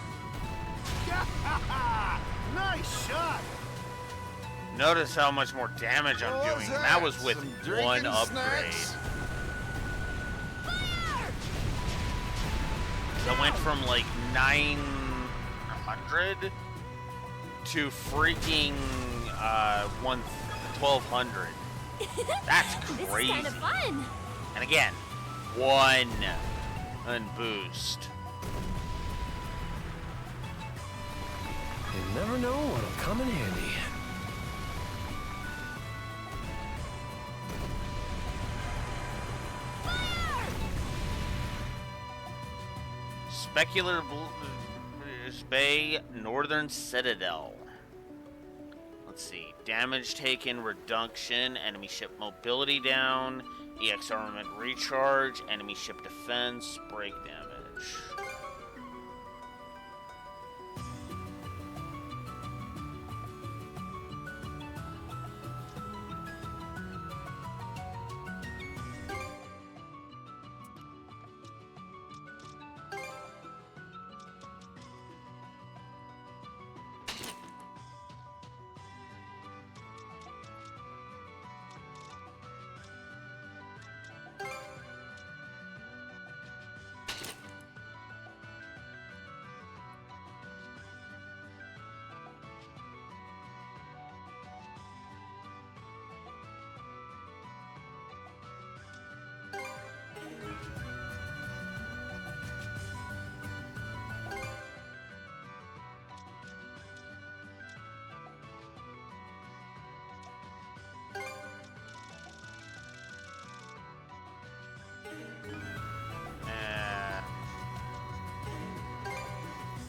Nice shot! notice how much more damage I'm doing. And that was with one upgrade. So I went from like 900 to freaking 1200. That's crazy. This is kind of fun. And again, one unboost. You never know what'll come in handy. Specular Bay Northern Citadel. Let's see. Damage taken reduction. Enemy ship mobility down. EX armament recharge. Enemy ship defense. Break damage.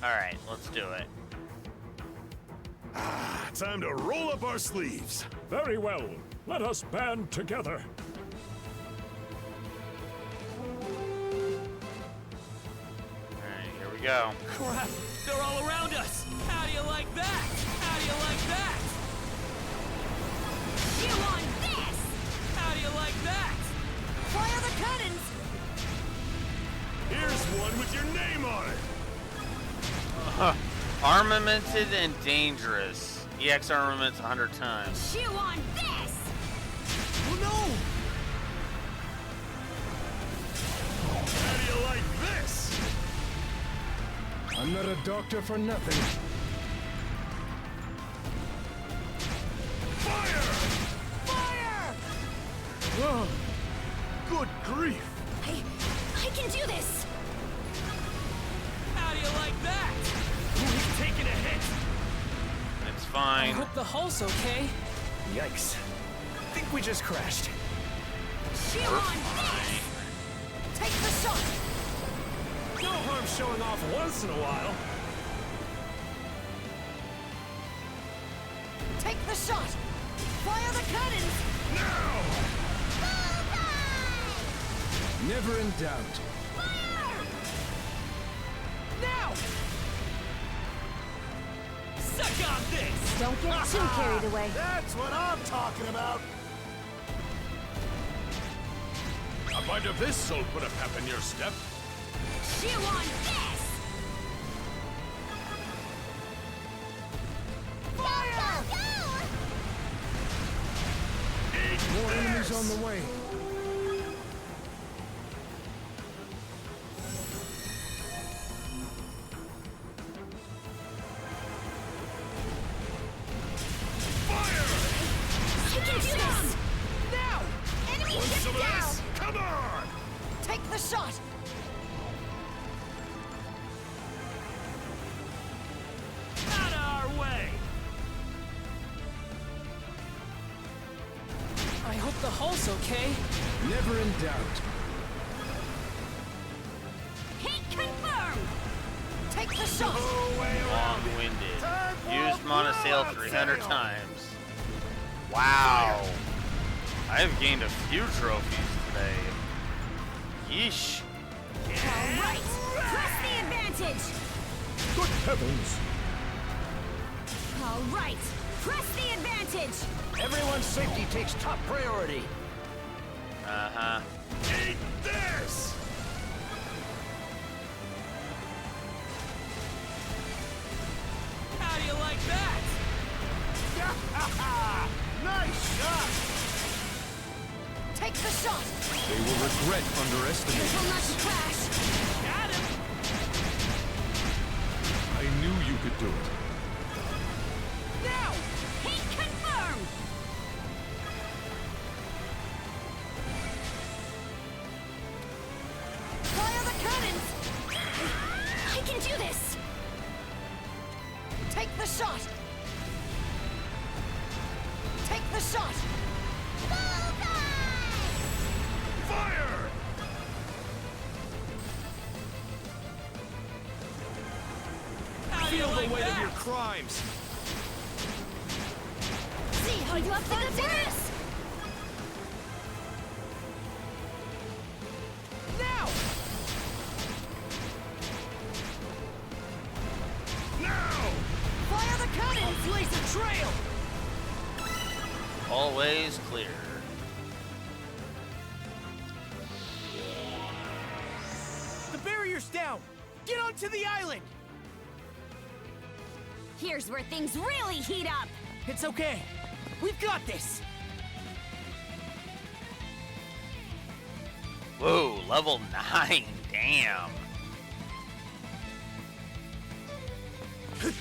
Alright, let's do it. Time to roll up our sleeves. Very well. Let us band together. Alright, here we go. Crap! They're all around us! How do you like that? How do you like that? You want this? How do you like that? Fire the cannons! Here's one with your name on it. Armamented and dangerous. EX armaments 100 times. Chew on this! Oh no! How do you like this? I'm not a doctor for nothing. Fire! Fire! Oh, good grief. I can do this! How do you like that? We've taken a hit! It's I fine. hope the hull's okay. Yikes. Think we just crashed. Chew on this! Take the shot! No harm showing off once in a while. Take the shot! Fire the cannons! Now! Never in doubt. Fire! Now! Suck on this! Don't get too carried away. That's what I'm talking about. A bite of this will put a pep in your step. Chew on this! Fire! More enemies on the way. I can do this! Now! Enemy Want ship some of down! this? Come on! Take the shot! Out of our way! I hope the hull's okay. Never in doubt. Hit confirmed! Take the shot! Long-winded. Used monosail 300 times. Wow. I have gained a few trophies today. Yeesh. All right! Press the advantage! Heavens! All right, press the advantage. Everyone's safety takes top priority. Uh-huh. Eat this! How do you like that? Nice shot! Take the shot. They will regret underestimating. Careful not to crash. Got him! I knew you could do it. Now, heat confirmed. Fire the cannons. I can do this. Take the shot. Take the shot. Fire! Feel the weight of your crimes. See how you have to do this. now! Now! Fire the cannons! Blaze a trail! Always clear. The barrier's down! Get onto the island! Here's where things really heat up. It's okay. We've got this! Whoa, level 9. Damn. So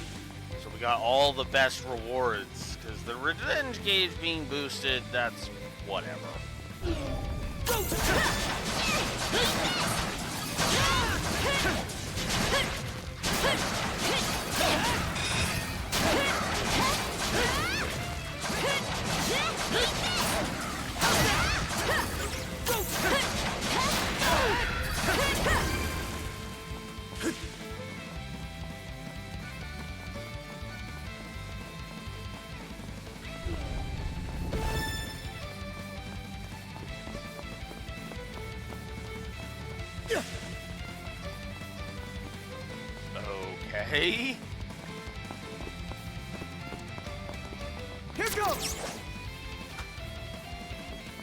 we got all the best rewards, because the revenge gauge being boosted, that's whatever. Okay. Here goes!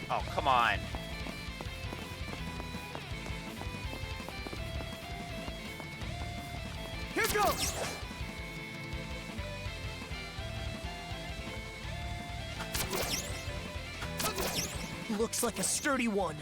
Oh, come on. Here goes! Looks like a sturdy one.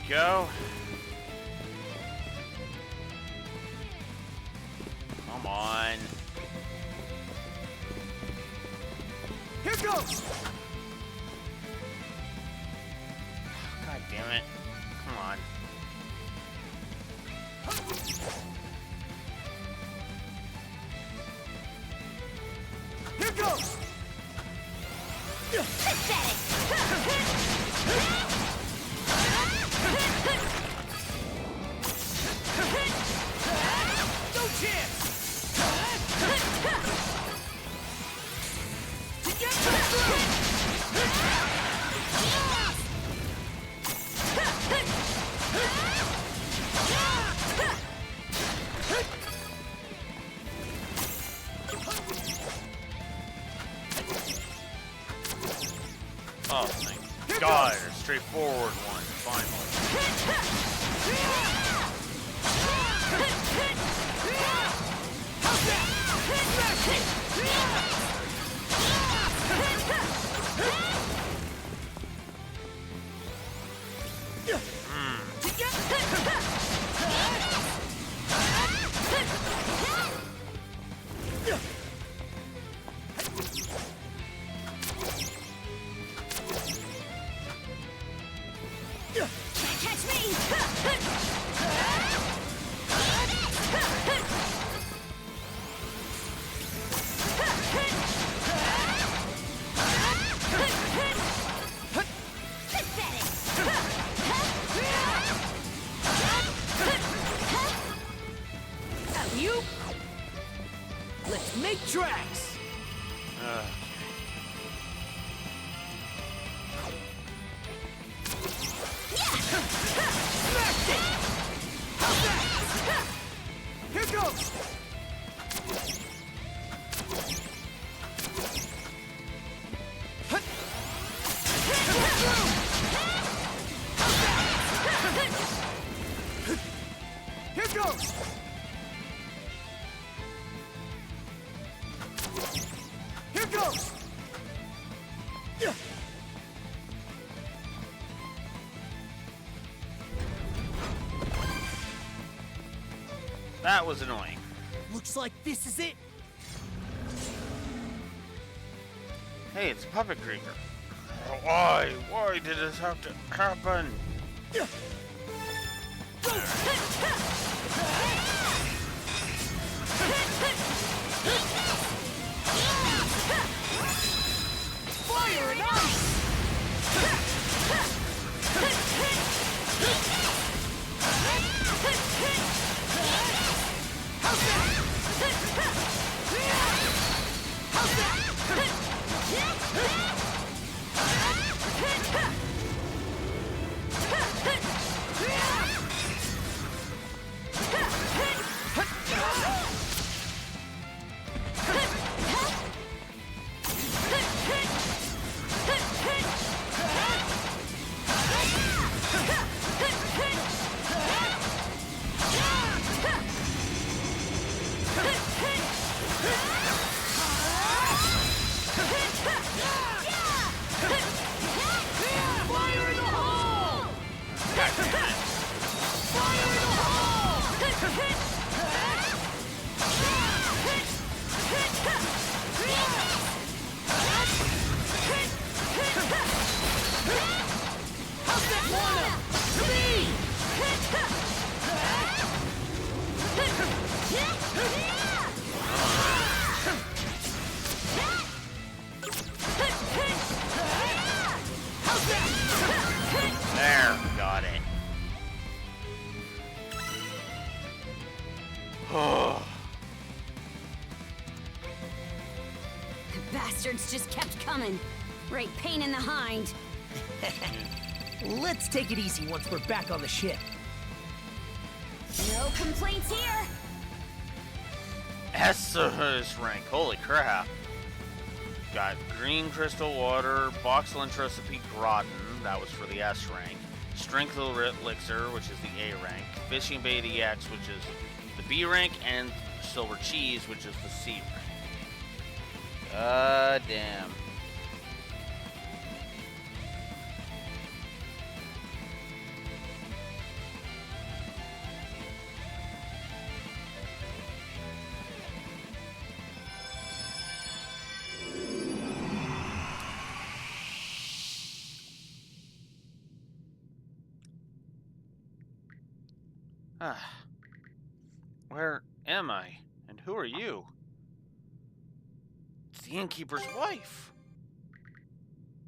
Go. Come on. Here goes! God damn it. Come on. Here goes! No chance! To get Oh, thank God. A straightforward one, finally. tracks! Smashed it! How's that? Here goes! Here goes! Here goes! That was annoying. Looks like this is it. Hey, it's Puppet Krieger. Why? Why did this have to happen? Fire and ice! How's that? How's There, got it. The bastards just kept coming. Right pain in the hind. Let's take it easy once we're back on the ship. No complaints here. Essos rank, holy crap. Got green crystal water, boxland recipe Groton, that was for the S rank. Strength elixir, which is the A rank. Fishing bait EX, which is the B rank, and silver cheese, which is the C rank. God damn. Where am I? And who are you? It's the innkeeper's wife.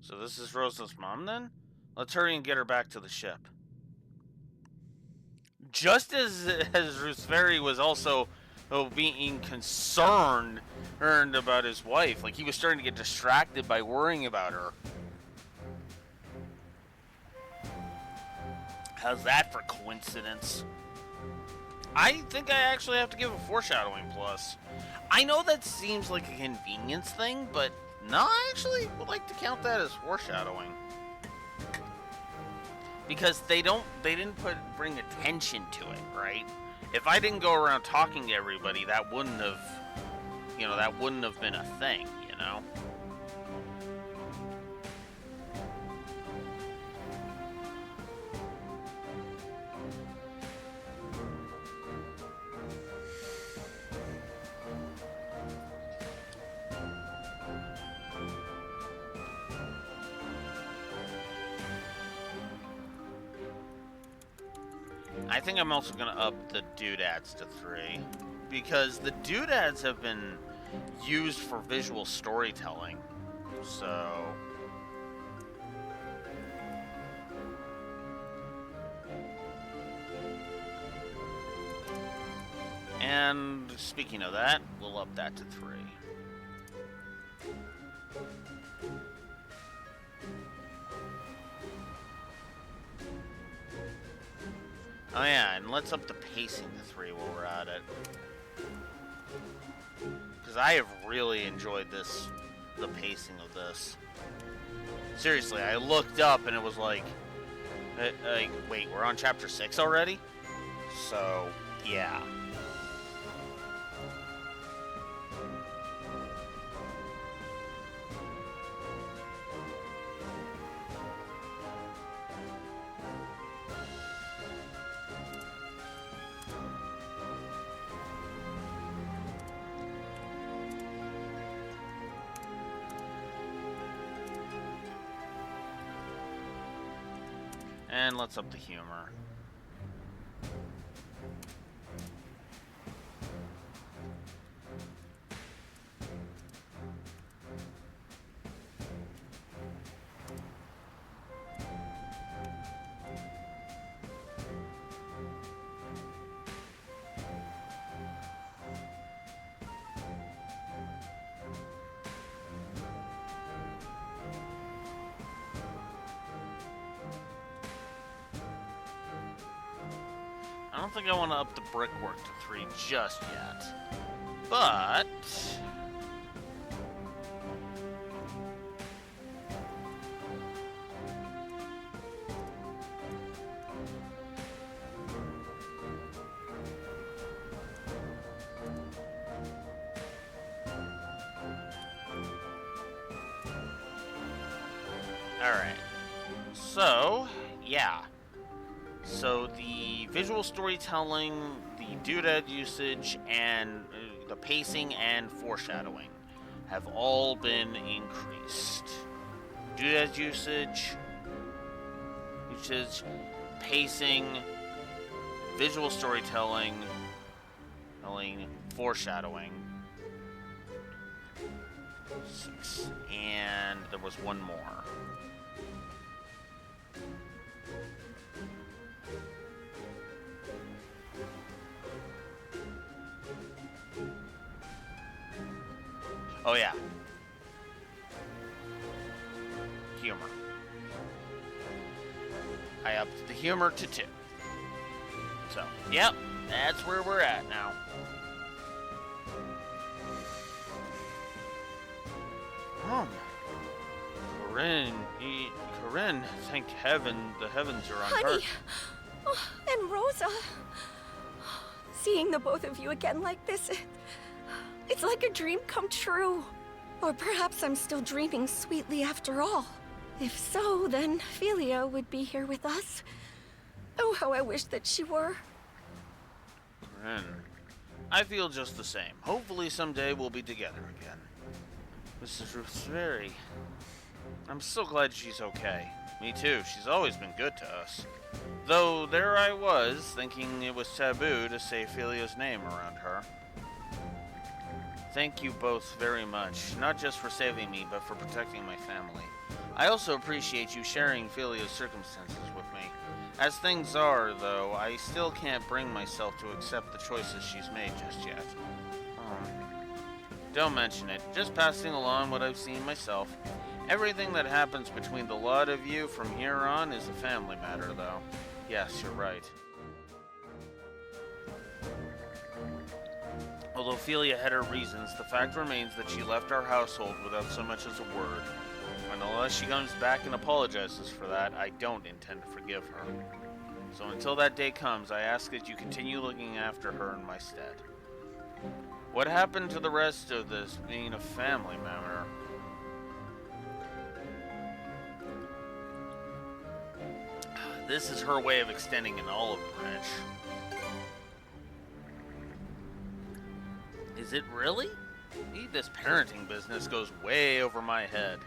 So this is Rosa's mom then? Let's hurry and get her back to the ship. Just as Rooseveri was also being concerned about his wife. Like, he was starting to get distracted by worrying about her. How's that for coincidence? I think I actually have to give a foreshadowing plus. I know that seems like a convenience thing, but no, I actually would like to count that as foreshadowing. Because they didn't bring attention to it, right? If I didn't go around talking to everybody, that wouldn't have, that wouldn't have been a thing, you know? I think I'm also going to up the doodads to 3, because the doodads have been used for visual storytelling, so... And speaking of that, we'll up that to 3. Oh yeah, and let's up the pacing to 3 while we're at it. Because I have really enjoyed the pacing of this. Seriously, I looked up and it was like, wait, we're on chapter 6 already? So, yeah. And let's up the humor. I don't think I want to up the brickwork to 3 just yet. But... Alright. So, yeah. So the visual storytelling, the doodad usage, and the pacing and foreshadowing have all been increased. Doodad usage, pacing, visual storytelling, foreshadowing. 6. And there was one more. Oh yeah. Humor. I upped the humor to 2. So, yep, that's where we're at now. Corinne, thank heaven the heavens are on her. Honey! Oh, and Rosa. Seeing the both of you again like this, it's like a dream come true. Or perhaps I'm still dreaming sweetly after all. If so, then Philia would be here with us. Oh, how I wish that she were. Corinne, I feel just the same. Hopefully someday we'll be together again. Mrs. Roosevelt, I'm so glad she's okay. Me too, she's always been good to us. Though there I was, thinking it was taboo to say Philia's name around her. Thank you both very much, not just for saving me, but for protecting my family. I also appreciate you sharing Philia's circumstances with me. As things are, though, I still can't bring myself to accept the choices she's made just yet. Don't mention it, just passing along what I've seen myself. Everything that happens between the lot of you from here on is a family matter, though. Yes, you're right. Although Philia had her reasons, the fact remains that she left our household without so much as a word. And unless she comes back and apologizes for that, I don't intend to forgive her. So until that day comes, I ask that you continue looking after her in my stead. What happened to the rest of this being a family matter? This is her way of extending an olive branch. Is it really? This parenting business goes way over my head.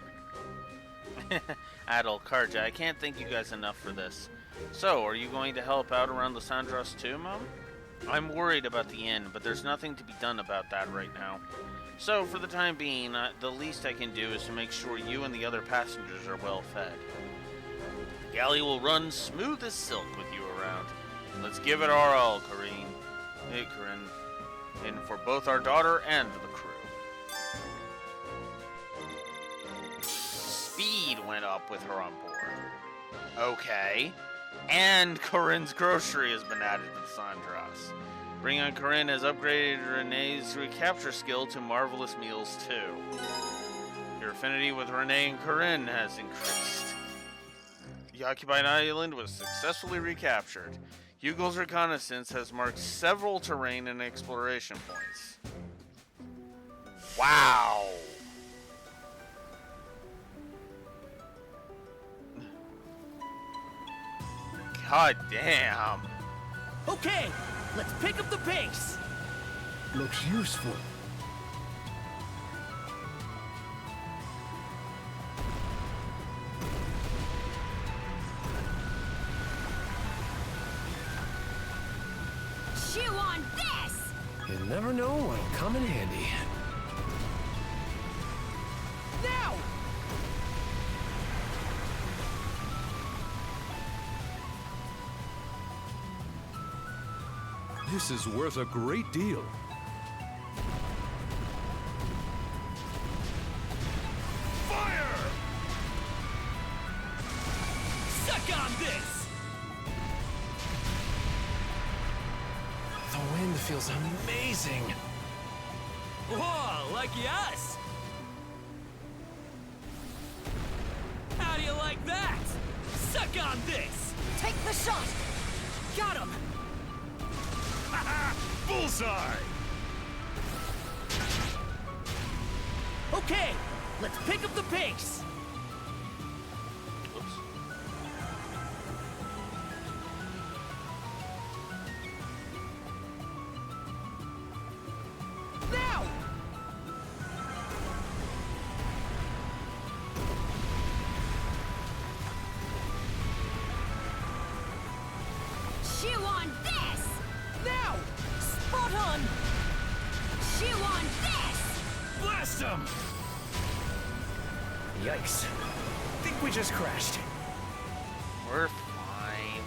Adult Karja, I can't thank you guys enough for this. So, are you going to help out around Lysandros too, Mom? I'm worried about the inn, but there's nothing to be done about that right now. So, for the time being, the least I can do is to make sure you and the other passengers are well fed. The galley will run smooth as silk with you around. Let's give it our all, Corinne. Hey, Corinne. And for both our daughter and the crew. Speed went up with her on board. Okay. And Corinne's grocery has been added to Sandras. Bring on Corinne has upgraded Renee's recapture skill to Marvelous Meals too. Your affinity with Renee and Corinne has increased. The occupied island was successfully recaptured. Hugo's reconnaissance has marked several terrain and exploration points. Wow! God damn. Okay, let's pick up the pace. Looks useful. Chew on this! You never know what'll come in handy. Now! This is worth a great deal. Fire! Suck on this! The wind feels amazing. Whoa, like yes! How do you like that? Suck on this! Take the shot! Got him! Bullseye! Okay, let's pick up the pace. Whoops. Now! Chew on this! Now! Spot on! Chew on this! Blast him! Yikes. Think we just crashed. We're fine.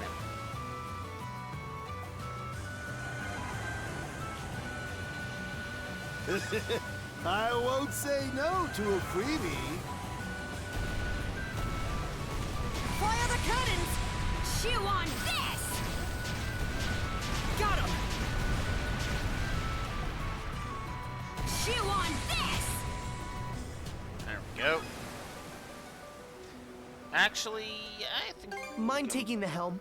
I won't say no to a freebie. Fire the cannons! Chew on this! Got him! Chew on this! There we go. Actually, I think Mind taking the helm?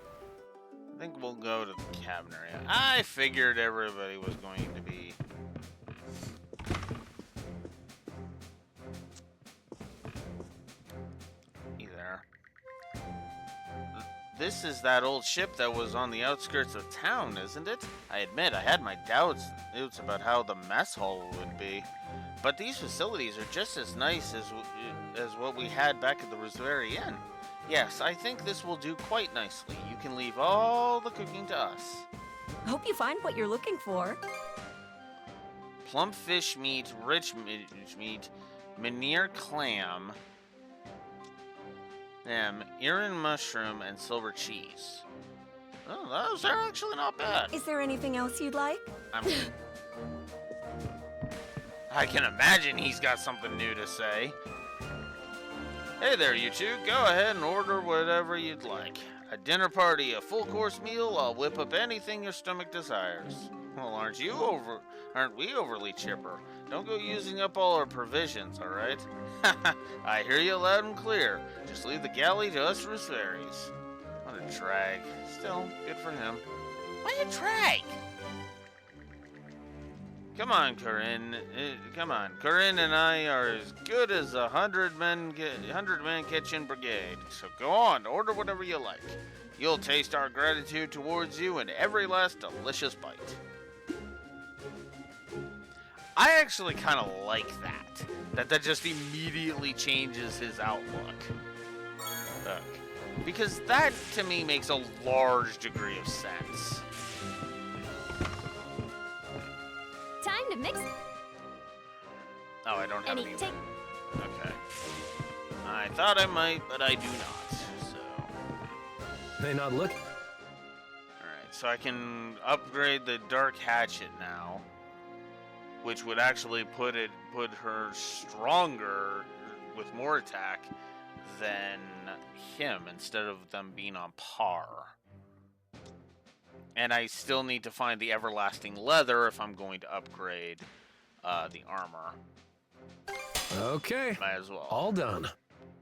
we'll go to the cabin area. I figured everybody was going to be. There. This is that old ship that was on the outskirts of town, isn't it? I admit, I had my doubts about how the mess hall would be. But these facilities are just as nice as what we had back at the Rosemary Inn. Yes, I think this will do quite nicely. You can leave all the cooking to us. Hope you find what you're looking for. Plump fish meat, rich meat, Meneer clam, Iran mushroom, and silver cheese. Oh, those are actually not bad. Is there anything else you'd like? I can imagine he's got something new to say. Hey there, you two. Go ahead and order whatever you'd like. A dinner party, a full-course meal, I'll whip up anything your stomach desires. Well, aren't we overly chipper? Don't go using up all our provisions, all right? I hear you loud and clear. Just leave the galley to us Roosevers. What a drag. Still, good for him. What a drag! Come on, Corinne. Come on. Corinne and I are as good as a 100-man kitchen brigade. So go on, order whatever you like. You'll taste our gratitude towards you in every last delicious bite. I actually kind of like that. That just immediately changes his outlook. Look, because that, to me, makes a large degree of sense. Time to mix. Oh, I don't have Any any. take. Okay. I thought I might, but I do not. So. May not look. Alright, so I can upgrade the Dark Hatchet now, which would actually put her stronger with more attack than him instead of them being on par. And I still need to find the everlasting leather if I'm going to upgrade the armor. Okay. Might as well. All done.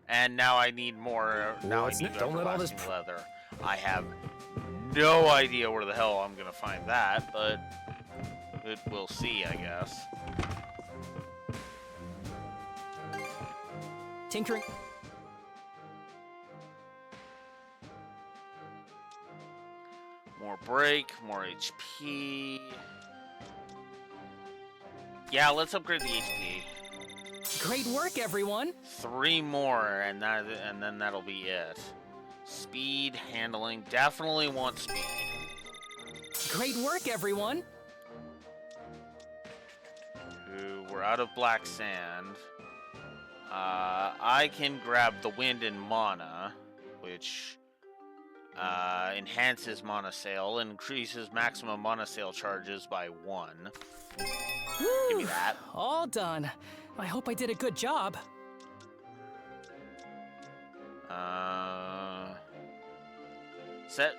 And now I need more. Now I need Don't let all this everlasting leather. I have no idea where the hell I'm gonna find that, but we'll see, I guess. Tinkering. More break, more HP. Yeah, let's upgrade the HP. Great work, everyone. 3 more, and then that'll be it. Speed, handling, definitely want speed. Great work, everyone. We're out of black sand. I can grab the wind and mana, which enhances mana sale and increases maximum mana sale charges by 1. Woo! Give me that. All done. I hope I did a good job. Set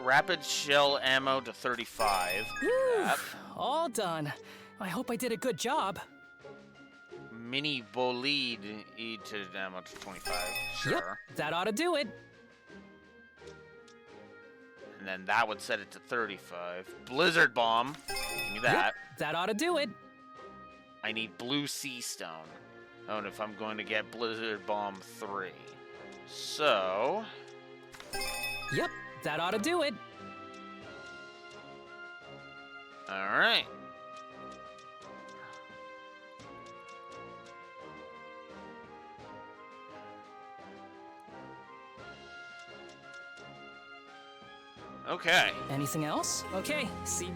rapid shell ammo to 35. Woo! All done. I hope I did a good job. Mini bolide to ammo to 25. Sure. Yep, that ought to do it. And then that would set it to 35. Blizzard bomb. Give me that. Yep, that ought to do it. I need blue sea stone. Oh, and if I'm going to get blizzard bomb 3. So. Yep, that ought to do it. All right. Okay. Anything else? Okay, see.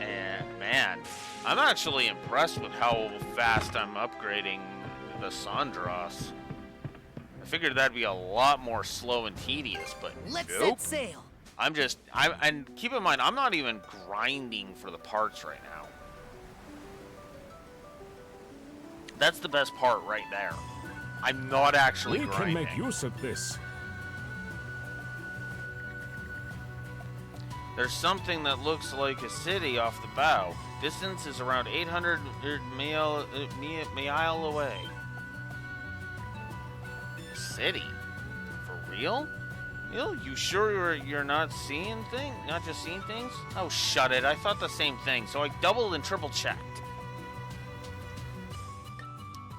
And man, I'm actually impressed with how fast I'm upgrading the Sandras. I figured that'd be a lot more slow and tedious, but Let's nope. set sail. And keep in mind, I'm not even grinding for the parts right now. That's the best part right there. I'm not actually grinding. We can make use of this. There's something that looks like a city off the bow. Distance is around 800 mile away. City? For real? You sure you're not seeing things? Not just seeing things? Oh, shut it. I thought the same thing, so I doubled and triple checked.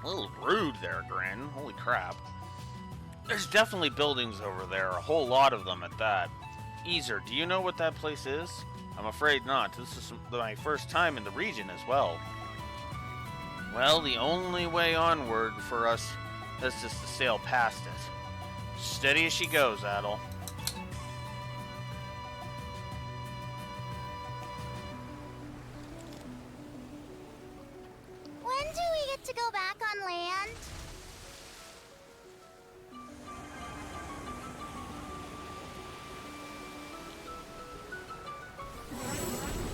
A little rude there, Grin. Holy crap. There's definitely buildings over there, a whole lot of them at that. Easer, do you know what that place is? I'm afraid not. This is my first time in the region as well. Well, the only way onward for us is just to sail past it. Steady as she goes, Adel. When do we get to go back on land?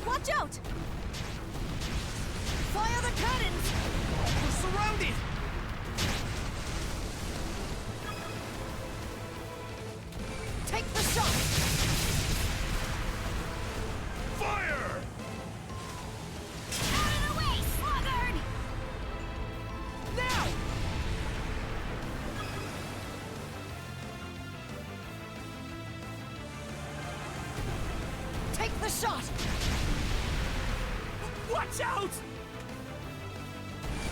Watch out! Fire the cannons! We're surrounded! Take the shot! Fire! Out of the way, sluggard! Now! Take the shot! Watch out!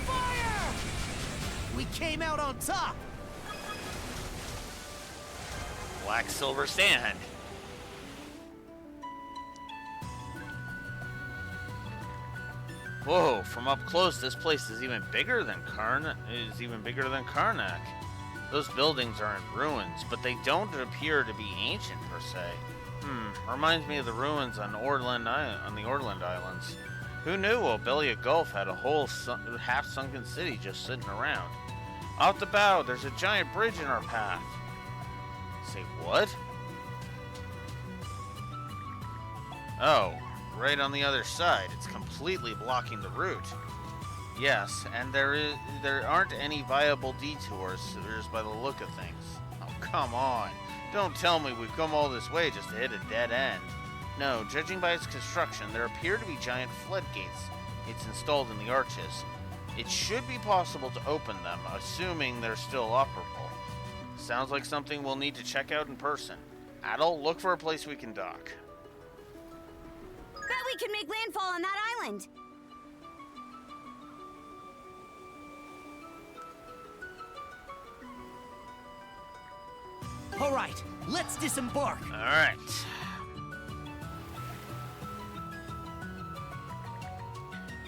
Fire! We came out on top! Black silver sand. Whoa, from up close, this place is even bigger than Karnak. Those buildings are in ruins, but they don't appear to be ancient per se. Reminds me of the ruins on the Orland Islands. Who knew Obelia Gulf had a whole half-sunken city just sitting around? Off the bow, there's a giant bridge in our path. Say what? Oh, right on the other side. It's completely blocking the route. Yes, and there aren't any viable detours just by the look of things. Oh, come on. Don't tell me we've come all this way just to hit a dead end. No, judging by its construction, there appear to be giant floodgates it's installed in the arches. It should be possible to open them, assuming they're still operable. Sounds like something we'll need to check out in person. Adel, look for a place we can dock. Bet we can make landfall on that island! All right, let's disembark. All right.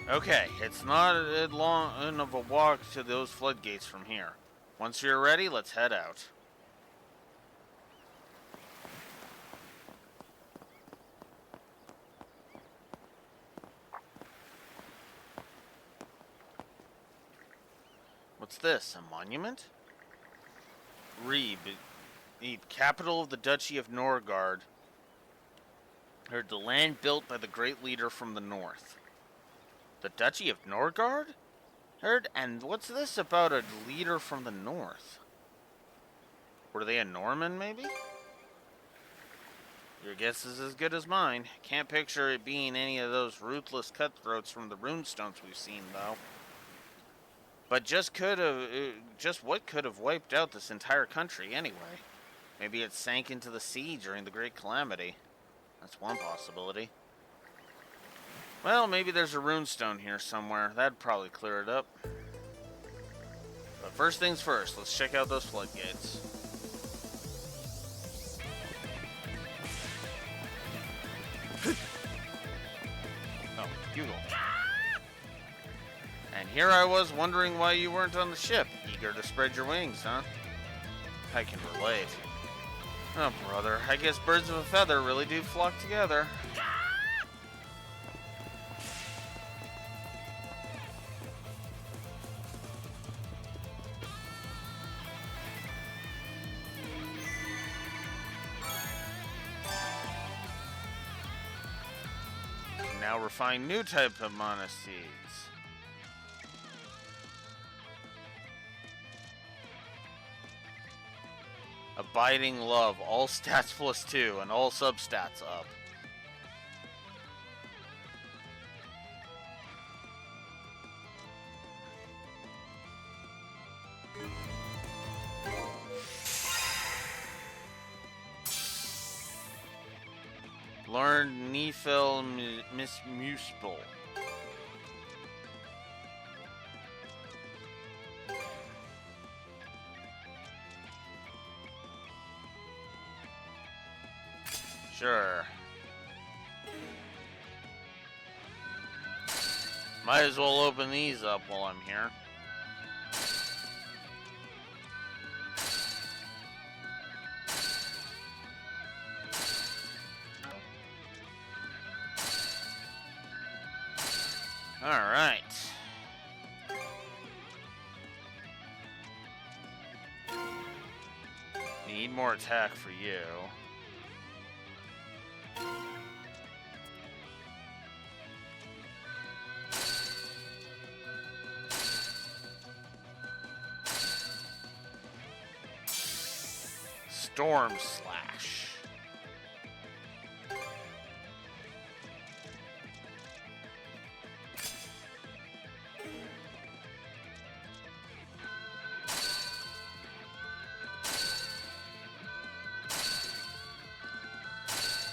Okay, it's not long of a walk to those floodgates from here. Once you're ready, let's head out. What's this? A monument? Reeb, capital of the Duchy of Norgard. Heard the land built by the great leader from the north. The Duchy of Norgard? Heard, and what's this about a leader from the north? Were they a Norman, maybe? Your guess is as good as mine. Can't picture it being any of those ruthless cutthroats from the runestones we've seen, though. But just what could have wiped out this entire country, anyway? Maybe it sank into the sea during the Great Calamity. That's one possibility. Well, maybe there's a runestone here somewhere. That'd probably clear it up. But first things first, let's check out those floodgates. Oh, Bugle. And here I was wondering why you weren't on the ship. Eager to spread your wings, huh? I can relate. Oh, brother, I guess birds of a feather really do flock together. Now refine new type of mana seeds. Abiding love, all stats +2 and all substats up. Learn Nephil Miss Muspel. Sure. Might as well open these up while I'm here. All right. Need more attack for you. Storm Slash.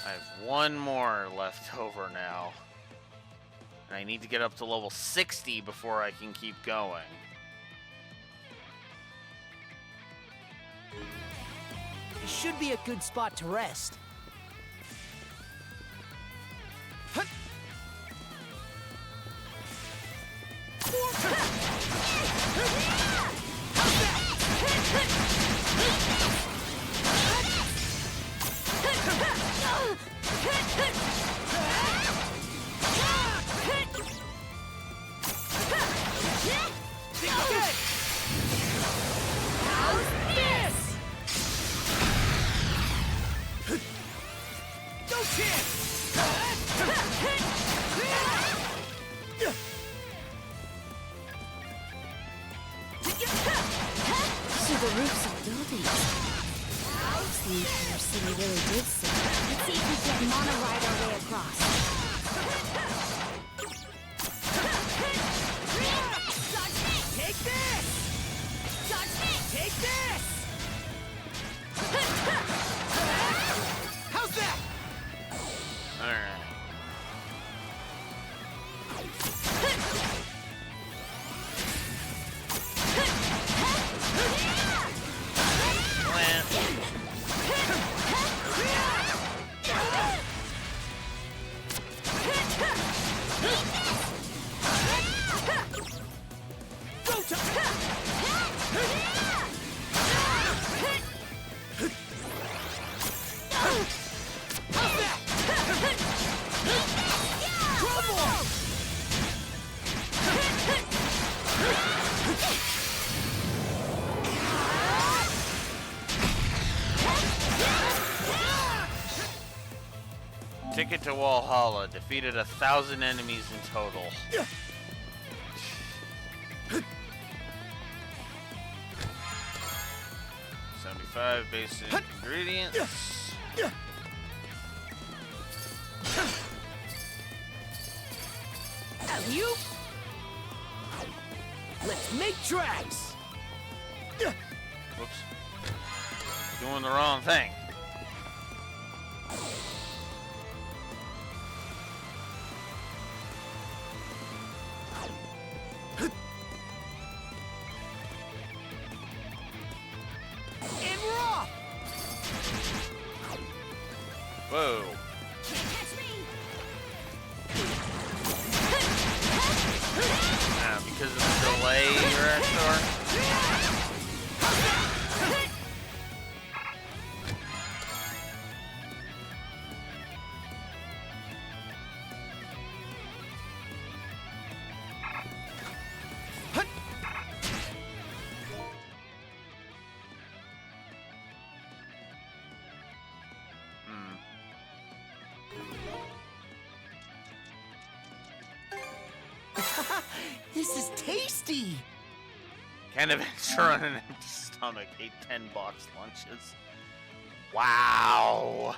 I have one more left over now. And I need to get up to level 60 before I can keep going. It should be a good spot to rest. Mana ride our way across. Take this! Take this! How's that? Alright. Ticket to Valhalla. Defeated 1,000 enemies in total. 75 basic ingredients. You? Let's make tracks. Whoops. Doing the wrong thing. Whoa. Because of the delay, Reactor. This is tasty! Can't adventure on an empty stomach. Ate 10 box lunches. Wow.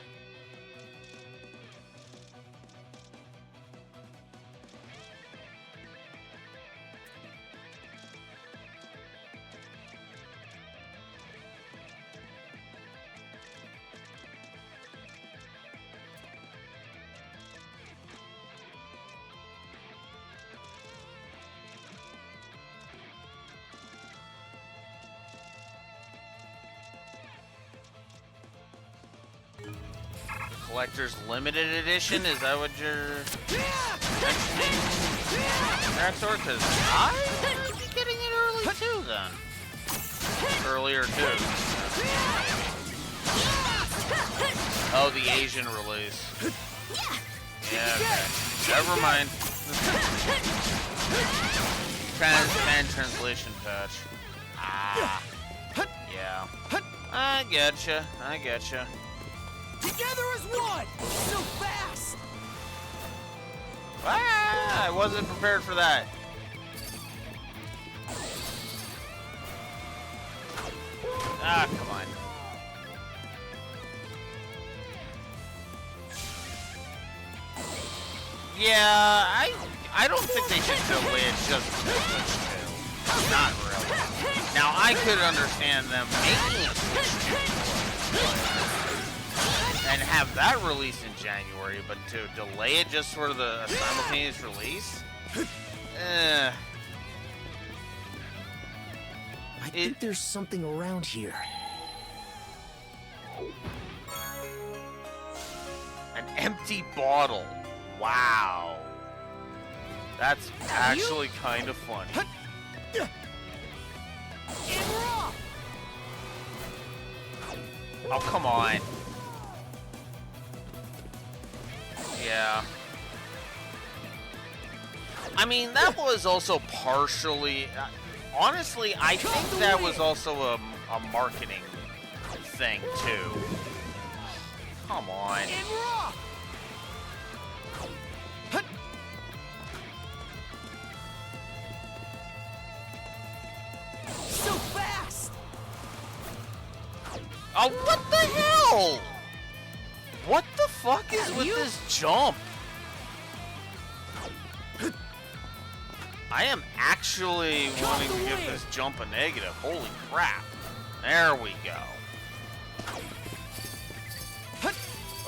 Collector's limited edition? Is that what you're mentioning, Raptor? Because I might be getting it early too then. Earlier too. Oh, the Asian release. Yeah, okay. Never mind. Fan translation patch. Ah. Yeah. I getcha. I getcha. Together as one! So fast! Ah, I wasn't prepared for that. Ah, come on. Yeah, I don't think they should delay it just for Switch 2. Not really. Now, I could understand them making a Switch 2 and have that release in January, but to delay it just for the simultaneous release? I think there's something around here. An empty bottle. Wow. That's actually kind of funny. Oh, come on. Yeah. I mean, that was also partially... honestly, I think that was also a marketing thing, too. Come on. So fast! Oh, what the hell? What the fuck? fuck is with this jump? I am actually wanting to give this jump a negative. Holy crap. There we go.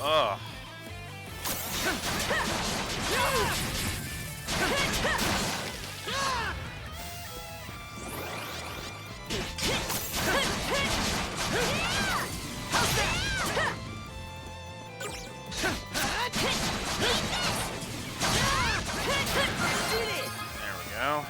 Ugh. There we go.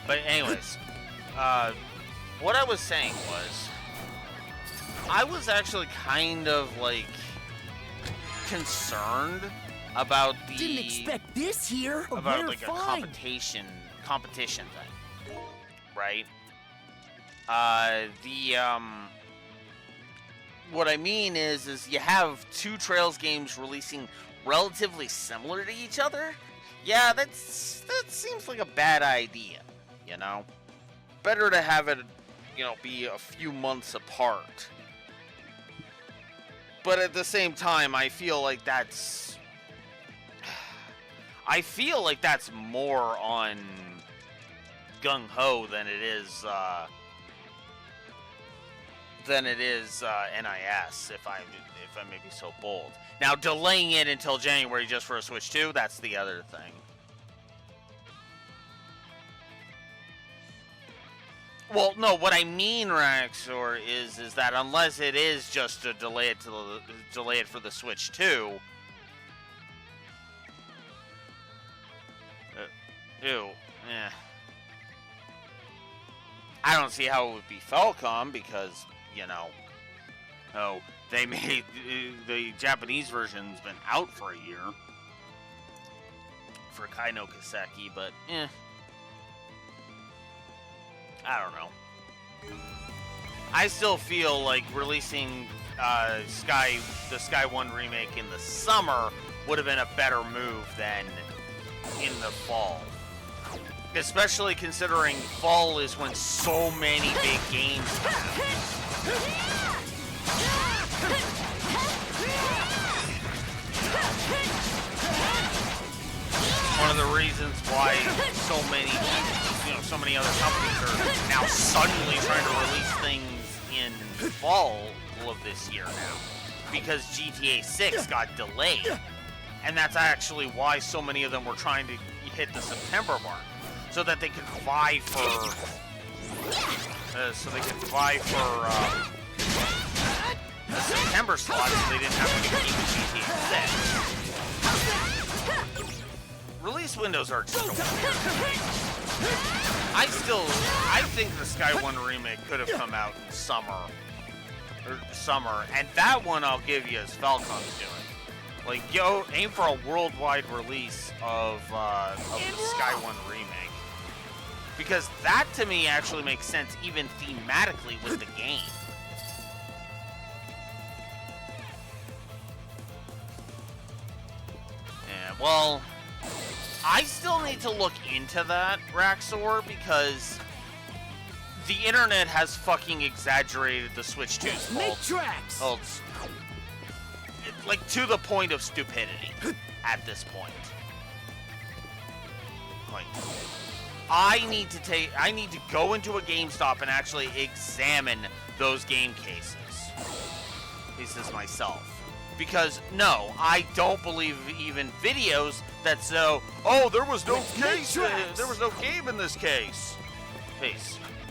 But anyways, what I was saying was, I was actually kind of like concerned about the Didn't expect this here. about We're like fine. a competition thing, right? What I mean is you have two Trails games releasing relatively similar to each other. Yeah, that seems like a bad idea, you know? Better to have it, you know, be a few months apart. But at the same time, I feel like that's more on gung ho than it is NIS, if I may be so bold. Now, delaying it until January just for a Switch 2, that's the other thing. Well, no, what I mean, Raxor, is that unless it is just to delay it for the Switch 2, I don't see how it would be Falcom because, you know, they made the Japanese version's been out for a year for Kai no Kaseki, but I don't know. I still feel like releasing the Sky 1 remake in the summer would have been a better move than in the fall. Especially considering fall is when so many big games come out. One of the reasons why so many other companies are now suddenly trying to release things in fall of this year now, because GTA 6 got delayed, and that's actually why so many of them were trying to hit the September mark, so that they could vie for the September slot, so they didn't have to compete with GTA 6. Release windows are just a weird. I think the Sky 1 remake could have come out in summer, and that one I'll give you as Falcom's doing. Like, aim for a worldwide release of the Sky 1 remake, because that to me actually makes sense even thematically with the game. Yeah, well, I still need to look into that, Raxor, because the internet has fucking exaggerated the Switch 2's faults. Like, to the point of stupidity at this point. Like, I need to go into a GameStop and actually examine those game cases. This is myself. Because, no, I don't believe even videos that say, oh, there was no case, there was no game in this case.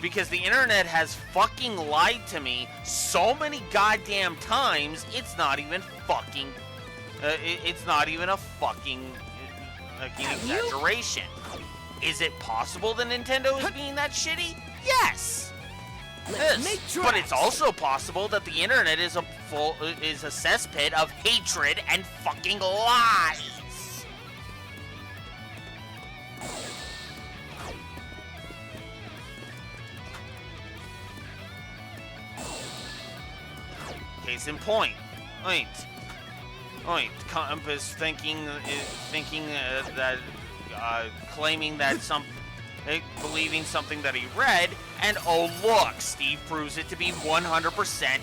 Because the internet has fucking lied to me so many goddamn times, it's not even fucking, it's not even a fucking exaggeration. Is it possible that Nintendo is being that shitty? Yes! But it's also possible that the internet is a cesspit of hatred and fucking lies. Case in point, Compass claiming that believing something that he read, and oh look, Steve proves it to be 100%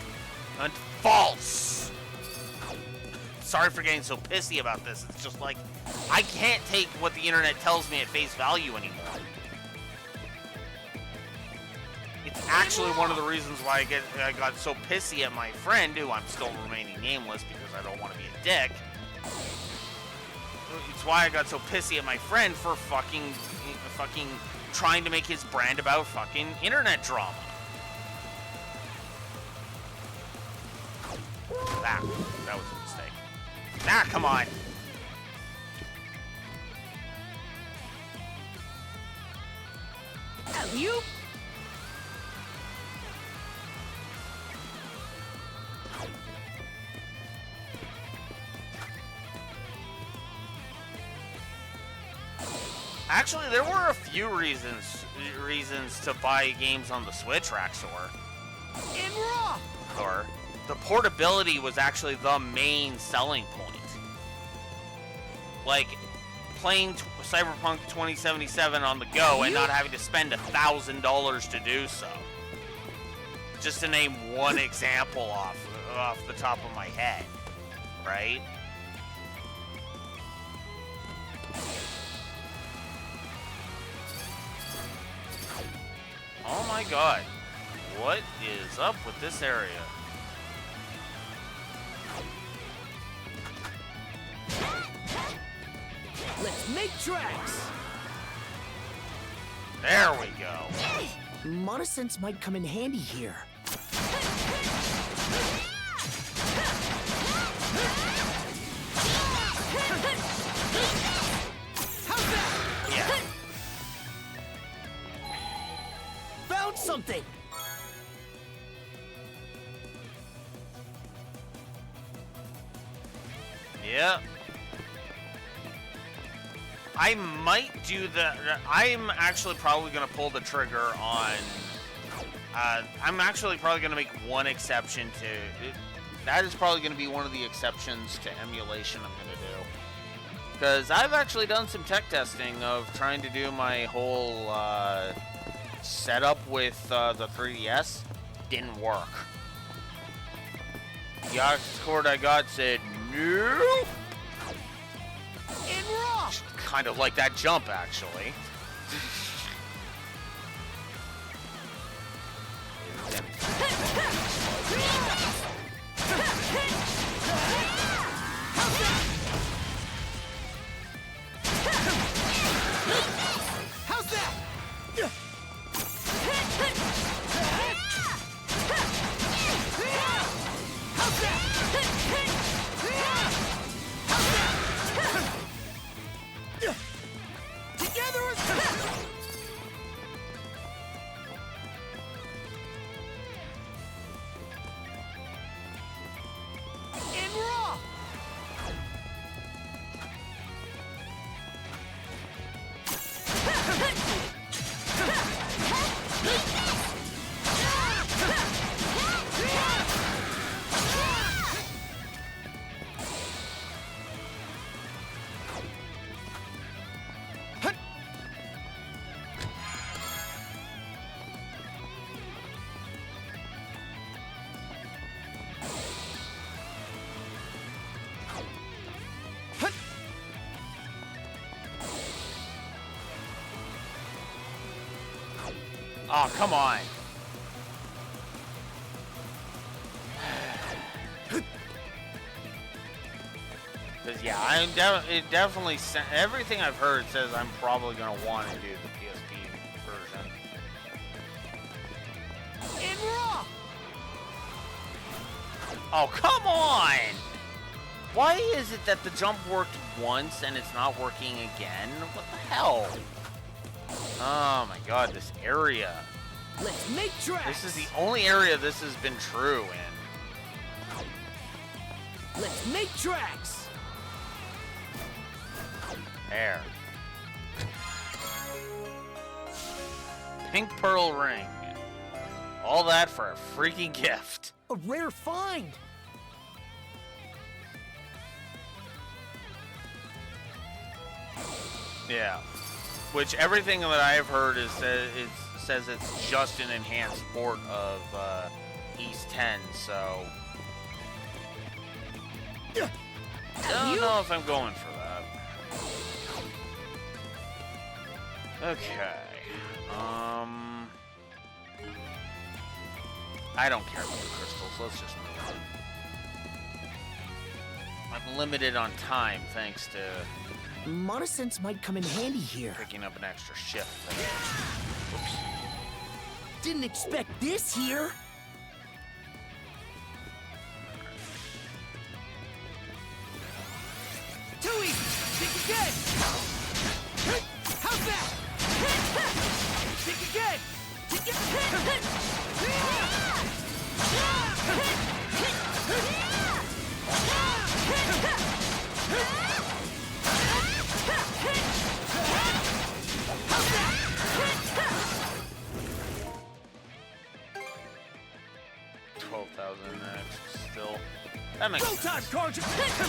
false. Sorry for getting so pissy about this. It's just like, I can't take what the internet tells me at face value anymore. It's actually one of the reasons why I got so pissy at my friend, who I'm still remaining nameless because I don't want to be a dick. It's why I got so pissy at my friend for fucking trying to make his brand about fucking internet drama. That was a mistake. Come on. You? Actually, there were a few reasons to buy games on the Switch, Raxor. In Raw! Or the portability was actually the main selling point. Like, playing Cyberpunk 2077 on the go and not having to spend $1,000 to do so. Just to name one example off the top of my head, right? Oh my god. What is up with this area? Let's make tracks! There we go. Monosense might come in handy here. How's that? Yeah. Found something! Yeah. I might do I'm actually probably going to pull the trigger on... I'm actually probably going to make one exception to... That is probably going to be one of the exceptions to emulation I'm going to do. Because I've actually done some tech testing of trying to do my whole setup with the 3DS. Didn't work. The aux cord I got said, no. In Raw! Kind of like that jump, actually. How's that? Together as in Raw! Oh, come on. Because, yeah, it definitely... Everything I've heard says I'm probably going to want to do the PSP version. In Raw! Oh, come on! Why is it that the jump worked once and it's not working again? What the hell? Oh my god, this area. Let's make tracks! This is the only area this has been true in. Let's make tracks! There. Pink pearl ring. All that for a freaking gift. A rare find! Yeah. Which everything that I've heard is it says it's just an enhanced port of East 10, so I don't know if I'm going for that. Okay. I don't care about the crystals. Let's just move on. I'm limited on time thanks to Mana sense might come in handy here. picking up an extra shift. Didn't expect this here. Too easy. Think again. How's that? Think again. Think again. 12,000 next. Still, that makes sense. Time, Carja. 50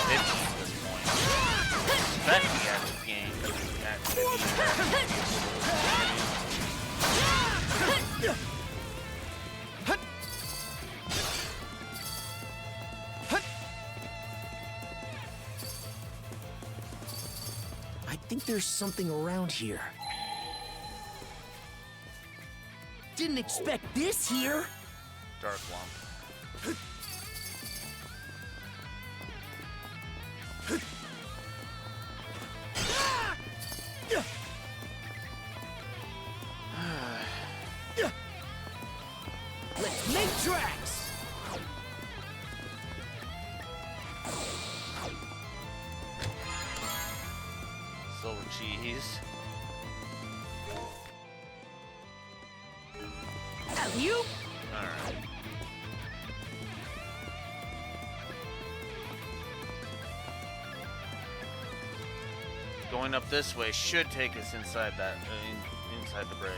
at this point. Expect the active game. I think there's something around here. Didn't expect this here. Dark lump. Let's make tracks. Silver cheese. You? Alright. Going up this way should take us inside that inside the bridge.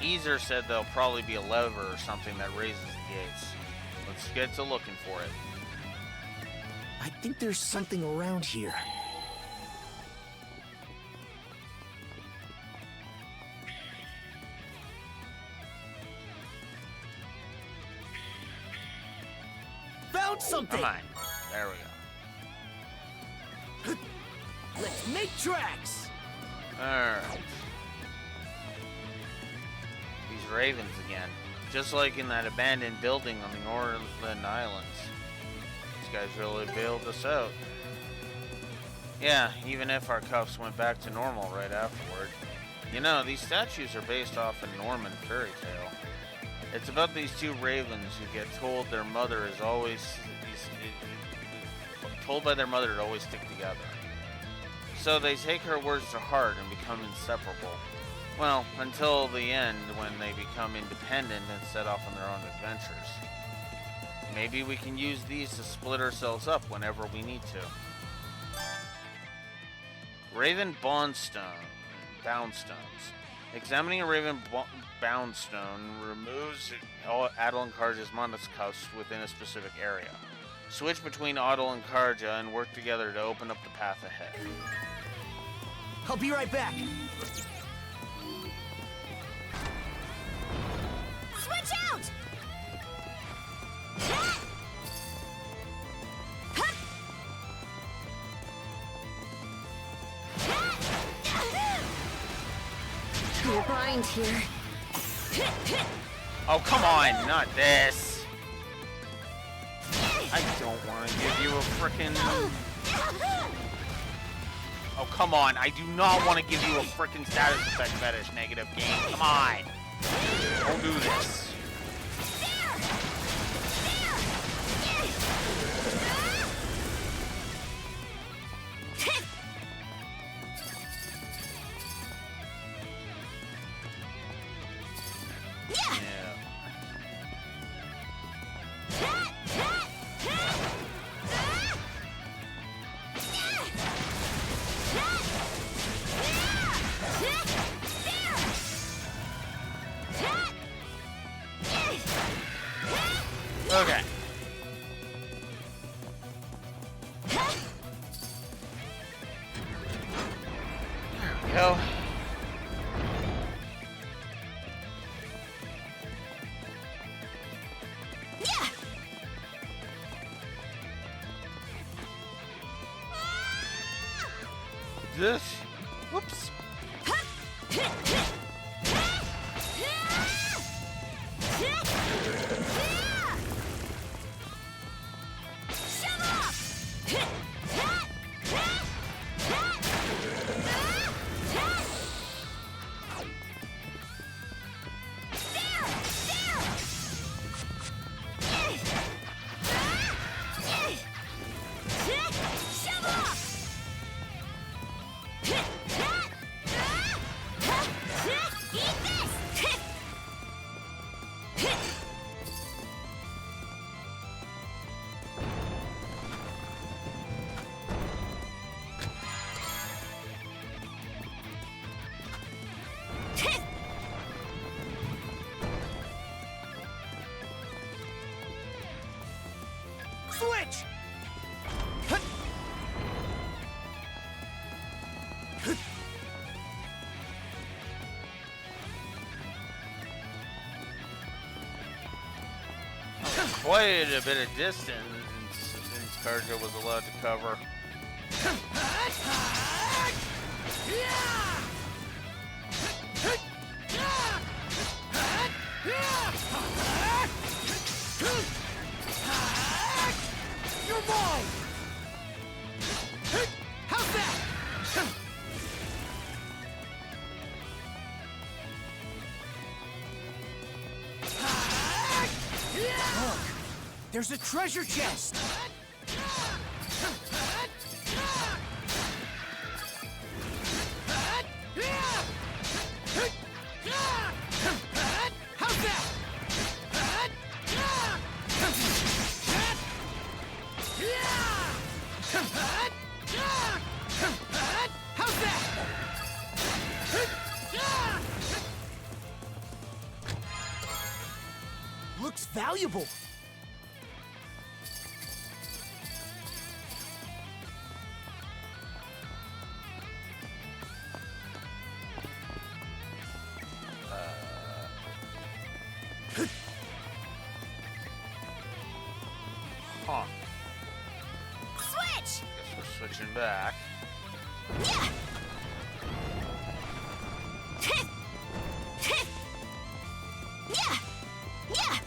Easer said there'll probably be a lever or something that raises the gates. Let's get to looking for it. I think there's something around here. Found something! Come on. There we go. Let's make tracks! Alright. These ravens again. Just like in that abandoned building on the Northern Islands. These guys really bailed us out. Yeah, even if our cuffs went back to normal right afterward. You know, these statues are based off a Norman fairy tale. It's about these two ravens who get told their mother is always told by their mother to always stick together. So they take her words to heart and become inseparable. Well, until the end when they become independent and set off on their own adventures. Maybe we can use these to split ourselves up whenever we need to. Raven Boundstones. Examining a Raven Boundstone removes Adel and Karja's Manda's cuffs within a specific area. Switch between Adel and Karja and work together to open up the path ahead. I'll be right back. Switch out! You're blind here. Oh, come on, not this. I don't want to give you a frickin'... Oh, come on. I do not want to give you a frickin' status effect fetish negative game. Come on. Don't do this. Okay. go. Yeah. This. Whoops. Switch! Quite a bit of distance since Karja was allowed to cover. You're mine! How's that? Look, there's a treasure chest! How's that? How's that? Looks valuable. Huh. Switch! Guess we're switching back. Yeah. Yeah. Yeah.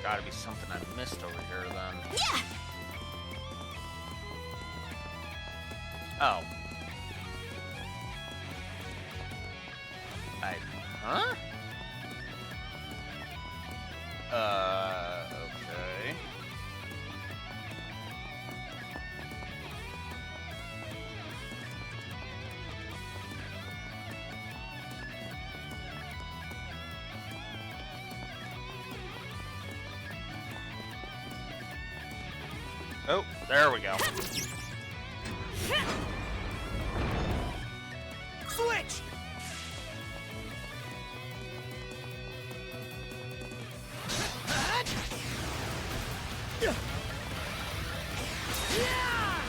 Gotta be something I missed over here then. Yeah. Oh. Huh? Okay. Oh, there we go. Switch!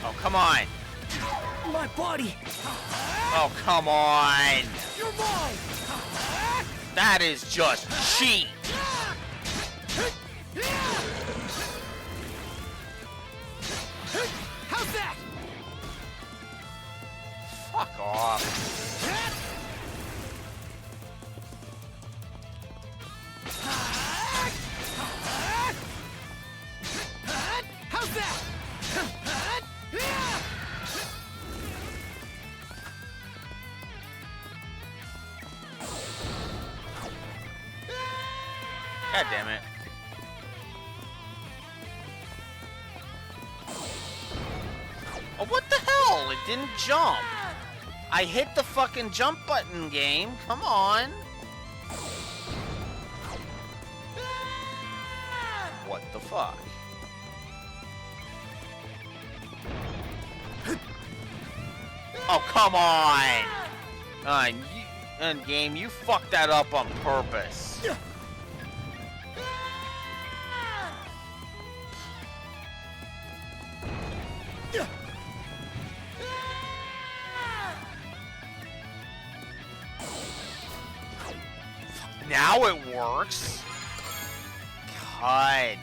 Oh, come on. My body! Oh, come on. You're mine! That is just cheat. How's that? Fuck off. How's that? God damn it. Oh, what the hell? It didn't jump. I hit the fucking jump button, game. Come on. What the fuck? Oh, come on. Endgame, you fucked that up on purpose. Now it works. God.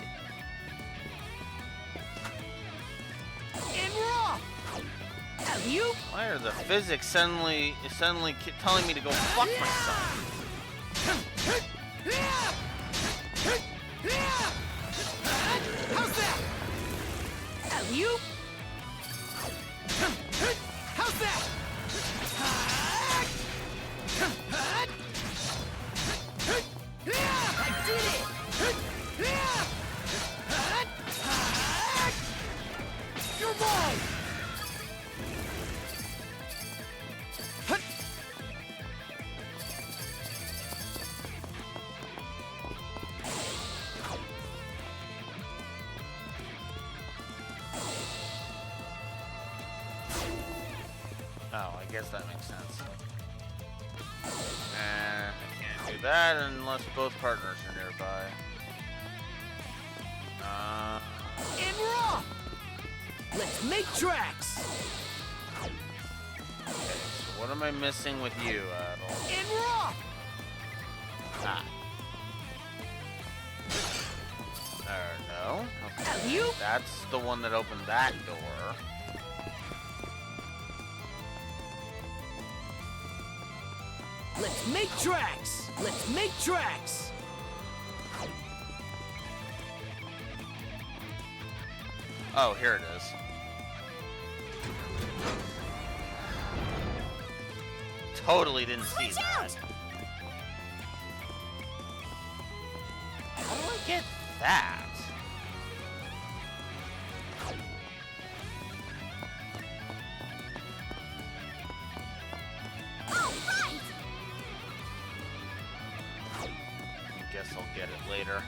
And raw. Have you? Why are the physics suddenly telling me to go fuck myself? How's that? Have you? How's that? I did it! You're mine! Oh, I guess that makes sense. And I can't do that unless both partners are nearby. And raw! Let's make tracks! Okay, so what am I missing with you, Adel? And raw! Ah. No. Okay. You? That's the one that opened that door. Let's make tracks! Let's make tracks! Oh, here it is. Totally didn't see that. How do I get that? Guess I'll get it later.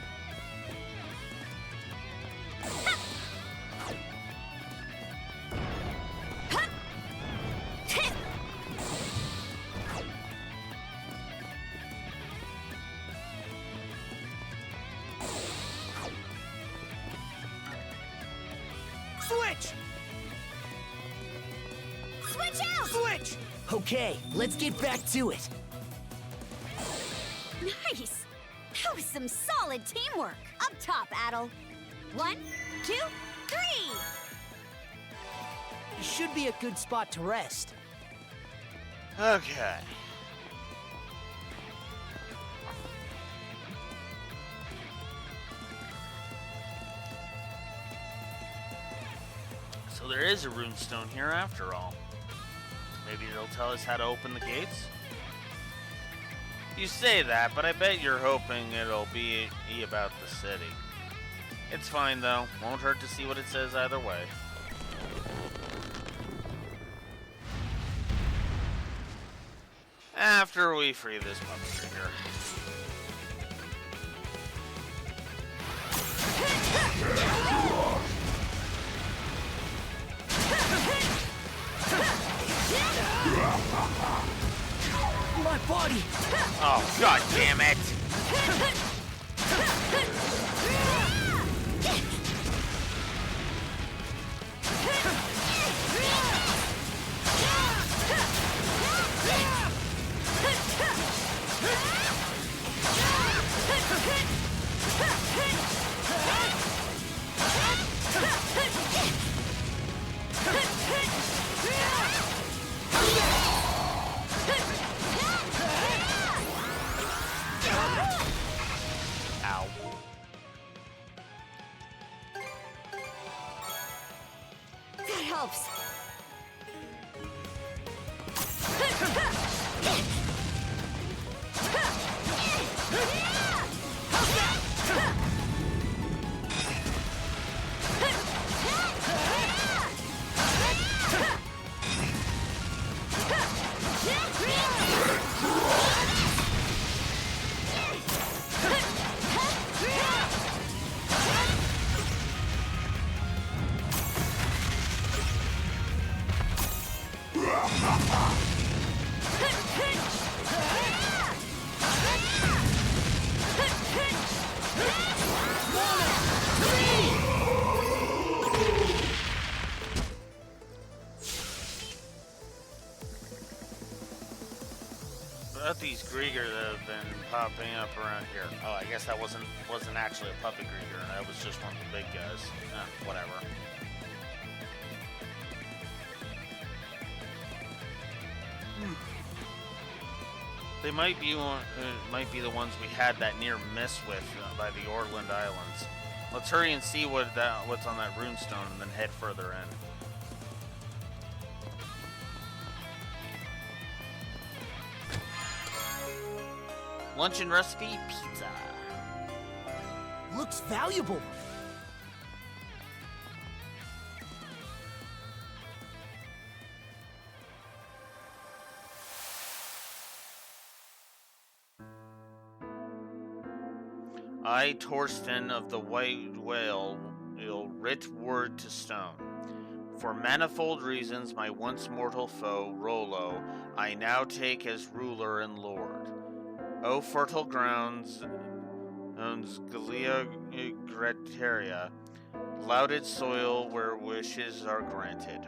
Switch! Switch out! Switch! Okay, let's get back to it. Nice! That was some solid teamwork. Up top, Adel. 1, 2, 3! Should be a good spot to rest. Okay. So there is a runestone here after all. Maybe it'll tell us how to open the gates? You say that, but I bet you're hoping it'll be about the city. It's fine though. Won't hurt to see what it says either way. After we free this puppet here. My body! Oh, god damn it! Ow. That helps. about these Grieger that have been popping up around here? Oh, I guess that wasn't actually a puppet Grieger. That was just one of the big guys. Whatever. They might be the ones we had that near miss with by the Orland Islands. Let's hurry and see what's on that runestone, and then head further in. Luncheon recipe pizza. Looks valuable. I, Torsten of the White Whale, will writ word to stone. For manifold reasons, my once mortal foe, Rollo, I now take as ruler and lord. O fertile grounds, Gallia Gretaria, lauded soil where wishes are granted.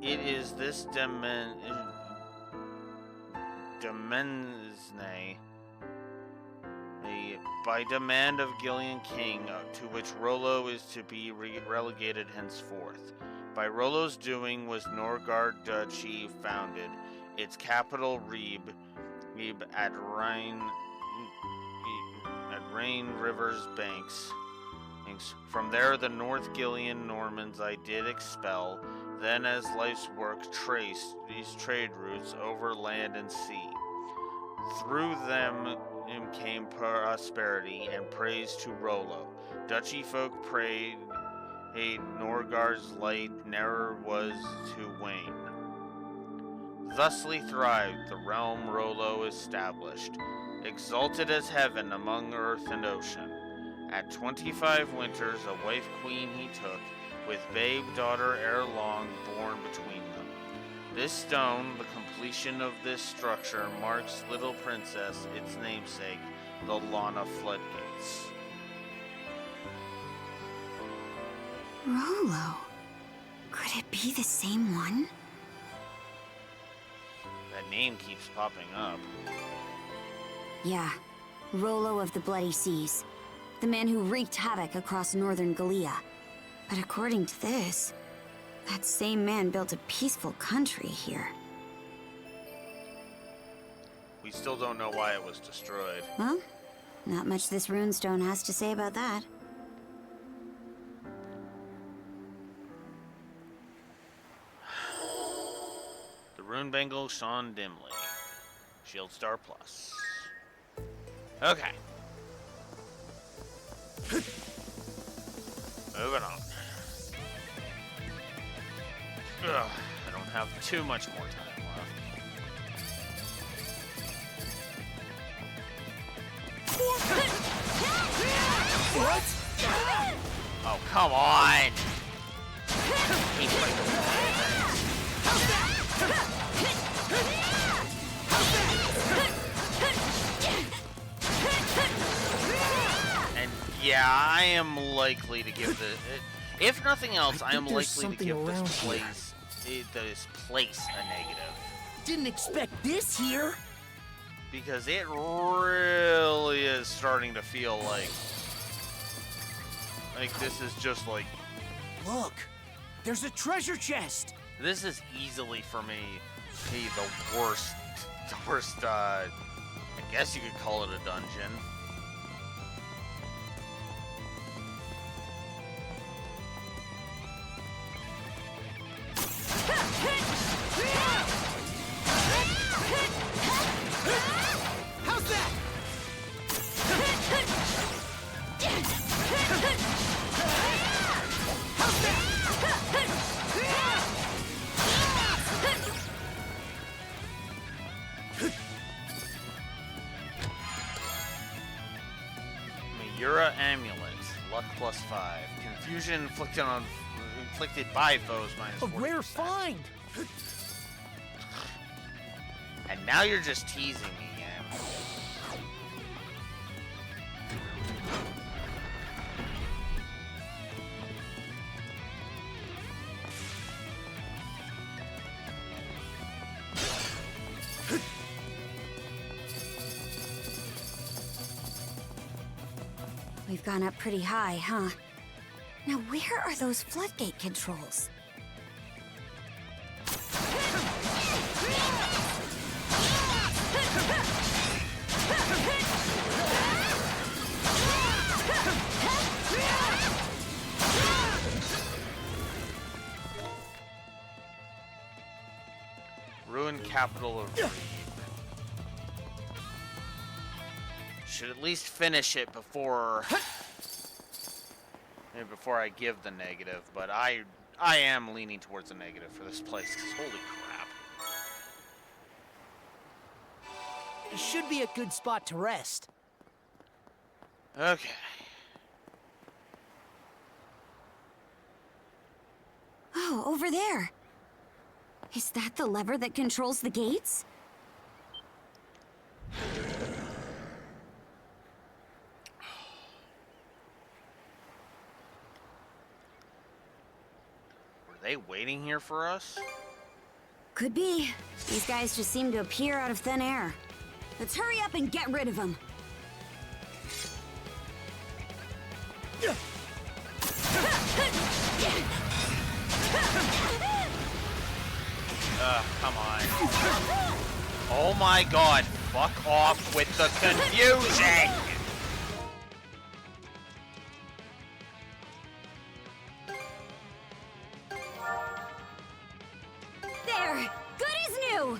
It is this Demensne, by demand of Gillian King, to which Rollo is to be relegated henceforth. By Rollo's doing was Norgard Duchy founded, its capital Ribe at Rhine River's banks. From there the North Gillian Normans I did expel, then as life's work traced these trade routes over land and sea. Through them came prosperity and praise to Rollo. Duchy folk prayed, Norgard's light ne'er was to wane. Thusly thrived the realm Rollo established, exalted as heaven among earth and ocean. At 25 winters a wife queen he took, with babe daughter ere long born between them. This stone, the completion of this structure, marks little princess, its namesake, the Lana Floodgates. Rollo? Could it be the same one? That name keeps popping up. Yeah, Rollo of the Bloody Seas. The man who wreaked havoc across northern Gallia. But according to this, that same man built a peaceful country here. We still don't know why it was destroyed. Well, not much this runestone has to say about that. The rune bangle shone dimly. Shield Star Plus. Okay. Moving on. Ugh, I don't have too much more time left. What? Oh, come on! And yeah, I am likely to give the... If nothing else, I am likely to give this place a negative. Didn't expect this here. Because it really is starting to feel like this is just like... Look, there's a treasure chest. This is easily for me the worst, I guess you could call it a dungeon. How's that? Miura Amulet, luck +5. Confusion inflicted by foes -40%. A rare find. And now you're just teasing me, Yam. We've gone up pretty high, huh? Now where are those floodgate controls? Ruined capital of Reed. Should at least finish it before I give the negative, but I am leaning towards the negative for this place, 'cause holy crap. It should be a good spot to rest. Okay. Oh, over there. Is that the lever that controls the gates? Were they waiting here for us? Could be. These guys just seem to appear out of thin air. Let's hurry up and get rid of them. Come on. Oh my god, fuck off with the confusion! There! Good as new!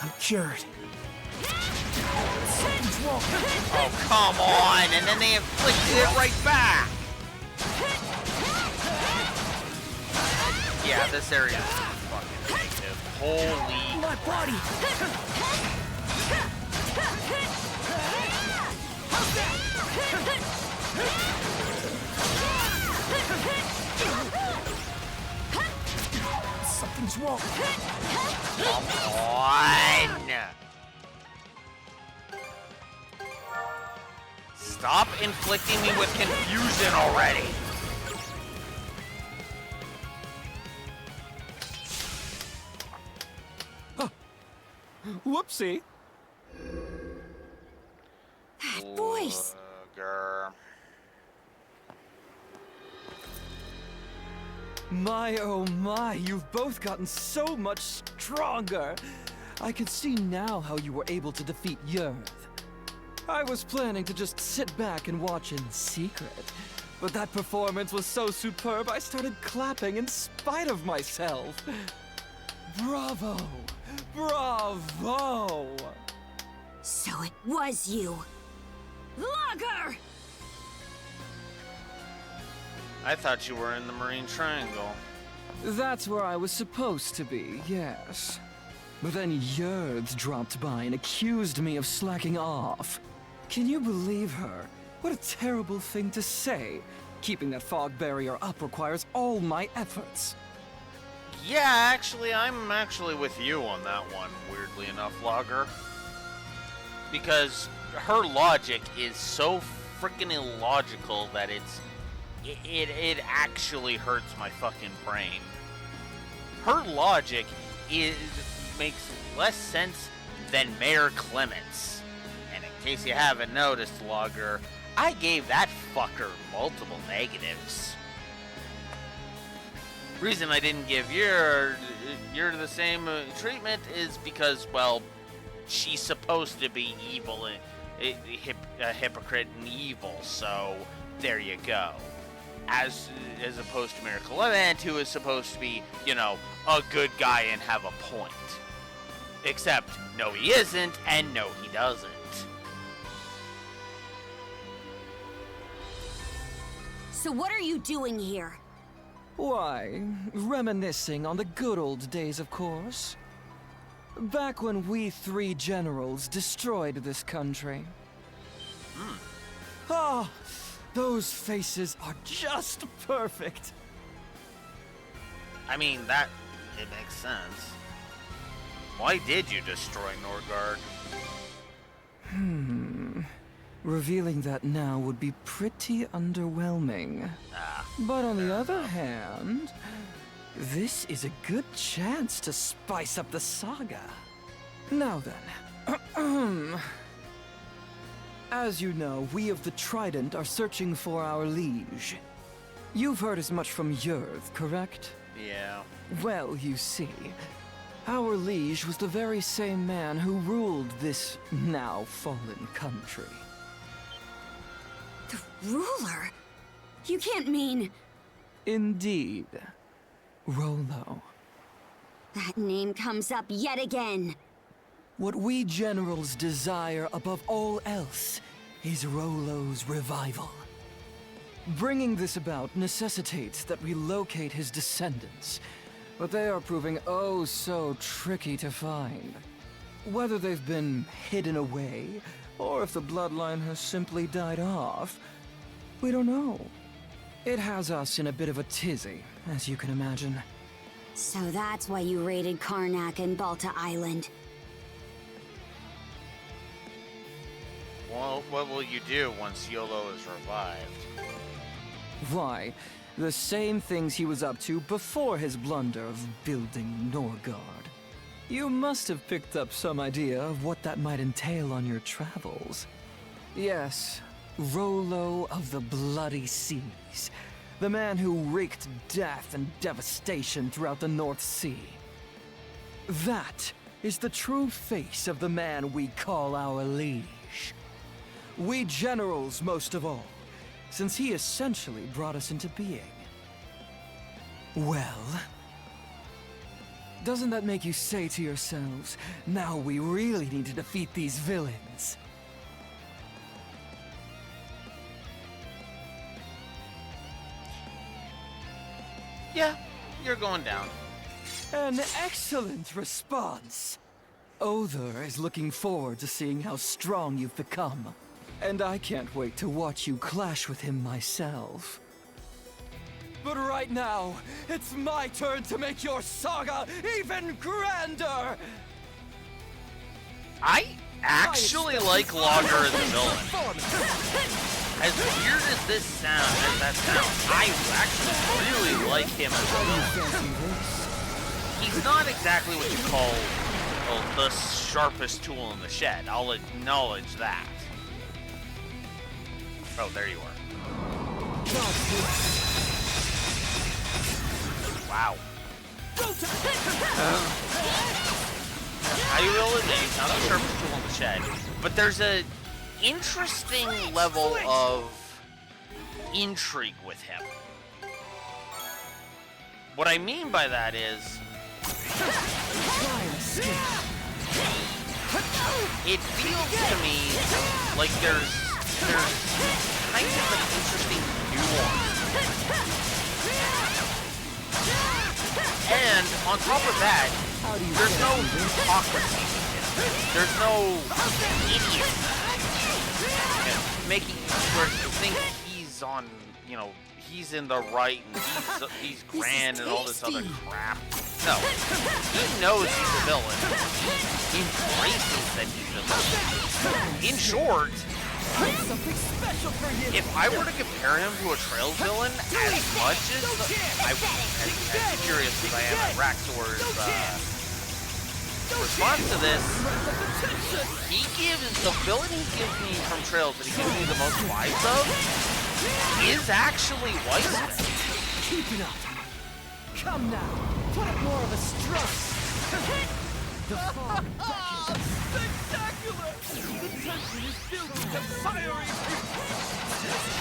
I'm cured. Oh, come on! And then they inflicted it right back! Yeah, this area is fucking negative. Holy... My body! Something's wrong. Come on! Stop inflicting me with confusion already! Whoopsie. That voice. My, oh my, you've both gotten so much stronger. I can see now how you were able to defeat Yurth. I was planning to just sit back and watch in secret, but that performance was so superb I started clapping in spite of myself. Bravo! Bravo! So it was you. Lager! I thought you were in the Marine Triangle. That's where I was supposed to be, yes. But then Yurth dropped by and accused me of slacking off. Can you believe her? What a terrible thing to say. Keeping that fog barrier up requires all my efforts. Yeah, actually, I'm actually with you on that one, weirdly enough, Lager. Because her logic is so freaking illogical that it actually hurts my fucking brain. Her logic makes less sense than Mayor Clements. And in case you haven't noticed, Lager, I gave that fucker multiple negatives. Reason I didn't give you're the same treatment is because, well, she's supposed to be evil and a hypocrite and evil, so there you go. As opposed to Mayor Clement, who is supposed to be, you know, a good guy and have a point. Except, no he isn't, and no he doesn't. So what are you doing here? Why, reminiscing on the good old days, of course. Back when we three generals destroyed this country. Ah, those faces are just perfect. I mean, it makes sense. Why did you destroy Norgard? Revealing that now would be pretty underwhelming. But on the other hand, this is a good chance to spice up the saga. Now then. As you know, we of the Trident are searching for our liege. You've heard as much from Yerth, correct? Yeah. Well, you see, our liege was the very same man who ruled this now fallen country. The ruler? You can't mean... Indeed. Rollo. That name comes up yet again. What we generals desire above all else is Rollo's revival. Bringing this about necessitates that we locate his descendants, but they are proving oh so tricky to find. Whether they've been hidden away, or if the bloodline has simply died off, we don't know. It has us in a bit of a tizzy, as you can imagine. So that's why you raided Karnak and Balta Island. Well, what will you do once Yolo is revived? Why, the same things he was up to before his blunder of building Norgard. You must have picked up some idea of what that might entail on your travels. Yes, Rollo of the Bloody Seas. The man who wreaked death and devastation throughout the North Sea. That is the true face of the man we call our liege. We generals, most of all, since he essentially brought us into being. Well, doesn't that make you say to yourselves, now we really need to defeat these villains? Yeah, you're going down. An excellent response. Other is looking forward to seeing how strong you've become. And I can't wait to watch you clash with him myself. But right now, it's my turn to make your saga even grander! I actually like Logger as a villain. As weird as this sounds, I actually really like him as a villain. He's not exactly what you call, well, the sharpest tool in the shed. I'll acknowledge that. Oh, there you are. Wow. I will admit, he's not the sharpest tool in the shed, but there's an interesting level of intrigue with him. What I mean by that is, it feels to me like there's kind of an interesting nuance. And on top of that, there's no hypocrisy. There's no idiot making where you think he's on, you know, he's in the right and he's grand and all this other crap. No, he knows he's a villain. He embraces that he's a villain. In short, if I were to compare him to a Trails villain, as much as as curious as I am at Raxor's response to this, the villain he gives me from Trails that he gives me the most vibes of is actually Weissman. Keep it up. Come now, put up more of a strut. The fog Spectacular! The tension is building the fiery.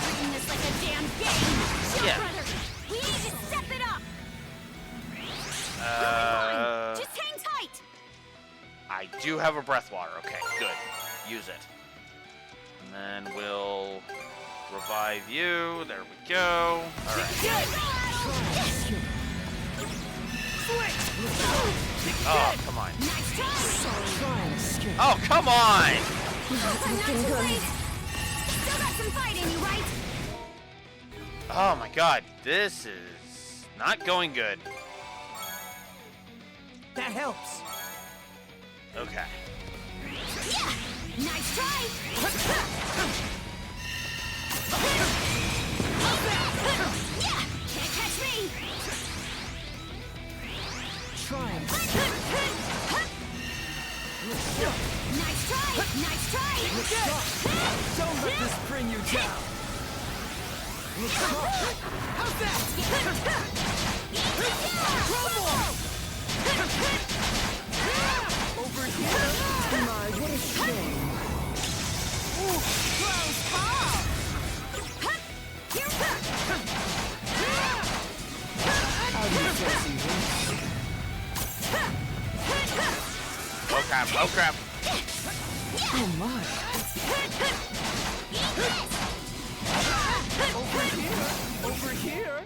Treating this like a damn game. Chill, Yeah. brother. We need to step it up. Just hang tight. I do have a breath water. Okay, good. Use it. And then we'll revive you. There we go. All right. Oh, come on. Nice try. Oh, come on! Looking good. Still got some fight in you, right? Oh my god, this is not going good. That helps. Okay. Yeah. Nice try. Yeah. Can't catch me. down. How's that? Crumble! Over here. My, what a shame. Ooh, close call. How do you fancy this? Oh crap, oh crap. Oh my. Over here.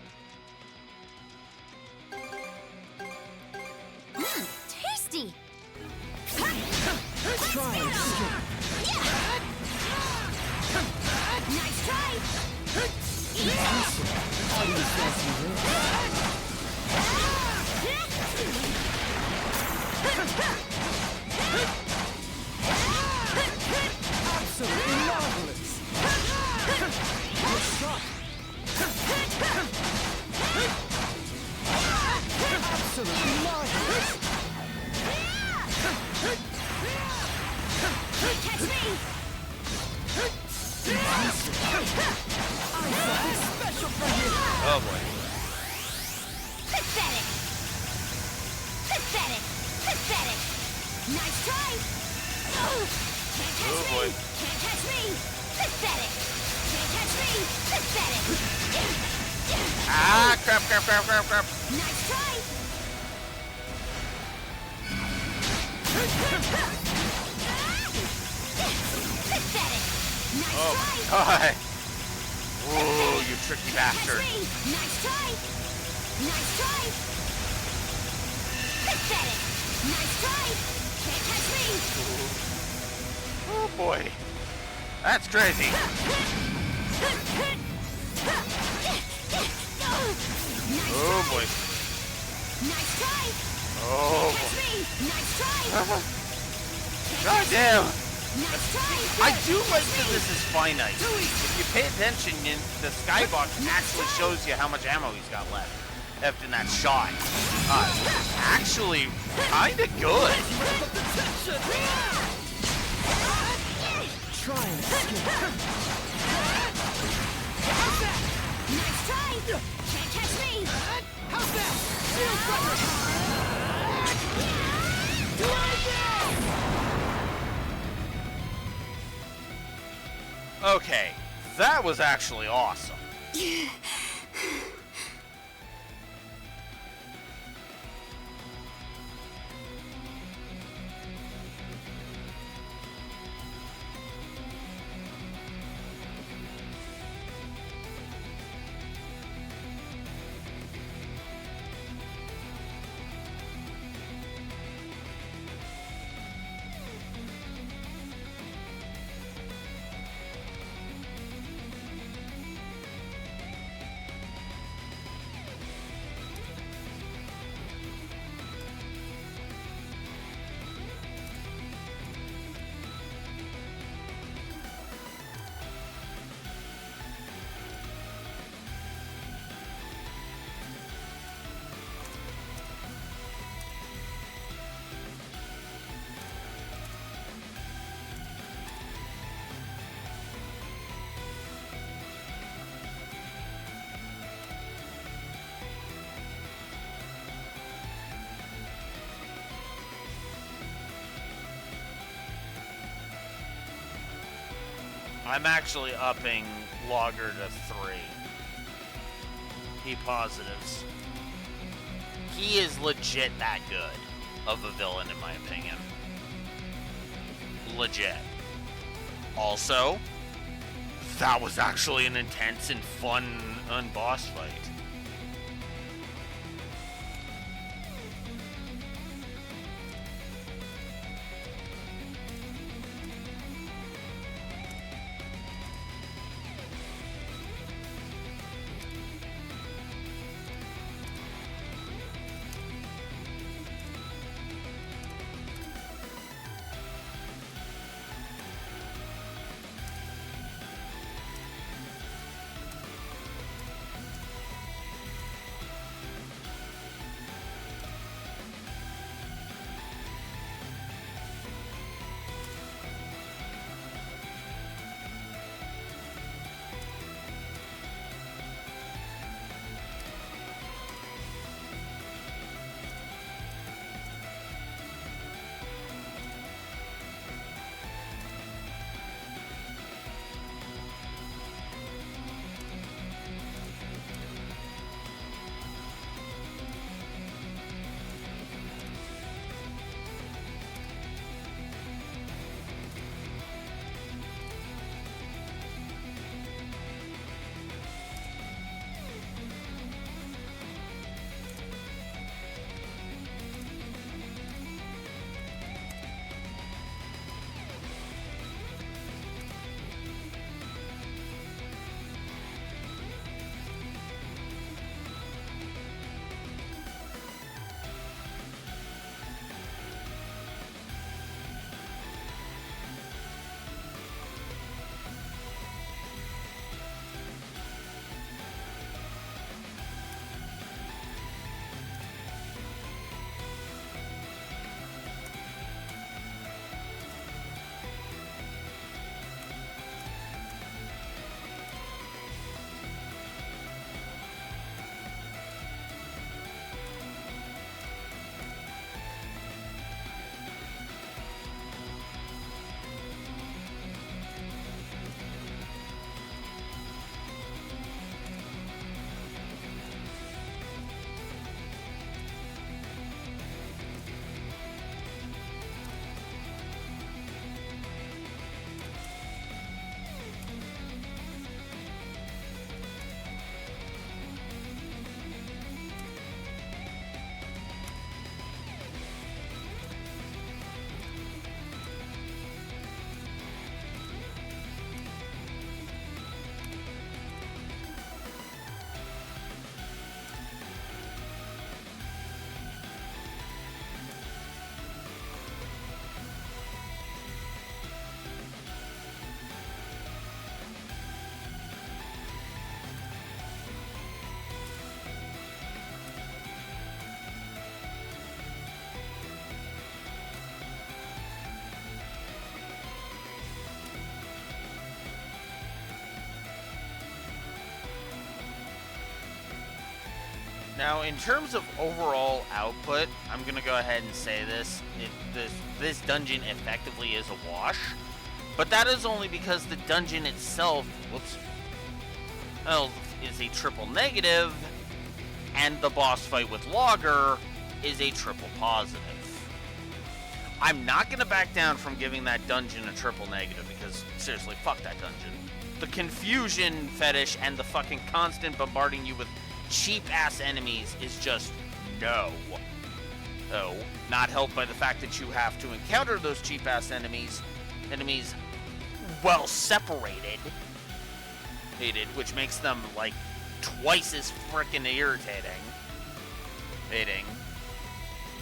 Tasty! Try and skip. Nice try! How do you fancy this? Absolutely marvelous. Let's try. Absolutely marvelous. Catch me! Something special for you. Oh boy. Pathetic! Pathetic! Pathetic! Nice try! Can't catch Oh me! boy. Can't catch me! Pathetic! Can't catch me! Pathetic! Ah, crap, crap, crap, crap, crap. Nice try! Pathetic! Nice Oh try! my god. Whoa, you tricky bastard. Catch me! Nice try! Nice try! Pathetic! Nice try! Can't catch me! Oh boy. That's crazy. Nice Oh boy. Nice try! Oh Catch boy. me! Nice try! God damn. Nice try! I do like that this is finite. If you pay attention, the skybox actually shows you how much ammo he's got left in that shot. Actually, kinda good. Try and skip. Nice try! Can't catch me! How's that? Shield breaker. Okay, that was actually awesome. I'm actually upping Logger to 3. He positives. He is legit that good of a villain, in my opinion. Legit. Also, that was actually an intense and fun boss fight. Now, in terms of overall output, I'm gonna go ahead and say this. This dungeon effectively is a wash. But that is only because the dungeon itself, is a triple negative, and the boss fight with Logger is a triple positive. I'm not going to back down from giving that dungeon a triple negative, because, seriously, fuck that dungeon. The confusion fetish and the fucking constant bombarding you with cheap-ass enemies is just no. Oh, not helped by the fact that you have to encounter those cheap-ass enemies well separated, which makes them, like, twice as frickin' irritating.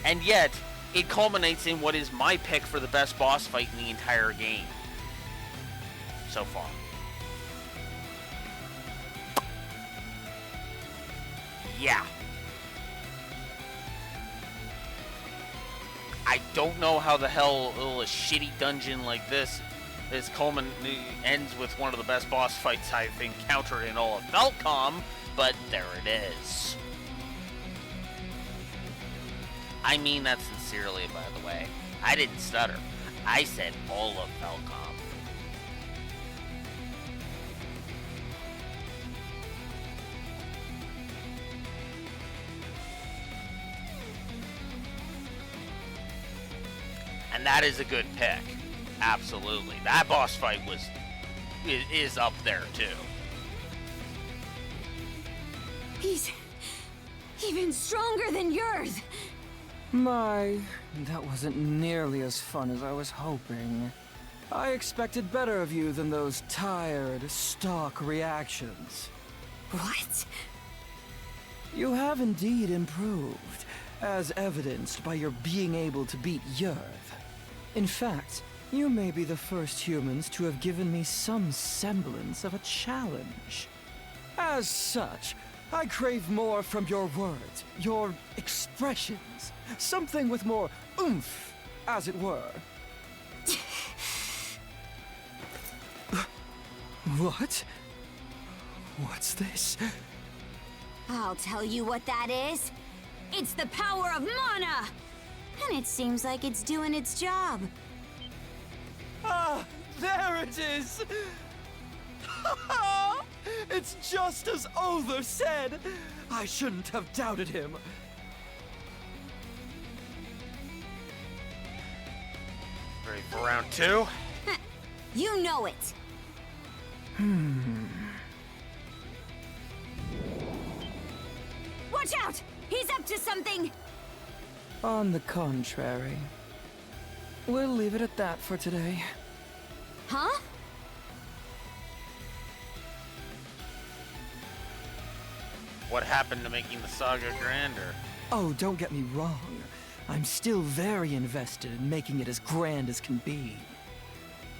And yet, it culminates in what is my pick for the best boss fight in the entire game. So far. Yeah. I don't know how the hell a shitty dungeon like this ends with one of the best boss fights I've encountered in all of Falcom, but there it is. I mean that sincerely, by the way. I didn't stutter. I said all of Falcom. And that is a good pick. Absolutely. That boss fight is up there too. He's even stronger than yours. My, that wasn't nearly as fun as I was hoping. I expected better of you than those tired, stock reactions. What? You have indeed improved, as evidenced by your being able to beat Yerth. In fact, you may be the first humans to have given me some semblance of a challenge. As such, I crave more from your words, your expressions, something with more oomph, as it were. What? What's this? I'll tell you what that is. It's the power of mana! And it seems like it's doing its job. Ah, there it is! It's just as Other said! I shouldn't have doubted him. Ready for round two? You know it! Watch out! He's up to something! On the contrary. We'll leave it at that for today. Huh? What happened to making the saga grander? Oh, don't get me wrong. I'm still very invested in making it as grand as can be.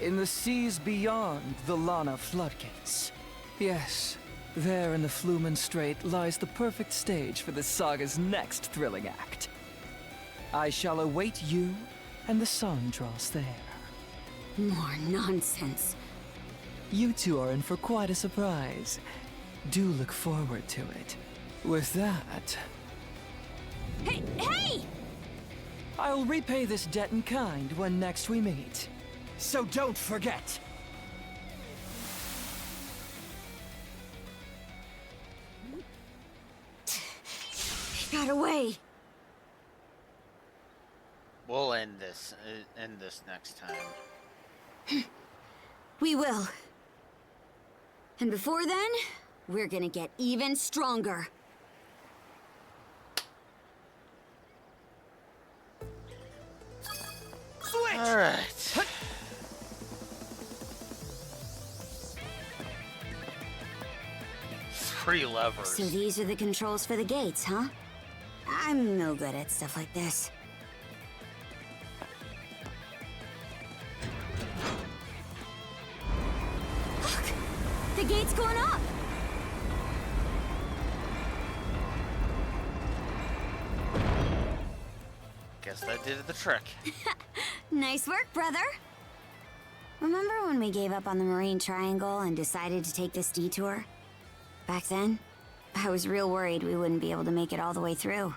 In the seas beyond the Lana floodgates. Yes, there in the Flumen Strait lies the perfect stage for this saga's next thrilling act. I shall await you and the sun draws there. More nonsense. You two are in for quite a surprise. Do look forward to it. With that... Hey! Hey! I'll repay this debt in kind when next we meet. So don't forget! He got away. We'll end this next time. We will. And before then, we're gonna get even stronger. Switch! Alright. Three levers. So these are the controls for the gates, huh? I'm no good at stuff like this. Look! The gate's going up! Guess that did the trick. Nice work, brother. Remember when we gave up on the Marine Triangle and decided to take this detour? Back then, I was real worried we wouldn't be able to make it all the way through.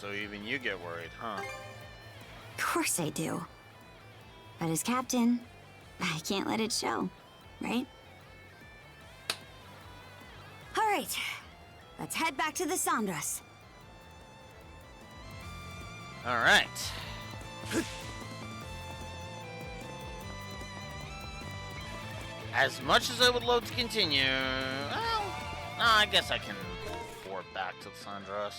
So even you get worried, huh? Of course I do. But as captain, I can't let it show, right? All right, let's head back to the Sandras. All right. As much as I would love to continue, well, I guess I can forward back to the Sandras.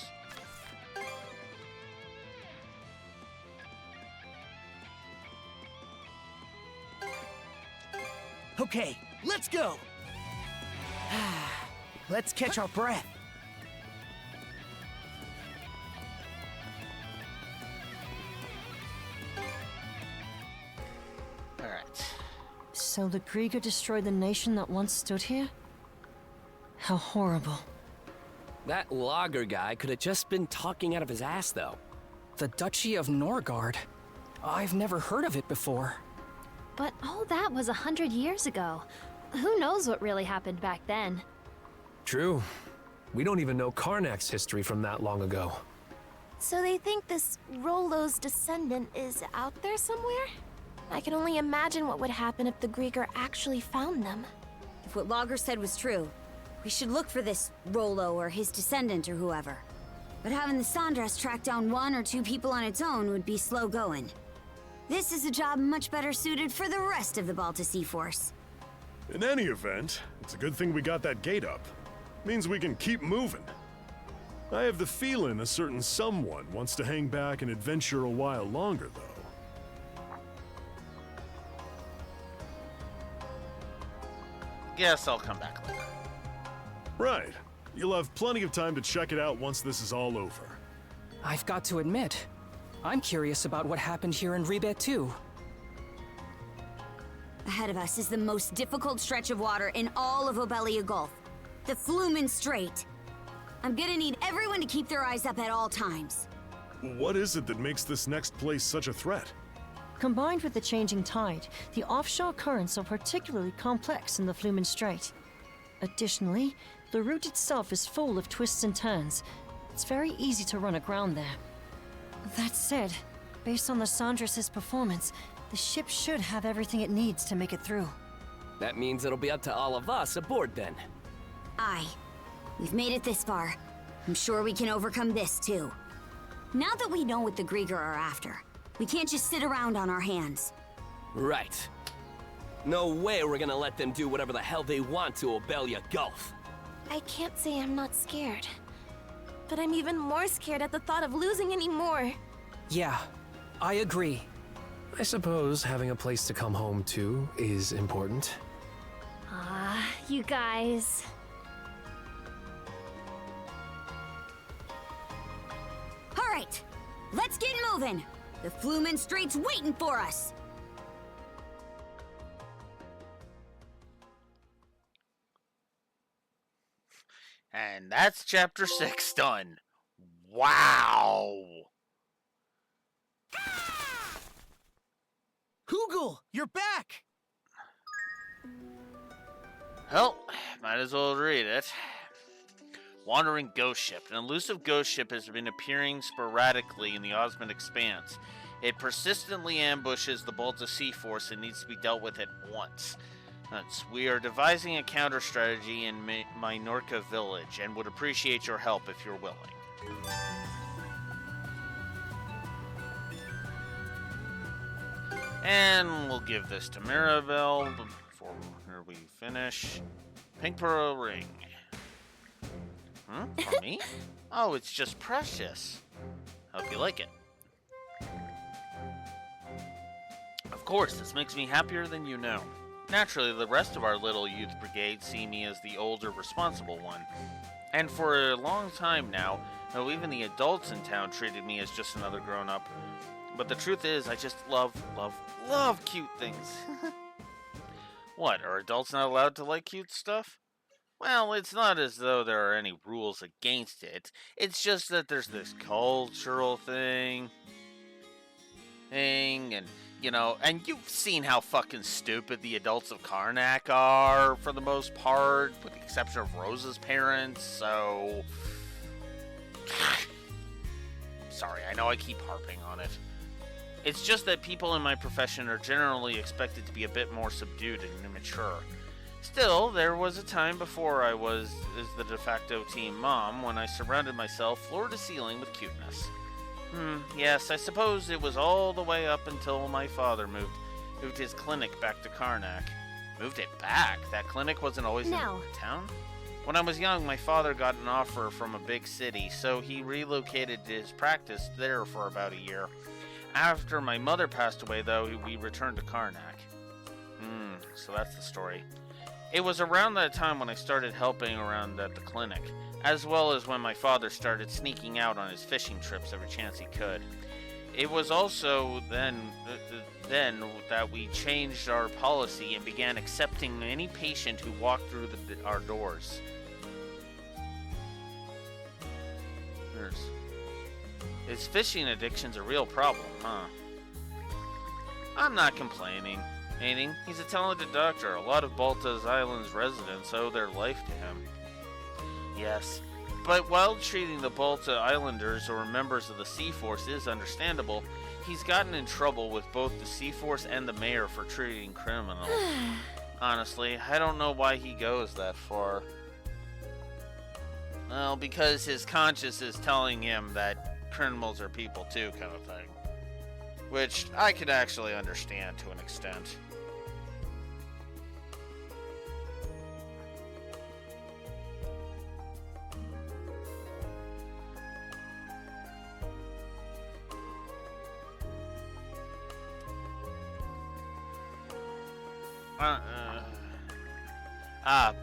Okay, let's go. Let's catch our breath. All right. So the Grieger destroyed the nation that once stood here? How horrible. That logger guy could have just been talking out of his ass, though. The Duchy of Norgard? I've never heard of it before. But all that was 100 years ago. Who knows what really happened back then? True. We don't even know Karnak's history from that long ago. So they think this Rollo's descendant is out there somewhere? I can only imagine what would happen if the Grieger actually found them. If what Logger said was true, we should look for this Rollo or his descendant or whoever. But having the Sandras track down 1 or 2 people on its own would be slow going. This is a job much better suited for the rest of the Balta Sea Force. In any event, it's a good thing we got that gate up. Means we can keep moving. I have the feeling a certain someone wants to hang back and adventure a while longer, though. Guess I'll come back later. Right. You'll have plenty of time to check it out once this is all over. I've got to admit, I'm curious about what happened here in Rebet too. Ahead of us is the most difficult stretch of water in all of Obelia Gulf. The Flumen Strait. I'm gonna need everyone to keep their eyes up at all times. What is it that makes this next place such a threat? Combined with the changing tide, the offshore currents are particularly complex in the Flumen Strait. Additionally, the route itself is full of twists and turns. It's very easy to run aground there. That said, based on the Sandras' performance, the ship should have everything it needs to make it through. That means it'll be up to all of us aboard then. Aye. We've made it this far. I'm sure we can overcome this too. Now that we know what the Grieger are after, we can't just sit around on our hands. Right. No way we're gonna let them do whatever the hell they want to Obelia Gulf. I can't say I'm not scared. But I'm even more scared at the thought of losing any more. Yeah, I agree. I suppose having a place to come home to is important. Ah, you guys. All right, let's get moving. The Flumen Strait's waiting for us. And that's chapter 6 done. Wow. Hugel, you're back! Well, might as well read it. Wandering Ghost Ship. An elusive ghost ship has been appearing sporadically in the Osmond Expanse. It persistently ambushes the Balta Sea Force and needs to be dealt with at once. We are devising a counter strategy in Minorca Village and would appreciate your help if you're willing. And we'll give this to Mirabelle before we finish. Pink Pearl Ring. For me? Oh, it's just precious. Hope you like it. Of course, this makes me happier than you know. Naturally, the rest of our little youth brigade see me as the older, responsible one. And for a long time now, though even the adults in town treated me as just another grown-up. But the truth is, I just love cute things. What, are adults not allowed to like cute stuff? Well, it's not as though there are any rules against it. It's just that there's this cultural thing, and You know, and you've seen how fucking stupid the adults of Karnak are, for the most part, with the exception of Rosa's parents, so... Sorry, I know I keep harping on it. It's just that people in my profession are generally expected to be a bit more subdued and immature. Still, there was a time before I was the de facto team mom when I surrounded myself floor to ceiling with cuteness. Yes, I suppose it was all the way up until my father moved his clinic back to Karnak. Moved it back? That clinic wasn't always in town? When I was young, my father got an offer from a big city, so he relocated his practice there for about a year. After my mother passed away, though, we returned to Karnak. So that's the story. It was around that time when I started helping around at the clinic, as well as when my father started sneaking out on his fishing trips every chance he could. It was also then that we changed our policy and began accepting any patient who walked through our doors. His fishing addiction's a real problem, huh? I'm not complaining. He's a talented doctor. A lot of Balta's Island's residents owe their life to him. Yes, but while treating the Balta Islanders or members of the Sea Force is understandable, he's gotten in trouble with both the Sea Force and the mayor for treating criminals. Honestly, I don't know why he goes that far. Well, because his conscience is telling him that criminals are people too, kind of thing. Which I could actually understand to an extent.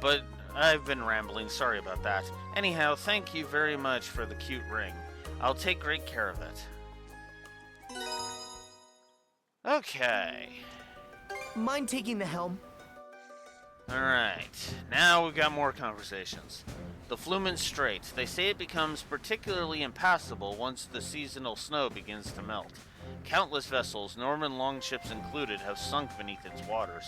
But I've been rambling, sorry about that. Anyhow, thank you very much for the cute ring. I'll take great care of it. Okay. Mind taking the helm? Alright, now we've got more conversations. The Flumen Strait. They say it becomes particularly impassable once the seasonal snow begins to melt. Countless vessels, Norman longships included, have sunk beneath its waters.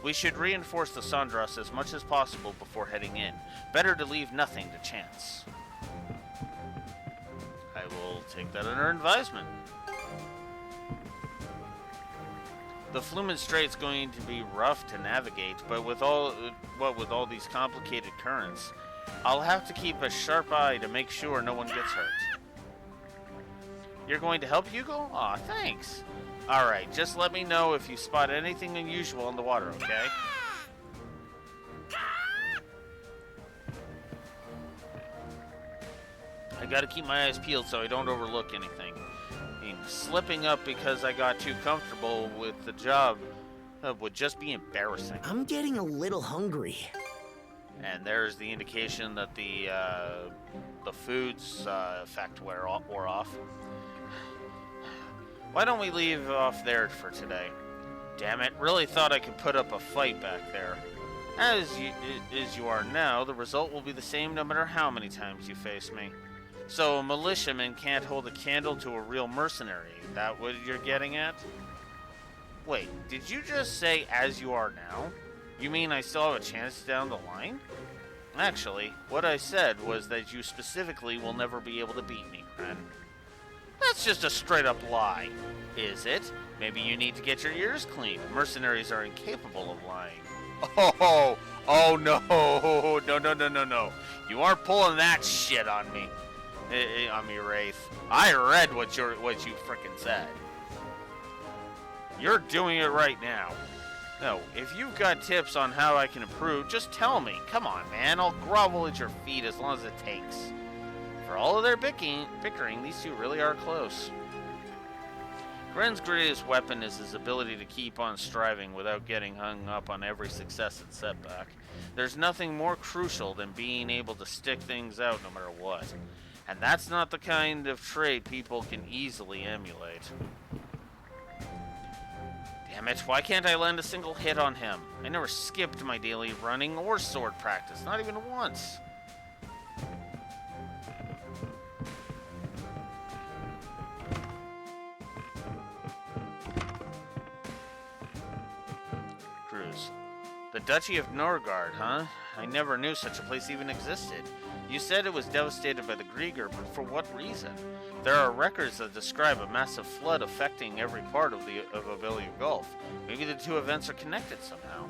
We should reinforce the Sandras as much as possible before heading in. Better to leave nothing to chance. I will take that under advisement. The Flumen Strait's going to be rough to navigate, but with all these complicated currents, I'll have to keep a sharp eye to make sure no one gets hurt. You're going to help, Hugo? Aw, thanks. Alright, just let me know if you spot anything unusual in the water, okay? I gotta keep my eyes peeled so I don't overlook anything. I mean, slipping up because I got too comfortable with the job would just be embarrassing. I'm getting a little hungry. And there's the indication that the food's effect wore off. Why don't we leave off there for today? Damn it, really thought I could put up a fight back there. As you are now, the result will be the same no matter how many times you face me. So a militiaman can't hold a candle to a real mercenary. That what you're getting at? Wait, did you just say as you are now? You mean I still have a chance down the line? Actually, what I said was that you specifically will never be able to beat me, Ren. That's just a straight-up lie. Is it? Maybe you need to get your ears cleaned. Mercenaries are incapable of lying. Oh no. You aren't pulling that shit on me. On me, Wraith. I read what you frickin' said. You're doing it right now. No, if you've got tips on how I can improve, just tell me. Come on, man. I'll grovel at your feet as long as it takes. For all of their bickering, these two really are close. Gren's greatest weapon is his ability to keep on striving without getting hung up on every success and setback. There's nothing more crucial than being able to stick things out no matter what. And that's not the kind of trait people can easily emulate. Damn it, why can't I land a single hit on him? I never skipped my daily running or sword practice, not even once. Duchy of Norgard, huh? I never knew such a place even existed. You said it was devastated by the Grieger, but for what reason? There are records that describe a massive flood affecting every part of Abelia Gulf. Maybe the two events are connected somehow.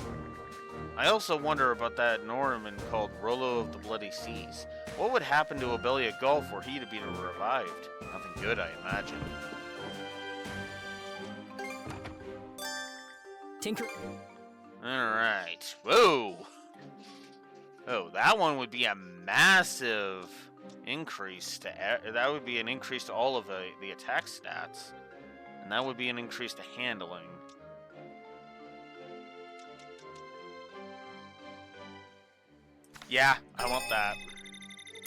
I also wonder about that Norman called Rollo of the Bloody Seas. What would happen to Abelia Gulf were he to be revived? Nothing good, I imagine. Tinker. Alright. Whoa! Oh, that one would be a massive increase to... that would be an increase to all of the attack stats. And that would be an increase to handling. Yeah, I want that.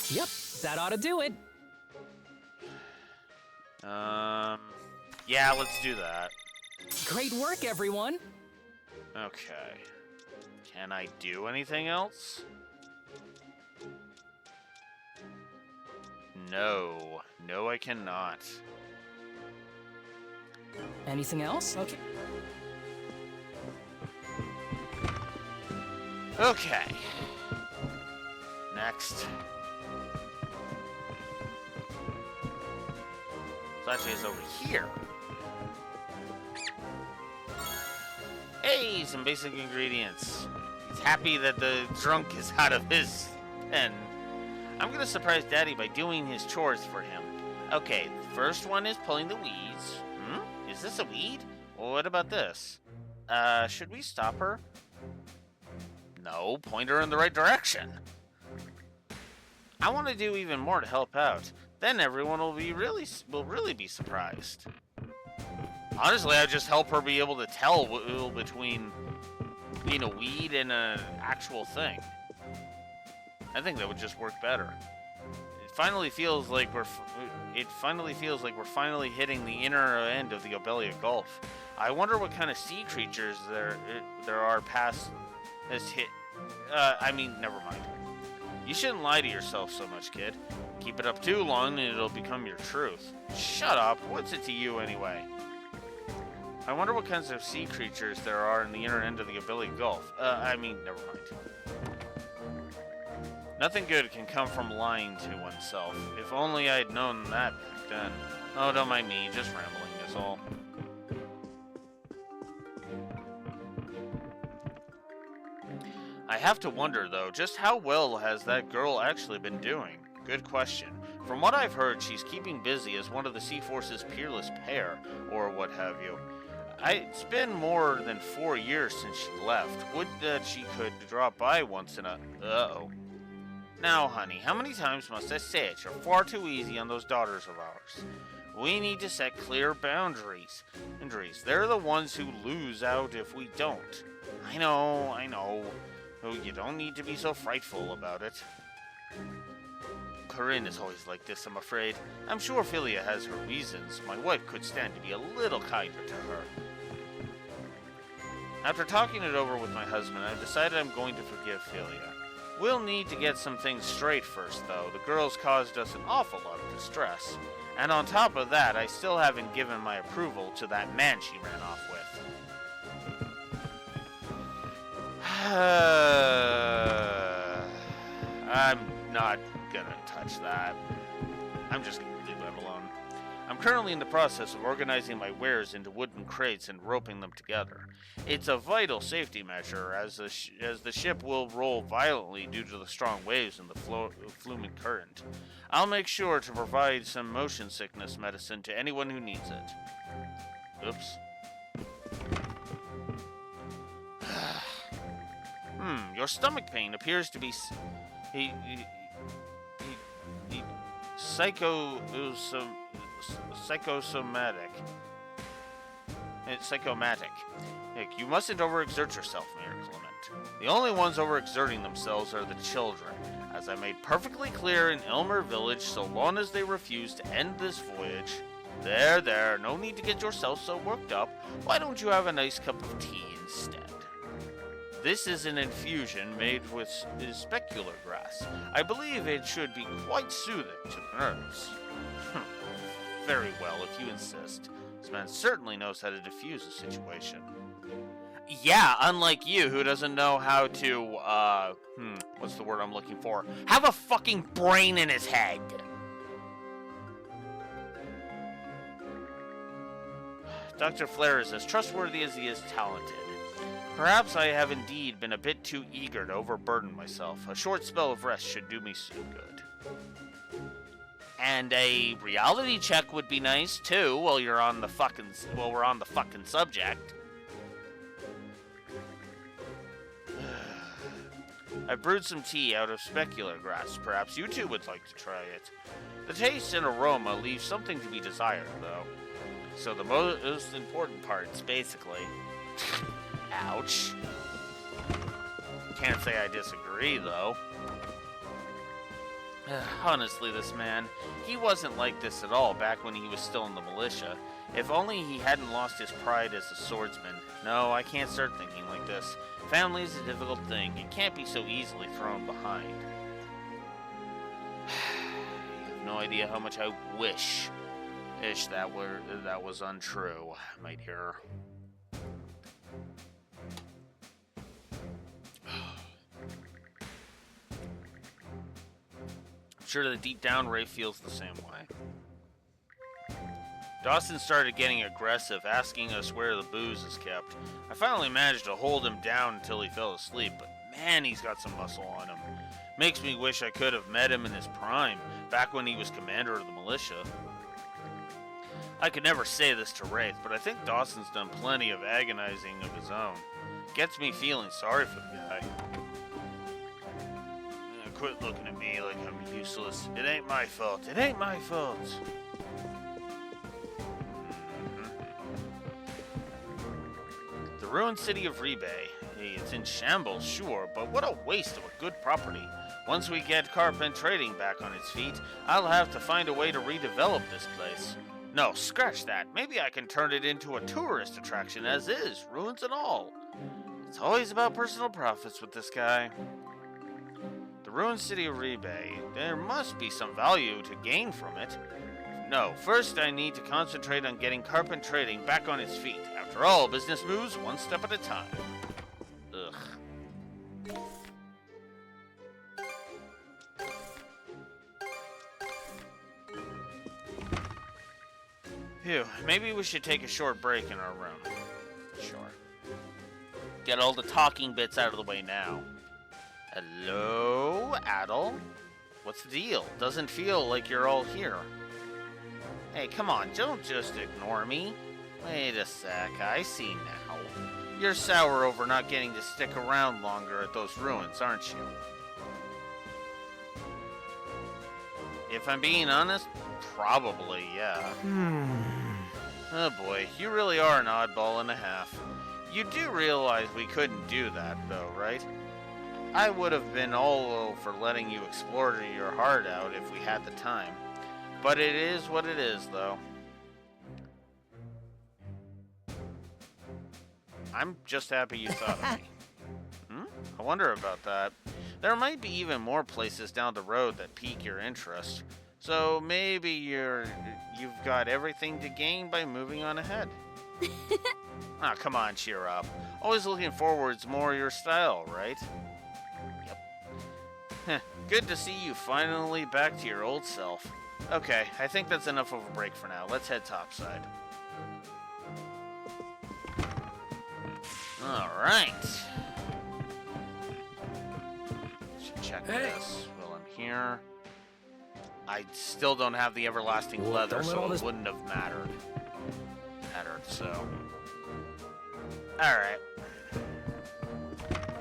Yep, that ought to do it. Yeah, let's do that. Great work, everyone. Okay. Can I do anything else? No. No, I cannot. Anything else? Okay. Okay. Next. So actually it's over here. Hey, some basic ingredients. He's happy that the drunk is out of his pen. I'm gonna surprise Daddy by doing his chores for him. Okay, the first one is pulling the weeds. Is this a weed? Well, what about this? Should we stop her? No, point her in the right direction. I want to do even more to help out. Then everyone will really be surprised. Honestly, I'd just help her be able to tell between being a weed and an actual thing. I think that would just work better. It finally feels like we're finally hitting the inner end of the Abelia Gulf. I wonder what kind of sea creatures there are past this hit. I mean, never mind. You shouldn't lie to yourself so much, kid. Keep it up too long and it'll become your truth. Shut up. What's it to you anyway? I wonder what kinds of sea creatures there are in the inner end of the Abelia Gulf. I mean, never mind. Nothing good can come from lying to oneself. If only I'd known that back then. Oh, don't mind me, just rambling is all. I have to wonder, though, just how well has that girl actually been doing? Good question. From what I've heard, she's keeping busy as one of the Sea Force's peerless pair, or what have you. It's been more than 4 years since she left. Would that she could drop by once in a... Uh-oh. Now, honey, how many times must I say it? You're far too easy on those daughters of ours. We need to set clear boundaries. They're the ones who lose out if we don't. I know. Oh, you don't need to be so frightful about it. Corinne is always like this, I'm afraid. I'm sure Philia has her reasons. My wife could stand to be a little kinder to her. After talking it over with my husband, I've decided I'm going to forgive Philia. We'll need to get some things straight first, though. The girls caused us an awful lot of distress. And on top of that, I still haven't given my approval to that man she ran off with. I'm not gonna touch that. I'm just gonna leave that alone. I'm currently in the process of organizing my wares into wooden crates and roping them together. It's a vital safety measure, as the ship will roll violently due to the strong waves and the fluid current. I'll make sure to provide some motion sickness medicine to anyone who needs it. Oops. Your stomach pain appears to be psychosomatic. It's psychomatic. You mustn't overexert yourself, Mayor Clement. The only ones overexerting themselves are the children. As I made perfectly clear in Elmer Village, so long as they refuse to end this voyage... There, no need to get yourself so worked up. Why don't you have a nice cup of tea instead? This is an infusion made with specular grass. I believe it should be quite soothing to the nerves. Very well, if you insist. This man certainly knows how to diffuse a situation. Yeah, unlike you, who doesn't know how to, what's the word I'm looking for? Have a fucking brain in his head. Dr. Flair is as trustworthy as he is talented. Perhaps I have indeed been a bit too eager to overburden myself. A short spell of rest should do me some good. And a reality check would be nice too, while we're on the fucking subject. I brewed some tea out of specular grass. Perhaps you too would like to try it. The taste and aroma leave something to be desired, though. So the most important parts, basically. Ouch. Can't say I disagree, though. Honestly, this man, he wasn't like this at all back when he was still in the militia. If only he hadn't lost his pride as a swordsman. No, I can't start thinking like this. Family is a difficult thing. It can't be so easily thrown behind. You have no idea how much I wish that was untrue, my dear. I'm sure that deep down Ray feels the same way. Dawson started getting aggressive, asking us where the booze is kept. I finally managed to hold him down until he fell asleep, but man, he's got some muscle on him. Makes me wish I could have met him in his prime, back when he was commander of the militia. I could never say this to Wraith, but I think Dawson's done plenty of agonizing of his own. Gets me feeling sorry for the guy. Quit looking at me like I'm useless. It ain't my fault. It ain't my fault. The ruined city of Rebay. Hey, it's in shambles, sure, but what a waste of a good property. Once we get Carpent Trading back on its feet, I'll have to find a way to redevelop this place. No, scratch that. Maybe I can turn it into a tourist attraction as is, ruins and all. It's always about personal profits with this guy. The ruined city of Rebay. There must be some value to gain from it. No, first I need to concentrate on getting Carpent Trading back on its feet. After all, business moves one step at a time. Ugh. Phew, maybe we should take a short break in our room. Sure. Get all the talking bits out of the way now. Hello, Adel? What's the deal? Doesn't feel like you're all here. Hey, come on, don't just ignore me. Wait a sec, I see now. You're sour over not getting to stick around longer at those ruins, aren't you? If I'm being honest, probably, yeah. Oh boy, you really are an oddball and a half. You do realize we couldn't do that, though, right? I would have been all for letting you explore your heart out if we had the time. But it is what it is, though. I'm just happy you thought of me. I wonder about that. There might be even more places down the road that pique your interest. So maybe you've got everything to gain by moving on ahead. Ah, come on, cheer up. Always looking forward's more your style, right? Yep. Good to see you finally back to your old self. Okay, I think that's enough of a break for now. Let's head topside. Alright. Should check this while I'm here. I still don't have the everlasting leather, so it wouldn't have mattered. So. Alright.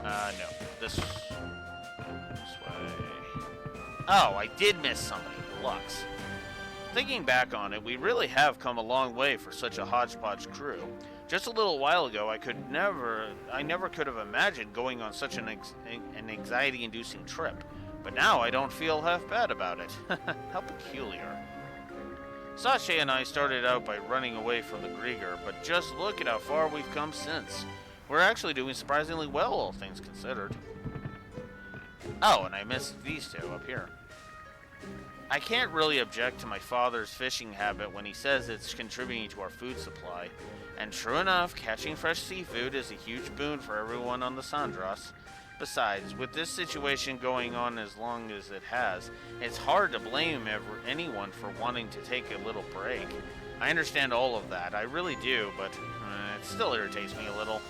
No. This way. Oh, I did miss somebody. Lux. Thinking back on it, we really have come a long way for such a hodgepodge crew. Just a little while ago, I never could have imagined going on such an anxiety-inducing trip. But now I don't feel half bad about it. How peculiar. Sasha and I started out by running away from the Grieger, but just look at how far we've come since. We're actually doing surprisingly well, all things considered. Oh, and I missed these two up here. I can't really object to my father's fishing habit when he says it's contributing to our food supply. And true enough, catching fresh seafood is a huge boon for everyone on the Sandras. Besides, with this situation going on as long as it has, it's hard to blame anyone for wanting to take a little break. I understand all of that, I really do, but it still irritates me a little.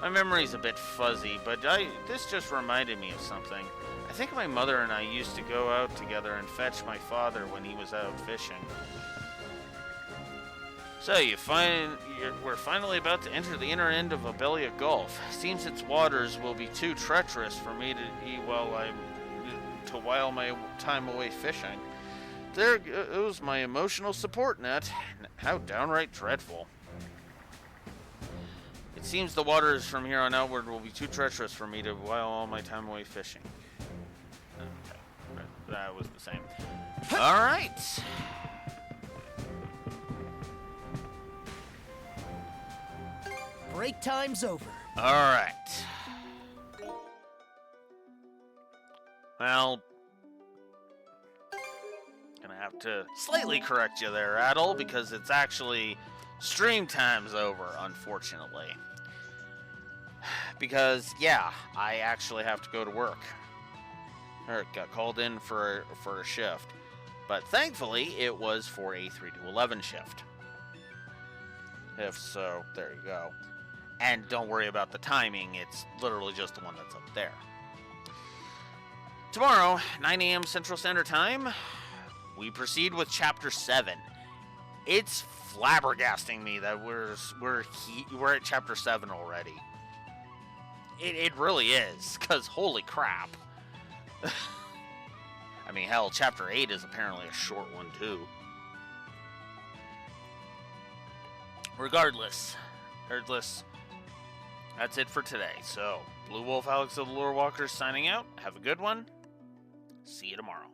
My memory's a bit fuzzy, but this just reminded me of something. I think my mother and I used to go out together and fetch my father when he was out fishing. So, we're finally about to enter the inner end of Abelia Gulf. Seems its waters will be too treacherous for me to eat while my time away fishing. There goes my emotional support net. How downright dreadful. It seems the waters from here on outward will be too treacherous for me to while all my time away fishing. Okay, that was the same. All right. Break time's over. All right. Well, gonna have to slightly correct you there, Adel, because it's actually stream time's over, unfortunately. Because, yeah, I actually have to go to work. Or got called in for a shift. But thankfully, it was for a 3 to 11 shift. If so, there you go. And don't worry about the timing, it's literally just the one that's up there. Tomorrow, 9 a.m. Central Standard Time, we proceed with Chapter 7. It's flabbergasting me that we're at Chapter 7 already. It really is, because holy crap. I mean, hell, Chapter 8 is apparently a short one, too. Regardless, that's it for today. So, Blue Wolf Alex of the Lore Walkers signing out. Have a good one. See you tomorrow.